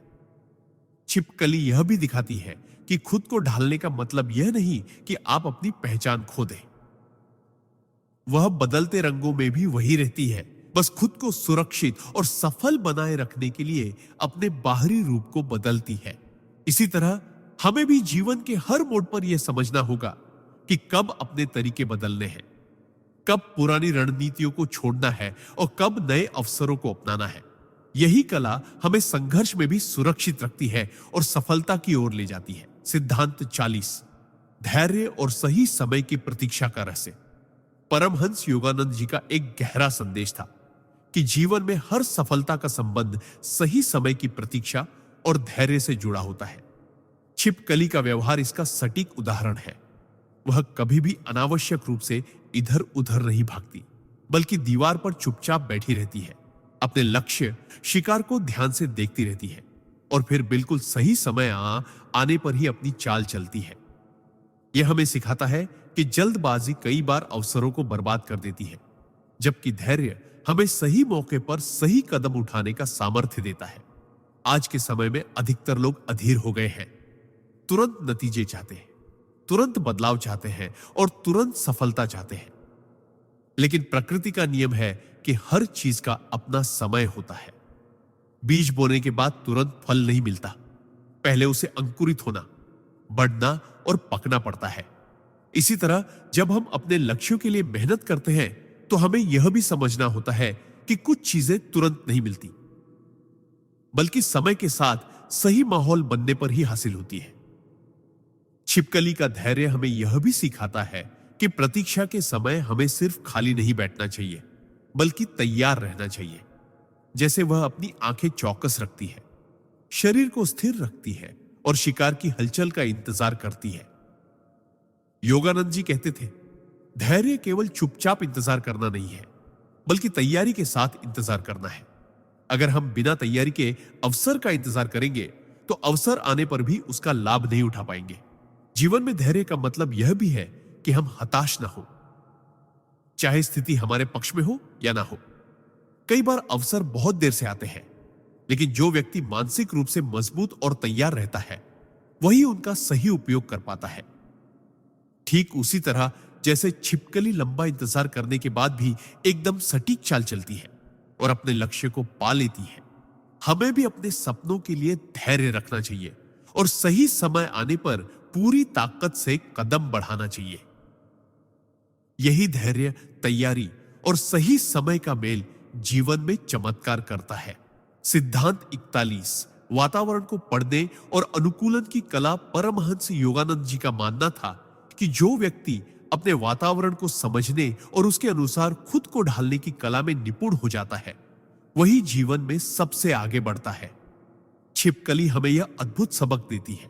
छिपकली यह भी दिखाती है कि खुद को ढालने का मतलब यह नहीं कि आप अपनी पहचान खो दें। वह बदलते रंगों में भी वही रहती है, बस खुद को सुरक्षित और सफल बनाए रखने के लिए अपने बाहरी रूप को बदलती है। इसी तरह हमें भी जीवन के हर मोड़ पर यह समझना होगा कि कब अपने तरीके बदलने हैं, कब पुरानी रणनीतियों को छोड़ना है और कब नए अवसरों को अपनाना है। यही कला हमें संघर्ष में भी सुरक्षित रखती है और सफलता की ओर ले जाती है। सिद्धांत 40, धैर्य और सही समय की प्रतीक्षा का रहस्य। परमहंस योगानंद जी का एक गहरा संदेश था कि जीवन में हर सफलता का संबंध सही समय की प्रतीक्षा और धैर्य से जुड़ा होता है। छिपकली का व्यवहार इसका सटीक उदाहरण है। वह कभी भी अनावश्यक रूप से इधर उधर नहीं भागती, बल्कि दीवार पर चुपचाप बैठी रहती है, अपने लक्ष्य शिकार को ध्यान से देखती रहती है और फिर बिल्कुल सही समय आने पर ही अपनी चाल चलती है। यह हमें सिखाता है कि जल्दबाजी कई बार अवसरों को बर्बाद कर देती है, जबकि धैर्य हमें सही मौके पर सही कदम उठाने का सामर्थ्य देता है। आज के समय में अधिकतर लोग अधीर हो गए हैं, तुरंत नतीजे चाहते हैं, तुरंत बदलाव चाहते हैं और तुरंत सफलता चाहते हैं। लेकिन प्रकृति का नियम है कि हर चीज का अपना समय होता है। बीज बोने के बाद तुरंत फल नहीं मिलता, पहले उसे अंकुरित होना, बढ़ना और पकना पड़ता है। इसी तरह जब हम अपने लक्ष्यों के लिए मेहनत करते हैं तो हमें यह भी समझना होता है कि कुछ चीजें तुरंत नहीं मिलती, बल्कि समय के साथ सही माहौल बनने पर ही हासिल होती है। छिपकली का धैर्य हमें यह भी सिखाता है कि प्रतीक्षा के समय हमें सिर्फ खाली नहीं बैठना चाहिए, बल्कि तैयार रहना चाहिए। जैसे वह अपनी आंखें चौकस रखती है, शरीर को स्थिर रखती है और शिकार की हलचल का इंतजार करती है। योगानंद जी कहते थे, धैर्य केवल चुपचाप इंतजार करना नहीं है, बल्कि तैयारी के साथ इंतजार करना है। अगर हम बिना तैयारी के अवसर का इंतजार करेंगे तो अवसर आने पर भी उसका लाभ नहीं उठा पाएंगे। जीवन में धैर्य का मतलब यह भी है कि हम हताश ना हो, चाहे स्थिति हमारे पक्ष में हो या ना हो। कई बार अवसर बहुत देर से आते हैं, लेकिन जो व्यक्ति मानसिक रूप से मजबूत और तैयार रहता है वही उनका सही उपयोग कर पाता है। ठीक उसी तरह जैसे छिपकली लंबा इंतजार करने के बाद भी एकदम सटीक चाल चलती है और अपने लक्ष्य को पा लेती है, हमें भी अपने सपनों के लिए धैर्य रखना चाहिए और सही समय आने पर पूरी ताकत से कदम बढ़ाना चाहिए। यही धैर्य, तैयारी और सही समय का मेल जीवन में चमत्कार करता है। सिद्धांत 41 वातावरण को पढ़ने और अनुकूलन की कला। परमहंस योगानंद जी का मानना था कि जो व्यक्ति अपने वातावरण को समझने और उसके अनुसार खुद को ढालने की कला में निपुण हो जाता है वही जीवन में सबसे आगे बढ़ता है। छिपकली हमें यह अद्भुत सबक देती है।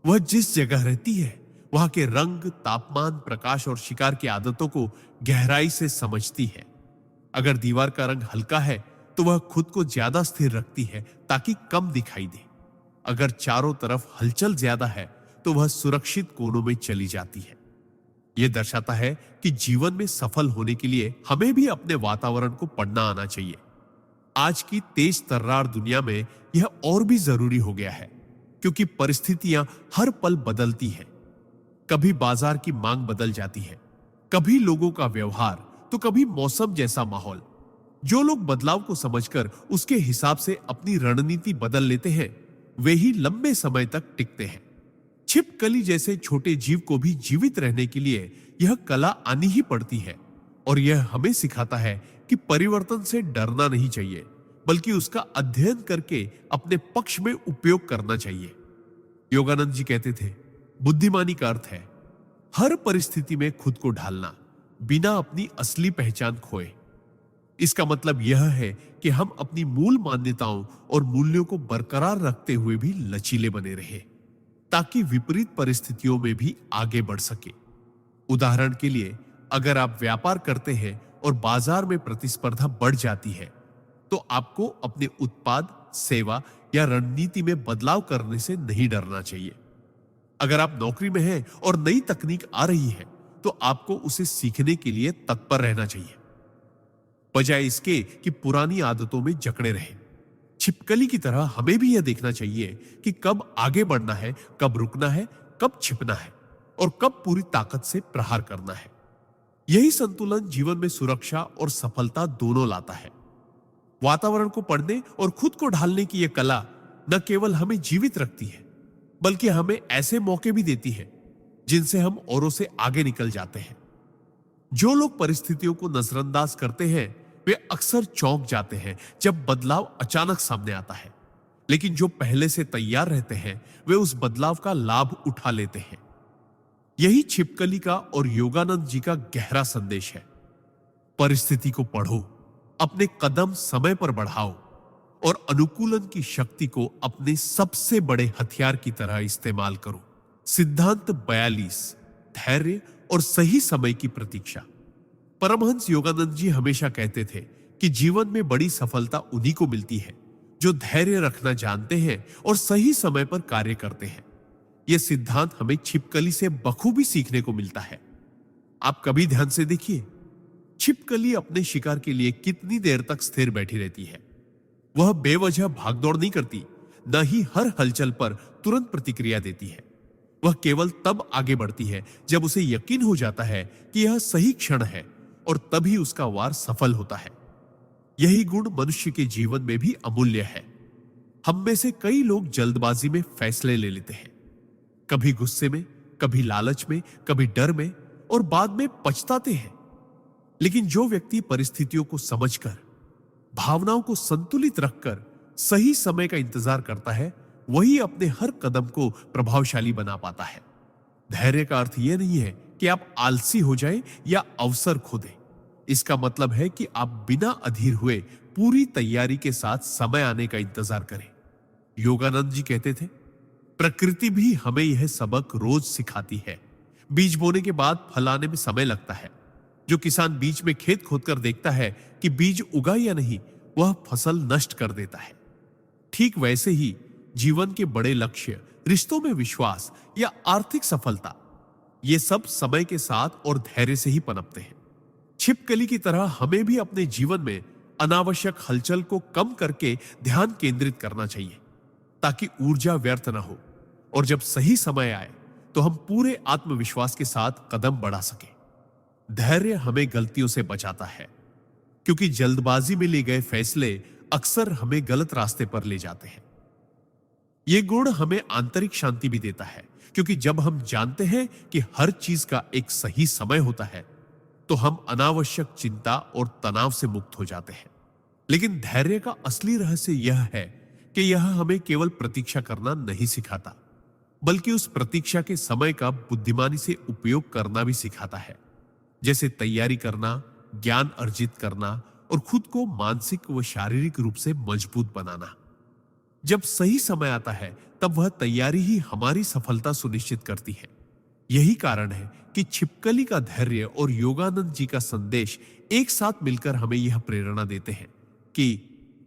वह जिस जगह रहती है वहां के रंग, तापमान, प्रकाश और शिकार की आदतों को गहराई से समझती है। अगर दीवार का रंग हल्का है तो वह खुद को ज्यादा स्थिर रखती है ताकि कम दिखाई दे। अगर चारों तरफ हलचल ज्यादा है तो वह सुरक्षित कोनों में चली जाती है। यह दर्शाता है कि जीवन में सफल होने के लिए हमें भी अपने वातावरण को पढ़ना आना चाहिए। आज की तेज तर्रार दुनिया में यह और भी जरूरी हो गया है, क्योंकि परिस्थितियां हर पल बदलती हैं। कभी बाजार की मांग बदल जाती है, कभी लोगों का व्यवहार, तो कभी मौसम जैसा माहौल। जो लोग बदलाव को समझकर उसके हिसाब से अपनी रणनीति बदल लेते हैं वे ही लंबे समय तक टिकते हैं। छिपकली जैसे छोटे जीव को भी जीवित रहने के लिए यह कला आनी ही पड़ती है और यह हमें सिखाता है कि परिवर्तन से डरना नहीं चाहिए, बल्कि उसका अध्ययन करके अपने पक्ष में उपयोग करना चाहिए। योगानंद जी कहते थे, बुद्धिमानी का अर्थ है हर परिस्थिति में खुद को ढालना बिना अपनी असली पहचान खोए। इसका मतलब यह है कि हम अपनी मूल मान्यताओं और मूल्यों को बरकरार रखते हुए भी लचीले बने रहे, ताकि विपरीत परिस्थितियों में भी आगे बढ़ सके। उदाहरण के लिए, अगर आप व्यापार करते हैं और बाजार में प्रतिस्पर्धा बढ़ जाती है तो आपको अपने उत्पाद, सेवा या रणनीति में बदलाव करने से नहीं डरना चाहिए। अगर आप नौकरी में हैं और नई तकनीक आ रही है तो आपको उसे सीखने के लिए तत्पर रहना चाहिए, बजाय इसके कि पुरानी आदतों में जकड़े रहें। छिपकली की तरह हमें भी यह देखना चाहिए कि कब आगे बढ़ना है, कब रुकना है, कब छिपना है और कब पूरी ताकत से प्रहार करना है। यही संतुलन जीवन में सुरक्षा और सफलता दोनों लाता है। वातावरण को पढ़ने और खुद को ढालने की यह कला न केवल हमें जीवित रखती है, बल्कि हमें ऐसे मौके भी देती है जिनसे हम औरों से आगे निकल जाते हैं। जो लोग परिस्थितियों को नजरअंदाज करते हैं वे अक्सर चौंक जाते हैं जब बदलाव अचानक सामने आता है, लेकिन जो पहले से तैयार रहते हैं वे उस बदलाव का लाभ उठा लेते हैं। यही छिपकली का और योगानंद जी का गहरा संदेश है। परिस्थिति को पढ़ो, अपने कदम समय पर बढ़ाओ और अनुकूलन की शक्ति को अपने सबसे बड़े हथियार की तरह इस्तेमाल करो। सिद्धांत 42 धैर्य और सही समय की प्रतीक्षा। परमहंस योगानंद जी हमेशा कहते थे कि जीवन में बड़ी सफलता उन्हीं को मिलती है जो धैर्य रखना जानते हैं और सही समय पर कार्य करते हैं। यह सिद्धांत हमें छिपकली से बखूबी सीखने को मिलता है। आप कभी ध्यान से देखिए, छिपकली अपने शिकार के लिए कितनी देर तक स्थिर बैठी रहती है। वह बेवजह भागदौड़ नहीं करती, न ही हर हलचल पर तुरंत प्रतिक्रिया देती है। वह केवल तब आगे बढ़ती है जब उसे यकीन हो जाता है कि यह सही क्षण है और तभी उसका वार सफल होता है। यही गुण मनुष्य के जीवन में भी अमूल्य है। हम में से कई लोग जल्दबाजी में फैसले ले लेते हैं, कभी गुस्से में, कभी लालच में, कभी डर में, और बाद में पछताते हैं। लेकिन जो व्यक्ति परिस्थितियों को समझकर, भावनाओं को संतुलित रखकर सही समय का इंतजार करता है वही अपने हर कदम को प्रभावशाली बना पाता है। धैर्य का अर्थ यह नहीं है कि आप आलसी हो जाएं या अवसर खो दें। इसका मतलब है कि आप बिना अधीर हुए पूरी तैयारी के साथ समय आने का इंतजार करें। योगानंद जी कहते थे, प्रकृति भी हमें यह सबक रोज सिखाती है। बीज बोने के बाद फल आने में समय लगता है। जो किसान बीच में खेत खोदकर देखता है कि बीज उगा या नहीं, वह फसल नष्ट कर देता है। ठीक वैसे ही जीवन के बड़े लक्ष्य, रिश्तों में विश्वास या आर्थिक सफलता, ये सब समय के साथ और धैर्य से ही पनपते हैं। छिपकली की तरह हमें भी अपने जीवन में अनावश्यक हलचल को कम करके ध्यान केंद्रित करना चाहिए ताकि ऊर्जा व्यर्थ न हो और जब सही समय आए तो हम पूरे आत्मविश्वास के साथ कदम बढ़ा सके। धैर्य हमें गलतियों से बचाता है क्योंकि जल्दबाजी में लिए गए फैसले अक्सर हमें गलत रास्ते पर ले जाते हैं। यह गुण हमें आंतरिक शांति भी देता है क्योंकि जब हम जानते हैं कि हर चीज का एक सही समय होता है तो हम अनावश्यक चिंता और तनाव से मुक्त हो जाते हैं। लेकिन धैर्य का असली रहस्य यह है कि यह हमें केवल प्रतीक्षा करना नहीं सिखाता बल्कि उस प्रतीक्षा के समय का बुद्धिमानी से उपयोग करना भी सिखाता है, जैसे तैयारी करना, ज्ञान अर्जित करना और खुद को मानसिक व शारीरिक रूप से मजबूत बनाना। जब सही समय आता है तब वह तैयारी ही हमारी सफलता सुनिश्चित करती है। यही कारण है कि छिपकली का धैर्य और योगानंद जी का संदेश एक साथ मिलकर हमें यह प्रेरणा देते हैं कि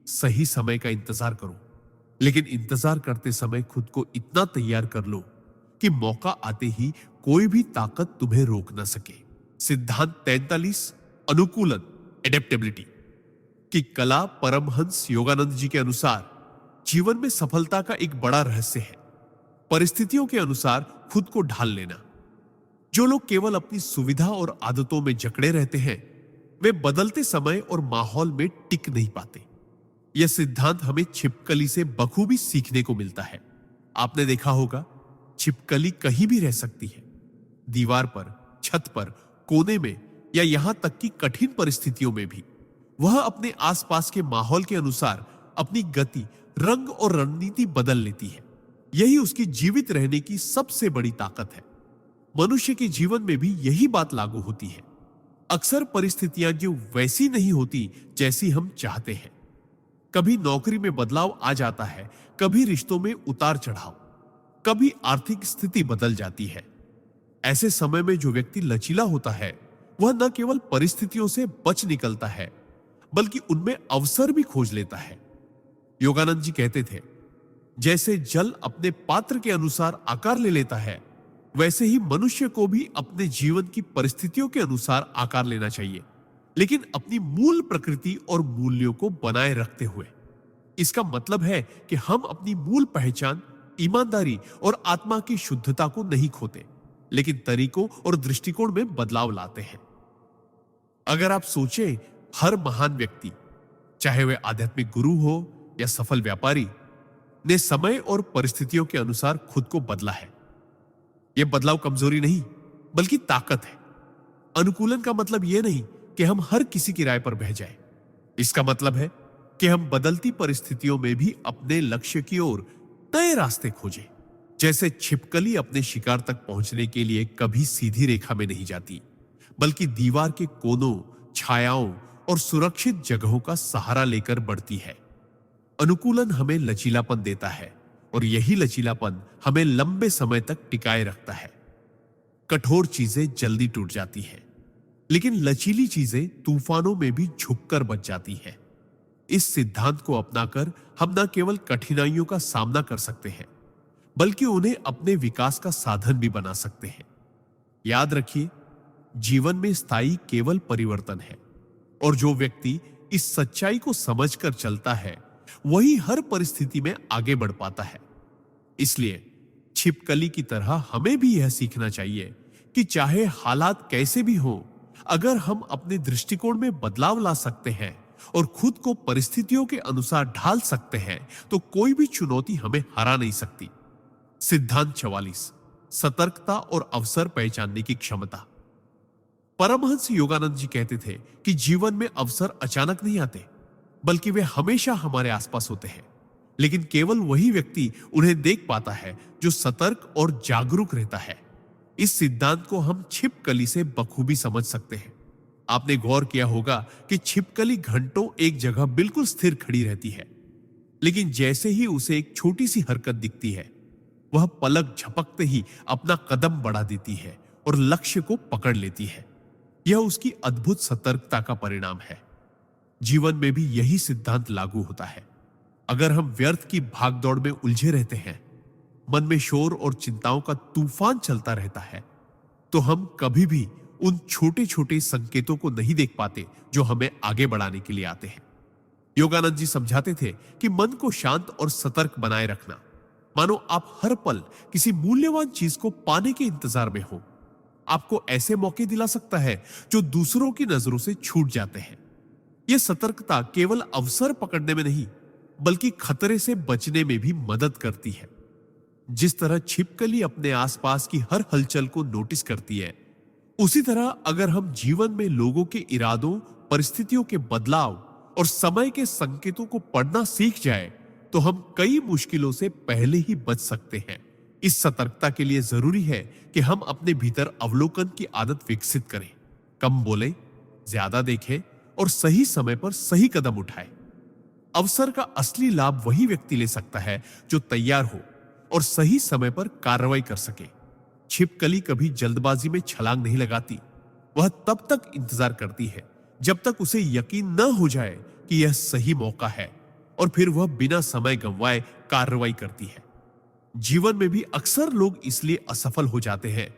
सही समय का इंतजार करो, लेकिन इंतजार करते समय खुद को इतना तैयार कर लो कि मौका आते ही कोई भी ताकत तुम्हें रोक न सके। सिद्धांत 43 अनुकूलन एडेप्टेबिलिटी की कला परमहंस योगानंद जी के अनुसार जीवन में सफलता का एक बड़ा रहस्य है परिस्थितियों के अनुसार खुद को ढाल लेना। जो लोग केवल अपनी सुविधा और आदतों में जकड़े रहते हैं वे बदलते समय और माहौल में टिक नहीं पाते। यह सिद्धांत हमें छिपकली से बखूबी सीखने को मिलता है। आपने देखा होगा छिपकली कहीं भी रह सकती है, दीवार पर, छत पर, कोने में या यहां तक कि कठिन परिस्थितियों में भी वह अपने आसपास के माहौल के अनुसार अपनी गति, रंग और रणनीति बदल लेती है। यही उसकी जीवित रहने की सबसे बड़ी ताकत है। मनुष्य के जीवन में भी यही बात लागू होती है। अक्सर परिस्थितियां जो वैसी नहीं होती जैसी हम चाहते हैं। कभी नौकरी में बदलाव आ जाता है, कभी रिश्तों में उतार चढ़ाव, कभी आर्थिक स्थिति बदल जाती है। ऐसे समय में जो व्यक्ति लचीला होता है वह न केवल परिस्थितियों से बच निकलता है बल्कि उनमें अवसर भी खोज लेता है। योगानंद जी कहते थे, जैसे जल अपने पात्र के अनुसार आकार ले लेता है वैसे ही मनुष्य को भी अपने जीवन की परिस्थितियों के अनुसार आकार लेना चाहिए, लेकिन अपनी मूल प्रकृति और मूल्यों को बनाए रखते हुए। इसका मतलब है कि हम अपनी मूल पहचान, ईमानदारी और आत्मा की शुद्धता को नहीं खोते, लेकिन तरीकों और दृष्टिकोण में बदलाव लाते हैं। अगर आप सोचें, हर महान व्यक्ति, चाहे वह आध्यात्मिक गुरु हो या सफल व्यापारी, ने समय और परिस्थितियों के अनुसार खुद को बदला है। यह बदलाव कमजोरी नहीं बल्कि ताकत है। अनुकूलन का मतलब यह नहीं कि हम हर किसी की राय पर बह जाएं। इसका मतलब है कि हम बदलती परिस्थितियों में भी अपने लक्ष्य की ओर नए रास्ते खोजें। जैसे छिपकली अपने शिकार तक पहुंचने के लिए कभी सीधी रेखा में नहीं जाती, बल्कि दीवार के कोनों, छायाओं और सुरक्षित जगहों का सहारा लेकर बढ़ती है। अनुकूलन हमें लचीलापन देता है और यही लचीलापन हमें लंबे समय तक टिकाए रखता है। कठोर चीजें जल्दी टूट जाती हैं, लेकिन लचीली चीजें तूफानों में भी झुककर बच जाती हैं। इस सिद्धांत को अपनाकर हम न केवल कठिनाइयों का सामना कर सकते हैं बल्कि उन्हें अपने विकास का साधन भी बना सकते हैं। याद रखिए, जीवन में स्थायी केवल परिवर्तन है और जो व्यक्ति इस सच्चाई को समझकर चलता है वही हर परिस्थिति में आगे बढ़ पाता है। इसलिए छिपकली की तरह हमें भी यह सीखना चाहिए कि चाहे हालात कैसे भी हो, अगर हम अपने दृष्टिकोण में बदलाव ला सकते हैं और खुद को परिस्थितियों के अनुसार ढाल सकते हैं तो कोई भी चुनौती हमें हरा नहीं सकती। सिद्धांत 44 सतर्कता और अवसर पहचानने की क्षमता। परमहंस योगानंद जी कहते थे कि जीवन में अवसर अचानक नहीं आते बल्कि वे हमेशा हमारे आसपास होते हैं, लेकिन केवल वही व्यक्ति उन्हें देख पाता है जो सतर्क और जागरूक रहता है। इस सिद्धांत को हम छिपकली से बखूबी समझ सकते हैं। आपने गौर किया होगा कि छिपकली घंटों एक जगह बिल्कुल स्थिर खड़ी रहती है, लेकिन जैसे ही उसे एक छोटी सी हरकत दिखती है वह पलक झपकते ही अपना कदम बढ़ा देती है और लक्ष्य को पकड़ लेती है। यह उसकी अद्भुत सतर्कता का परिणाम है। जीवन में भी यही सिद्धांत लागू होता है। अगर हम व्यर्थ की भागदौड़ में उलझे रहते हैं, मन में शोर और चिंताओं का तूफान चलता रहता है, तो हम कभी भी उन छोटे छोटे संकेतों को नहीं देख पाते जो हमें आगे बढ़ाने के लिए आते हैं। योगानंद जी समझाते थे कि मन को शांत और सतर्क बनाए रखना, मानो आप हर पल किसी मूल्यवान चीज को पाने के इंतजार में हो, आपको ऐसे मौके दिला सकता है जो दूसरों की नजरों से छूट जाते हैं। यह सतर्कता केवल अवसर पकड़ने में नहीं, बल्कि खतरे से बचने में भी मदद करती है। जिस तरह छिपकली अपने आसपास की हर हलचल को नोटिस करती है, उसी तरह अगर हम जीवन में लोगों के इरादों, परिस्थितियों के बदलाव और समय के संकेतों को पढ़ना सीख जाए, तो हम कई मुश्किलों से पहले ही बच सकते हैं। इस सतर्कता के लिए जरूरी है कि हम अपने भीतर अवलोकन की आदत विकसित करें, कम बोलें, ज्यादा देखें और सही समय पर सही कदम उठाएं। अवसर का असली लाभ वही व्यक्ति ले सकता है जो तैयार हो और सही समय पर कार्रवाई कर सके। छिपकली कभी जल्दबाजी में छलांग नहीं लगाती। वह तब तक इंतजार करती है जब तक उसे यकीन न हो जाए कि यह सही मौका है, और फिर वह बिना समय गंवाए कार्रवाई करती है। जीवन में भी अक्सर लोग इसलिए असफल हो जाते हैं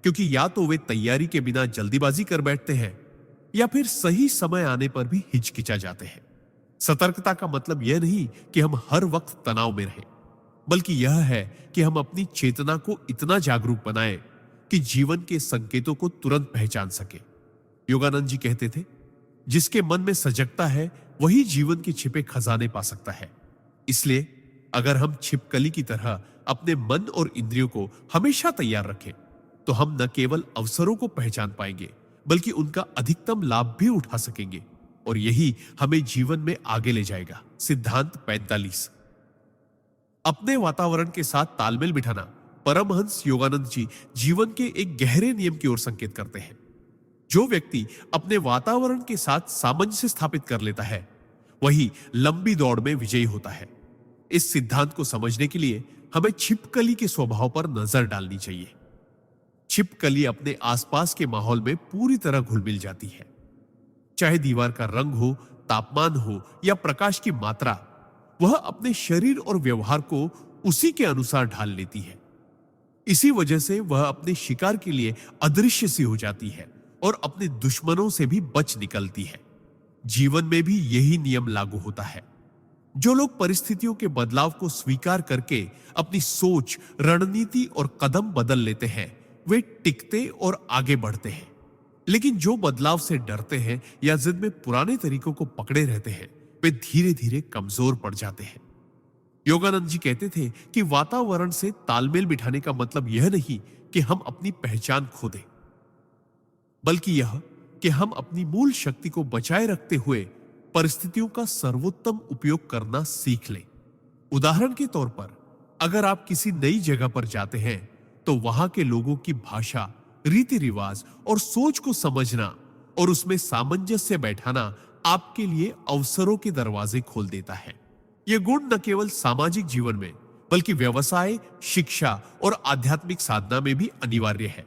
क्योंकि या तो वे तैयारी के बिना जल्दीबाजी कर बैठते हैं, या फिर सही समय आने पर भी हिचकिचा जाते हैं। सतर्कता का मतलब यह नहीं कि हम हर वक्त तनाव में रहें, बल्कि यह है कि हम अपनी चेतना को इतना जागरूक बनाएं कि जीवन के संकेतों को तुरंत पहचान सके। योगानंद जी कहते थे, जिसके मन में सजगता है वही जीवन के छिपे खजाने पा सकता है। इसलिए अगर हम छिपकली की तरह अपने मन और इंद्रियों को हमेशा तैयार रखें, तो हम न केवल अवसरों को पहचान पाएंगे, बल्कि उनका अधिकतम लाभ भी उठा सकेंगे, और यही हमें जीवन में आगे ले जाएगा। सिद्धांत 45। अपने वातावरण के साथ तालमेल बिठाना परमहंस योगानंद जी जीवन के एक गहरे नियम की ओर संकेत करते हैं। जो व्यक्ति अपने वातावरण के साथ सामंजस्य स्थापित कर लेता है, वही लंबी दौड़ में विजयी होता है। इस सिद्धांत को समझने के लिए हमें छिपकली के स्वभाव पर नजर डालनी चाहिए। छिपकली अपने आसपास के माहौल में पूरी तरह घुल मिल जाती है। चाहे दीवार का रंग हो, तापमान हो या प्रकाश की मात्रा, वह अपने शरीर और व्यवहार को उसी के अनुसार ढाल लेती है। इसी वजह से वह अपने शिकार के लिए अदृश्य सी हो जाती है और अपने दुश्मनों से भी बच निकलती है। जीवन में भी यही नियम लागू होता है। जो लोग परिस्थितियों के बदलाव को स्वीकार करके अपनी सोच, रणनीति और कदम बदल लेते हैं, वे टिकते और आगे बढ़ते हैं। लेकिन जो बदलाव से डरते हैं या जिद में पुराने तरीकों को पकड़े रहते हैं, वे धीरे धीरे कमजोर पड़ जाते हैं। योगानंद जी कहते थे कि वातावरण से तालमेल बिठाने का मतलब यह नहीं कि हम अपनी पहचान खो दें, बल्कि यह कि हम अपनी मूल शक्ति को बचाए रखते हुए परिस्थितियों का सर्वोत्तम उपयोग करना सीख लें। उदाहरण के तौर पर, अगर आप किसी नई जगह पर जाते हैं, तो वहां के लोगों की भाषा, रीति रिवाज और सोच को समझना और उसमें सामंजस्य बैठाना आपके लिए अवसरों के दरवाजे खोल देता है। यह गुण न केवल सामाजिक जीवन में, बल्कि व्यवसाय, शिक्षा और आध्यात्मिक साधना में भी अनिवार्य है।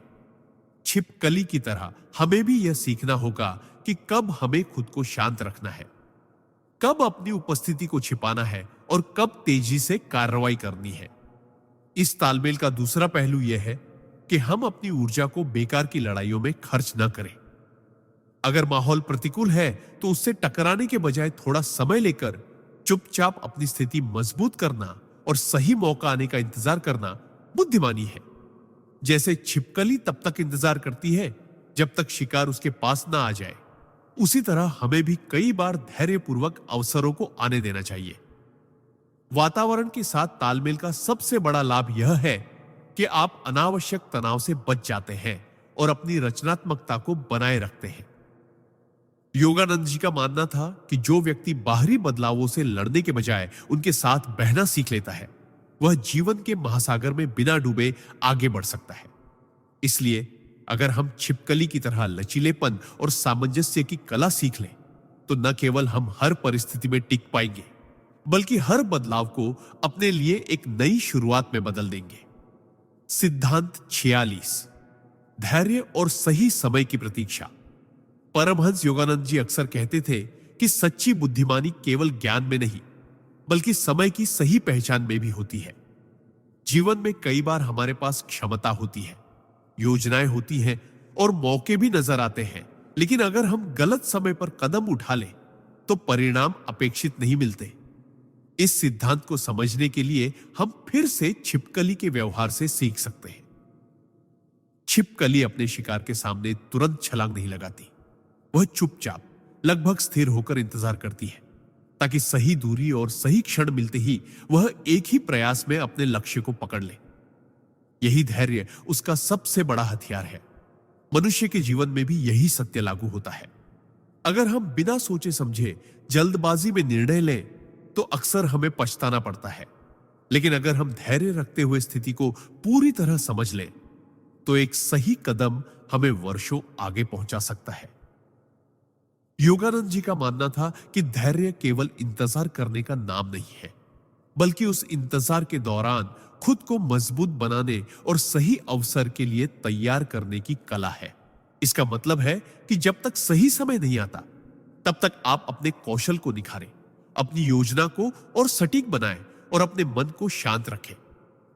छिपकली की तरह हमें भी यह सीखना होगा कि कब हमें खुद को शांत रखना है, कब अपनी उपस्थिति को छिपाना है और कब तेजी से कार्रवाई करनी है। इस तालमेल का दूसरा पहलू यह है कि हम अपनी ऊर्जा को बेकार की लड़ाइयों में खर्च न करें। अगर माहौल प्रतिकूल है, तो उससे टकराने के बजाय थोड़ा समय लेकर चुपचाप अपनी स्थिति मजबूत करना और सही मौका आने का इंतजार करना बुद्धिमानी है। जैसे छिपकली तब तक इंतजार करती है जब तक शिकार उसके पास ना आ जाए, उसी तरह हमें भी कई बार धैर्यपूर्वक अवसरों को आने देना चाहिए। वातावरण के साथ तालमेल का सबसे बड़ा लाभ यह है कि आप अनावश्यक तनाव से बच जाते हैं और अपनी रचनात्मकता को बनाए रखते हैं। योगानंद जी का मानना था कि जो व्यक्ति बाहरी बदलावों से लड़ने के बजाय उनके साथ बहना सीख लेता है, वह जीवन के महासागर में बिना डूबे आगे बढ़ सकता है। इसलिए अगर हम छिपकली की तरह लचीलेपन और सामंजस्य की कला सीख लें, तो न केवल हम हर परिस्थिति में टिक पाएंगे, बल्कि हर बदलाव को अपने लिए एक नई शुरुआत में बदल देंगे। सिद्धांत 46, धैर्य और सही समय की प्रतीक्षा। परमहंस योगानंद जी अक्सर कहते थे कि सच्ची बुद्धिमानी केवल ज्ञान में नहीं, बल्कि समय की सही पहचान में भी होती है। जीवन में कई बार हमारे पास क्षमता होती है, योजनाएं होती हैं और मौके भी नजर आते हैं, लेकिन अगर हम गलत समय पर कदम उठा लें, तो परिणाम अपेक्षित नहीं मिलते। इस सिद्धांत को समझने के लिए हम फिर से छिपकली के व्यवहार से सीख सकते हैं। छिपकली अपने शिकार के सामने तुरंत छलांग नहीं लगाती। वह चुपचाप, लगभग स्थिर होकर इंतजार करती है, ताकि सही दूरी और सही क्षण मिलते ही वह एक ही प्रयास में अपने लक्ष्य को पकड़ ले। यही धैर्य उसका सबसे बड़ा हथियार है। मनुष्य के जीवन में भी यही सत्य लागू होता है। अगर हम बिना सोचे समझे जल्दबाजी में निर्णय लें तो अक्सर हमें पछताना पड़ता है। लेकिन अगर हम धैर्य रखते हुए स्थिति को पूरी तरह समझ लें तो एक सही कदम हमें वर्षों आगे पहुंचा सकता है। योगानंद जी का मानना था कि धैर्य केवल इंतजार करने का नाम नहीं है, बल्कि उस इंतजार के दौरान खुद को मजबूत बनाने और सही अवसर के लिए तैयार करने की कला है। इसका मतलब है कि जब तक सही समय नहीं आता, तब तक आप अपने कौशल को निखारें, अपनी योजना को और सटीक बनाएं और अपने मन को शांत रखें।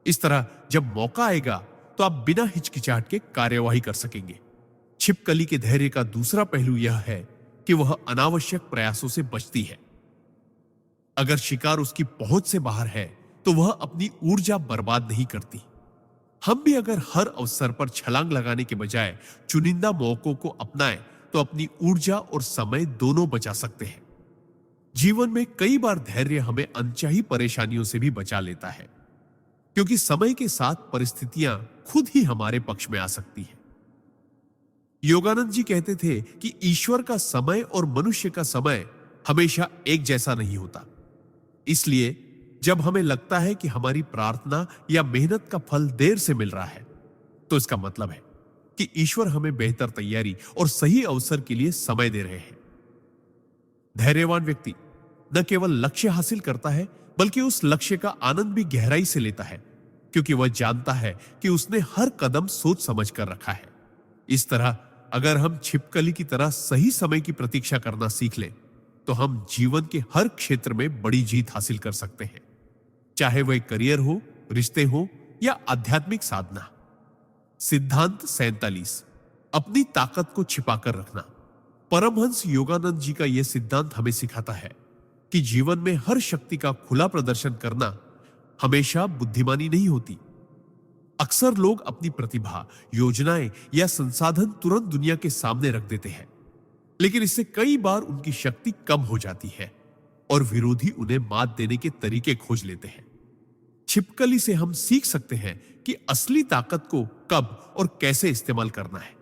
इस तरह जब मौका आएगा तो आप बिना हिचकिचाहट के कार्यवाही कर सकेंगे। छिपकली के धैर्य का दूसरा पहलू यह है कि वह अनावश्यक प्रयासों से बचती है। अगर शिकार उसकी पहुंच से बाहर है तो वह अपनी ऊर्जा बर्बाद नहीं करती। हम भी अगर हर अवसर पर छलांग लगाने के बजाय चुनिंदा मौकों को अपनाएं तो अपनी ऊर्जा और समय दोनों बचा सकते हैं। जीवन में कई बार धैर्य हमें अनचाही परेशानियों से भी बचा लेता है, क्योंकि समय के साथ परिस्थितियां खुद ही हमारे पक्ष में आ सकती हैं। योगानंद जी कहते थे कि ईश्वर का समय और मनुष्य का समय हमेशा एक जैसा नहीं होता। इसलिए जब हमें लगता है कि हमारी प्रार्थना या मेहनत का फल देर से मिल रहा है, तो इसका मतलब है कि ईश्वर हमें बेहतर तैयारी और सही अवसर के लिए समय दे रहे हैं। धैर्यवान व्यक्ति न केवल लक्ष्य हासिल करता है, बल्कि उस लक्ष्य का आनंद भी गहराई से लेता है, क्योंकि वह जानता है कि उसने हर कदम सोच समझ कर रखा है। इस तरह अगर हम छिपकली की तरह सही समय की प्रतीक्षा करना सीख लें, तो हम जीवन के हर क्षेत्र में बड़ी जीत हासिल कर सकते हैं, चाहे वह करियर हो, रिश्ते हो या आध्यात्मिक साधना। सिद्धांत 47, अपनी ताकत को छिपाकर रखना। परमहंस योगानंद जी का यह सिद्धांत हमें सिखाता है कि जीवन में हर शक्ति का खुला प्रदर्शन करना हमेशा बुद्धिमानी नहीं होती। अक्सर लोग अपनी प्रतिभा, योजनाएं या संसाधन तुरंत दुनिया के सामने रख देते हैं, लेकिन इससे कई बार उनकी शक्ति कम हो जाती है और विरोधी उन्हें मात देने के तरीके खोज लेते हैं। छिपकली से हम सीख सकते हैं कि असली ताकत को कब और कैसे इस्तेमाल करना है।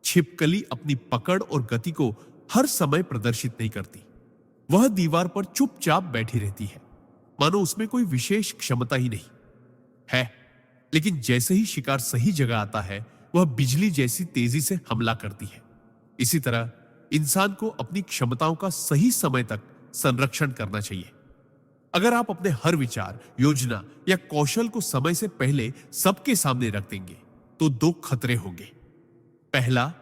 छिपकली अपनी पकड़ और गति को हर समय प्रदर्शित नहीं करती। वह दीवार पर चुपचाप बैठी रहती है, मानो उसमें कोई विशेष क्षमता ही नहीं है। लेकिन जैसे ही शिकार सही जगह आता है, वह बिजली जैसी तेजी से हमला करती है। इसी तरह इंसान को अपनी क्षमताओं का सही समय तक संरक्षण करना चाहिए। अगर आप अपने हर विचार, योजना या कौशल को समय से पहले सबके सामने रख देंगे, तो दो खतरे होंगे। पहला,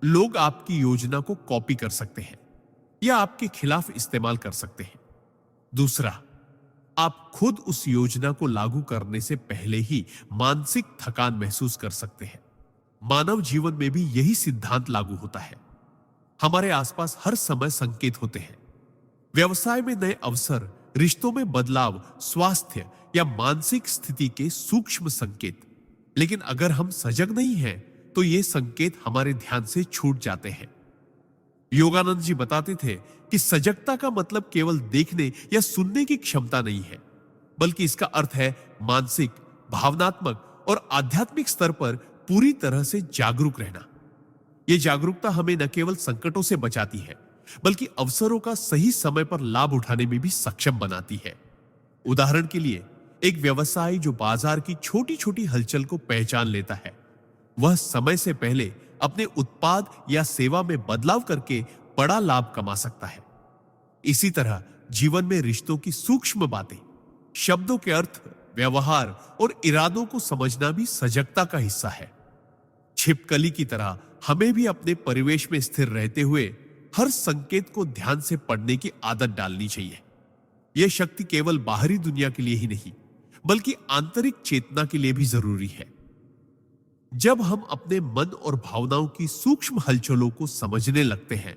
लोग आपकी योजना को कॉपी कर सकते हैं या आपके खिलाफ इस्तेमाल कर सकते हैं। दूसरा, आप खुद उस योजना को लागू करने से पहले ही मानसिक थकान महसूस कर सकते हैं। मानव जीवन में भी यही सिद्धांत लागू होता है। हमारे आसपास हर समय संकेत होते हैं। व्यवसाय में नए अवसर, रिश्तों में बदलाव, स्वास्थ्य या मानसिक स्थिति के सूक्ष्म संकेत। लेकिन अगर हम सजग नहीं हैं, तो ये संकेत हमारे ध्यान से छूट जाते हैं। योगानंद जी बताते थे कि सजगता का मतलब केवल देखने या सुनने की क्षमता नहीं है, बल्कि इसका अर्थ है मानसिक, भावनात्मक और आध्यात्मिक स्तर पर पूरी तरह से जागरूक रहना। यह जागरूकता हमें न केवल संकटों से बचाती है, बल्कि अवसरों का सही समय पर लाभ उठाने में भी सक्षम बनाती है। उदाहरण के लिए, एक व्यवसायी जो बाजार की छोटी छोटी हलचल को पहचान लेता है, वह समय से पहले अपने उत्पाद या सेवा में बदलाव करके बड़ा लाभ कमा सकता है। इसी तरह जीवन में रिश्तों की सूक्ष्म बातें, शब्दों के अर्थ, व्यवहार और इरादों को समझना भी सजगता का हिस्सा है। छिपकली की तरह हमें भी अपने परिवेश में स्थिर रहते हुए हर संकेत को ध्यान से पढ़ने की आदत डालनी चाहिए। यह शक्ति केवल बाहरी दुनिया के लिए ही नहीं, बल्कि आंतरिक चेतना के लिए भी जरूरी है। जब हम अपने मन और भावनाओं की सूक्ष्म हलचलों को समझने लगते हैं,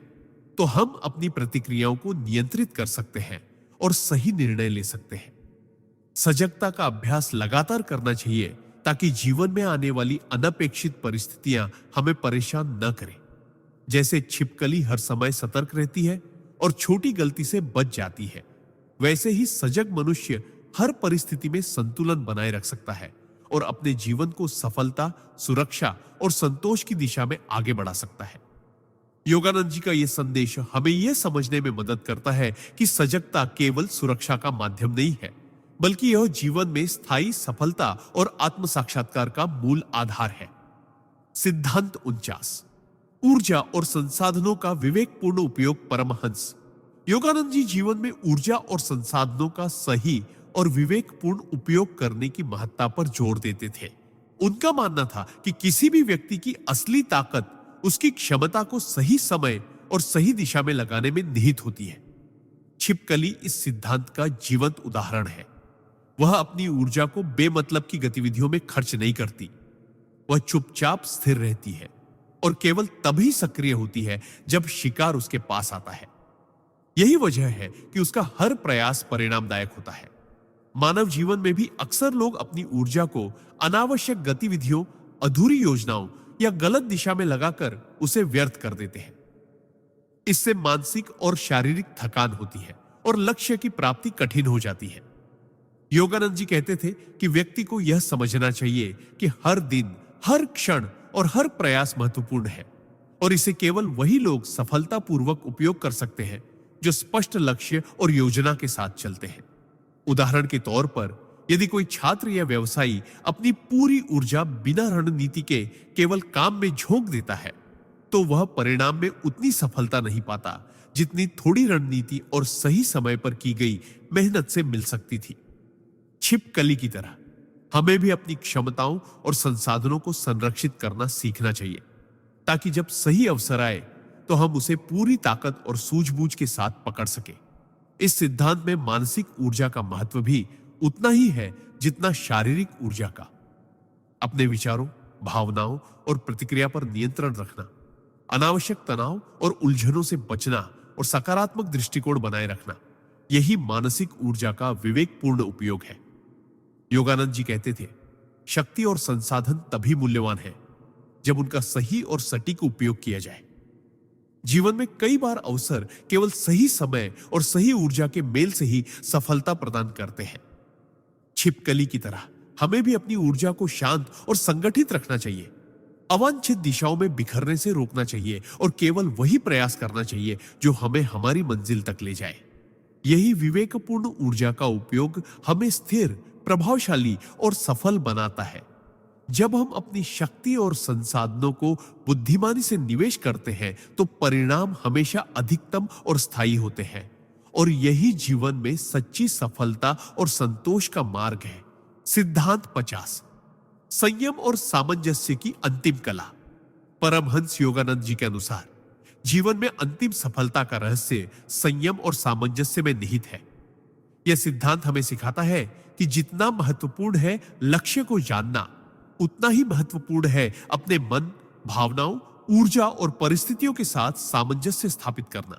तो हम अपनी प्रतिक्रियाओं को नियंत्रित कर सकते हैं और सही निर्णय ले सकते हैं। सजगता का अभ्यास लगातार करना चाहिए ताकि जीवन में आने वाली अनपेक्षित परिस्थितियां हमें परेशान न करें। जैसे छिपकली हर समय सतर्क रहती है और छोटी गलती से बच जाती है, वैसे ही सजग मनुष्य हर परिस्थिति में संतुलन बनाए रख सकता है और अपने जीवन को सफलता, सुरक्षा और संतोष की दिशा में आगे बढ़ा सकता है। योगानंद जी का यह संदेश हमें यह समझने में मदद करता है कि सजगता केवल सुरक्षा का माध्यम नहीं है, बल्कि यह जीवन में स्थायी सफलता और आत्म साक्षात्कार का मूल आधार है। सिद्धांत 49, ऊर्जा और संसाधनों का विवेकपूर्ण उपयोग। परमहंस योगानंद जी जीवन में ऊर्जा और संसाधनों का सही और विवेकपूर्ण उपयोग करने की महत्ता पर जोर देते थे। उनका मानना था कि किसी भी व्यक्ति की असली ताकत उसकी क्षमता को सही समय और सही दिशा में लगाने में निहित होती है। छिपकली इस सिद्धांत का जीवंत उदाहरण है। वह अपनी ऊर्जा को बेमतलब की गतिविधियों में खर्च नहीं करती। वह चुपचाप स्थिर रहती है और केवल तभी सक्रिय होती है जब शिकार उसके पास आता है। यही वजह है कि उसका हर प्रयास परिणामदायक होता है। मानव जीवन में भी अक्सर लोग अपनी ऊर्जा को अनावश्यक गतिविधियों, अधूरी योजनाओं या गलत दिशा में लगाकर उसे व्यर्थ कर देते हैं। इससे मानसिक और शारीरिक थकान होती है और लक्ष्य की प्राप्ति कठिन हो जाती है। योगानंद जी कहते थे कि व्यक्ति को यह समझना चाहिए कि हर दिन, हर क्षण और हर प्रयास महत्वपूर्ण है और इसे केवल वही लोग सफलतापूर्वक उपयोग कर सकते हैं जो स्पष्ट लक्ष्य और योजना के साथ चलते हैं। उदाहरण के तौर पर, यदि कोई छात्र या व्यवसायी अपनी पूरी ऊर्जा बिना रणनीति के केवल काम में झोंक देता है, तो वह परिणाम में उतनी सफलता नहीं पाता जितनी थोड़ी रणनीति और सही समय पर की गई मेहनत से मिल सकती थी। छिपकली की तरह हमें भी अपनी क्षमताओं और संसाधनों को संरक्षित करना सीखना चाहिए, ताकि जब सही अवसर आए तो हम उसे पूरी ताकत और सूझबूझ के साथ पकड़ सके। इस सिद्धांत में मानसिक ऊर्जा का महत्व भी उतना ही है जितना शारीरिक ऊर्जा का। अपने विचारों, भावनाओं और प्रतिक्रिया पर नियंत्रण रखना, अनावश्यक तनाव और उलझनों से बचना और सकारात्मक दृष्टिकोण बनाए रखना, यही मानसिक ऊर्जा का विवेकपूर्ण उपयोग है। योगानंद जी कहते थे, शक्ति और संसाधन तभी मूल्यवान है जब उनका सही और सटीक उपयोग किया जाए। जीवन में कई बार अवसर केवल सही समय और सही ऊर्जा के मेल से ही सफलता प्रदान करते हैं। छिपकली की तरह हमें भी अपनी ऊर्जा को शांत और संगठित रखना चाहिए, अवांछित दिशाओं में बिखरने से रोकना चाहिए और केवल वही प्रयास करना चाहिए जो हमें हमारी मंजिल तक ले जाए। यही विवेकपूर्ण ऊर्जा का उपयोग हमें स्थिर, प्रभावशाली और सफल बनाता है। जब हम अपनी शक्ति और संसाधनों को बुद्धिमानी से निवेश करते हैं तो परिणाम हमेशा अधिकतम और स्थायी होते हैं, और यही जीवन में सच्ची सफलता और संतोष का मार्ग है। सिद्धांत 50, संयम और सामंजस्य की अंतिम कला। परमहंस योगानंद जी के अनुसार जीवन में अंतिम सफलता का रहस्य संयम और सामंजस्य में निहित है। यह सिद्धांत हमें सिखाता है कि जितना महत्वपूर्ण है लक्ष्य को जानना, उतना ही महत्वपूर्ण है अपने मन, भावनाओं, ऊर्जा और परिस्थितियों के साथ सामंजस्य स्थापित करना।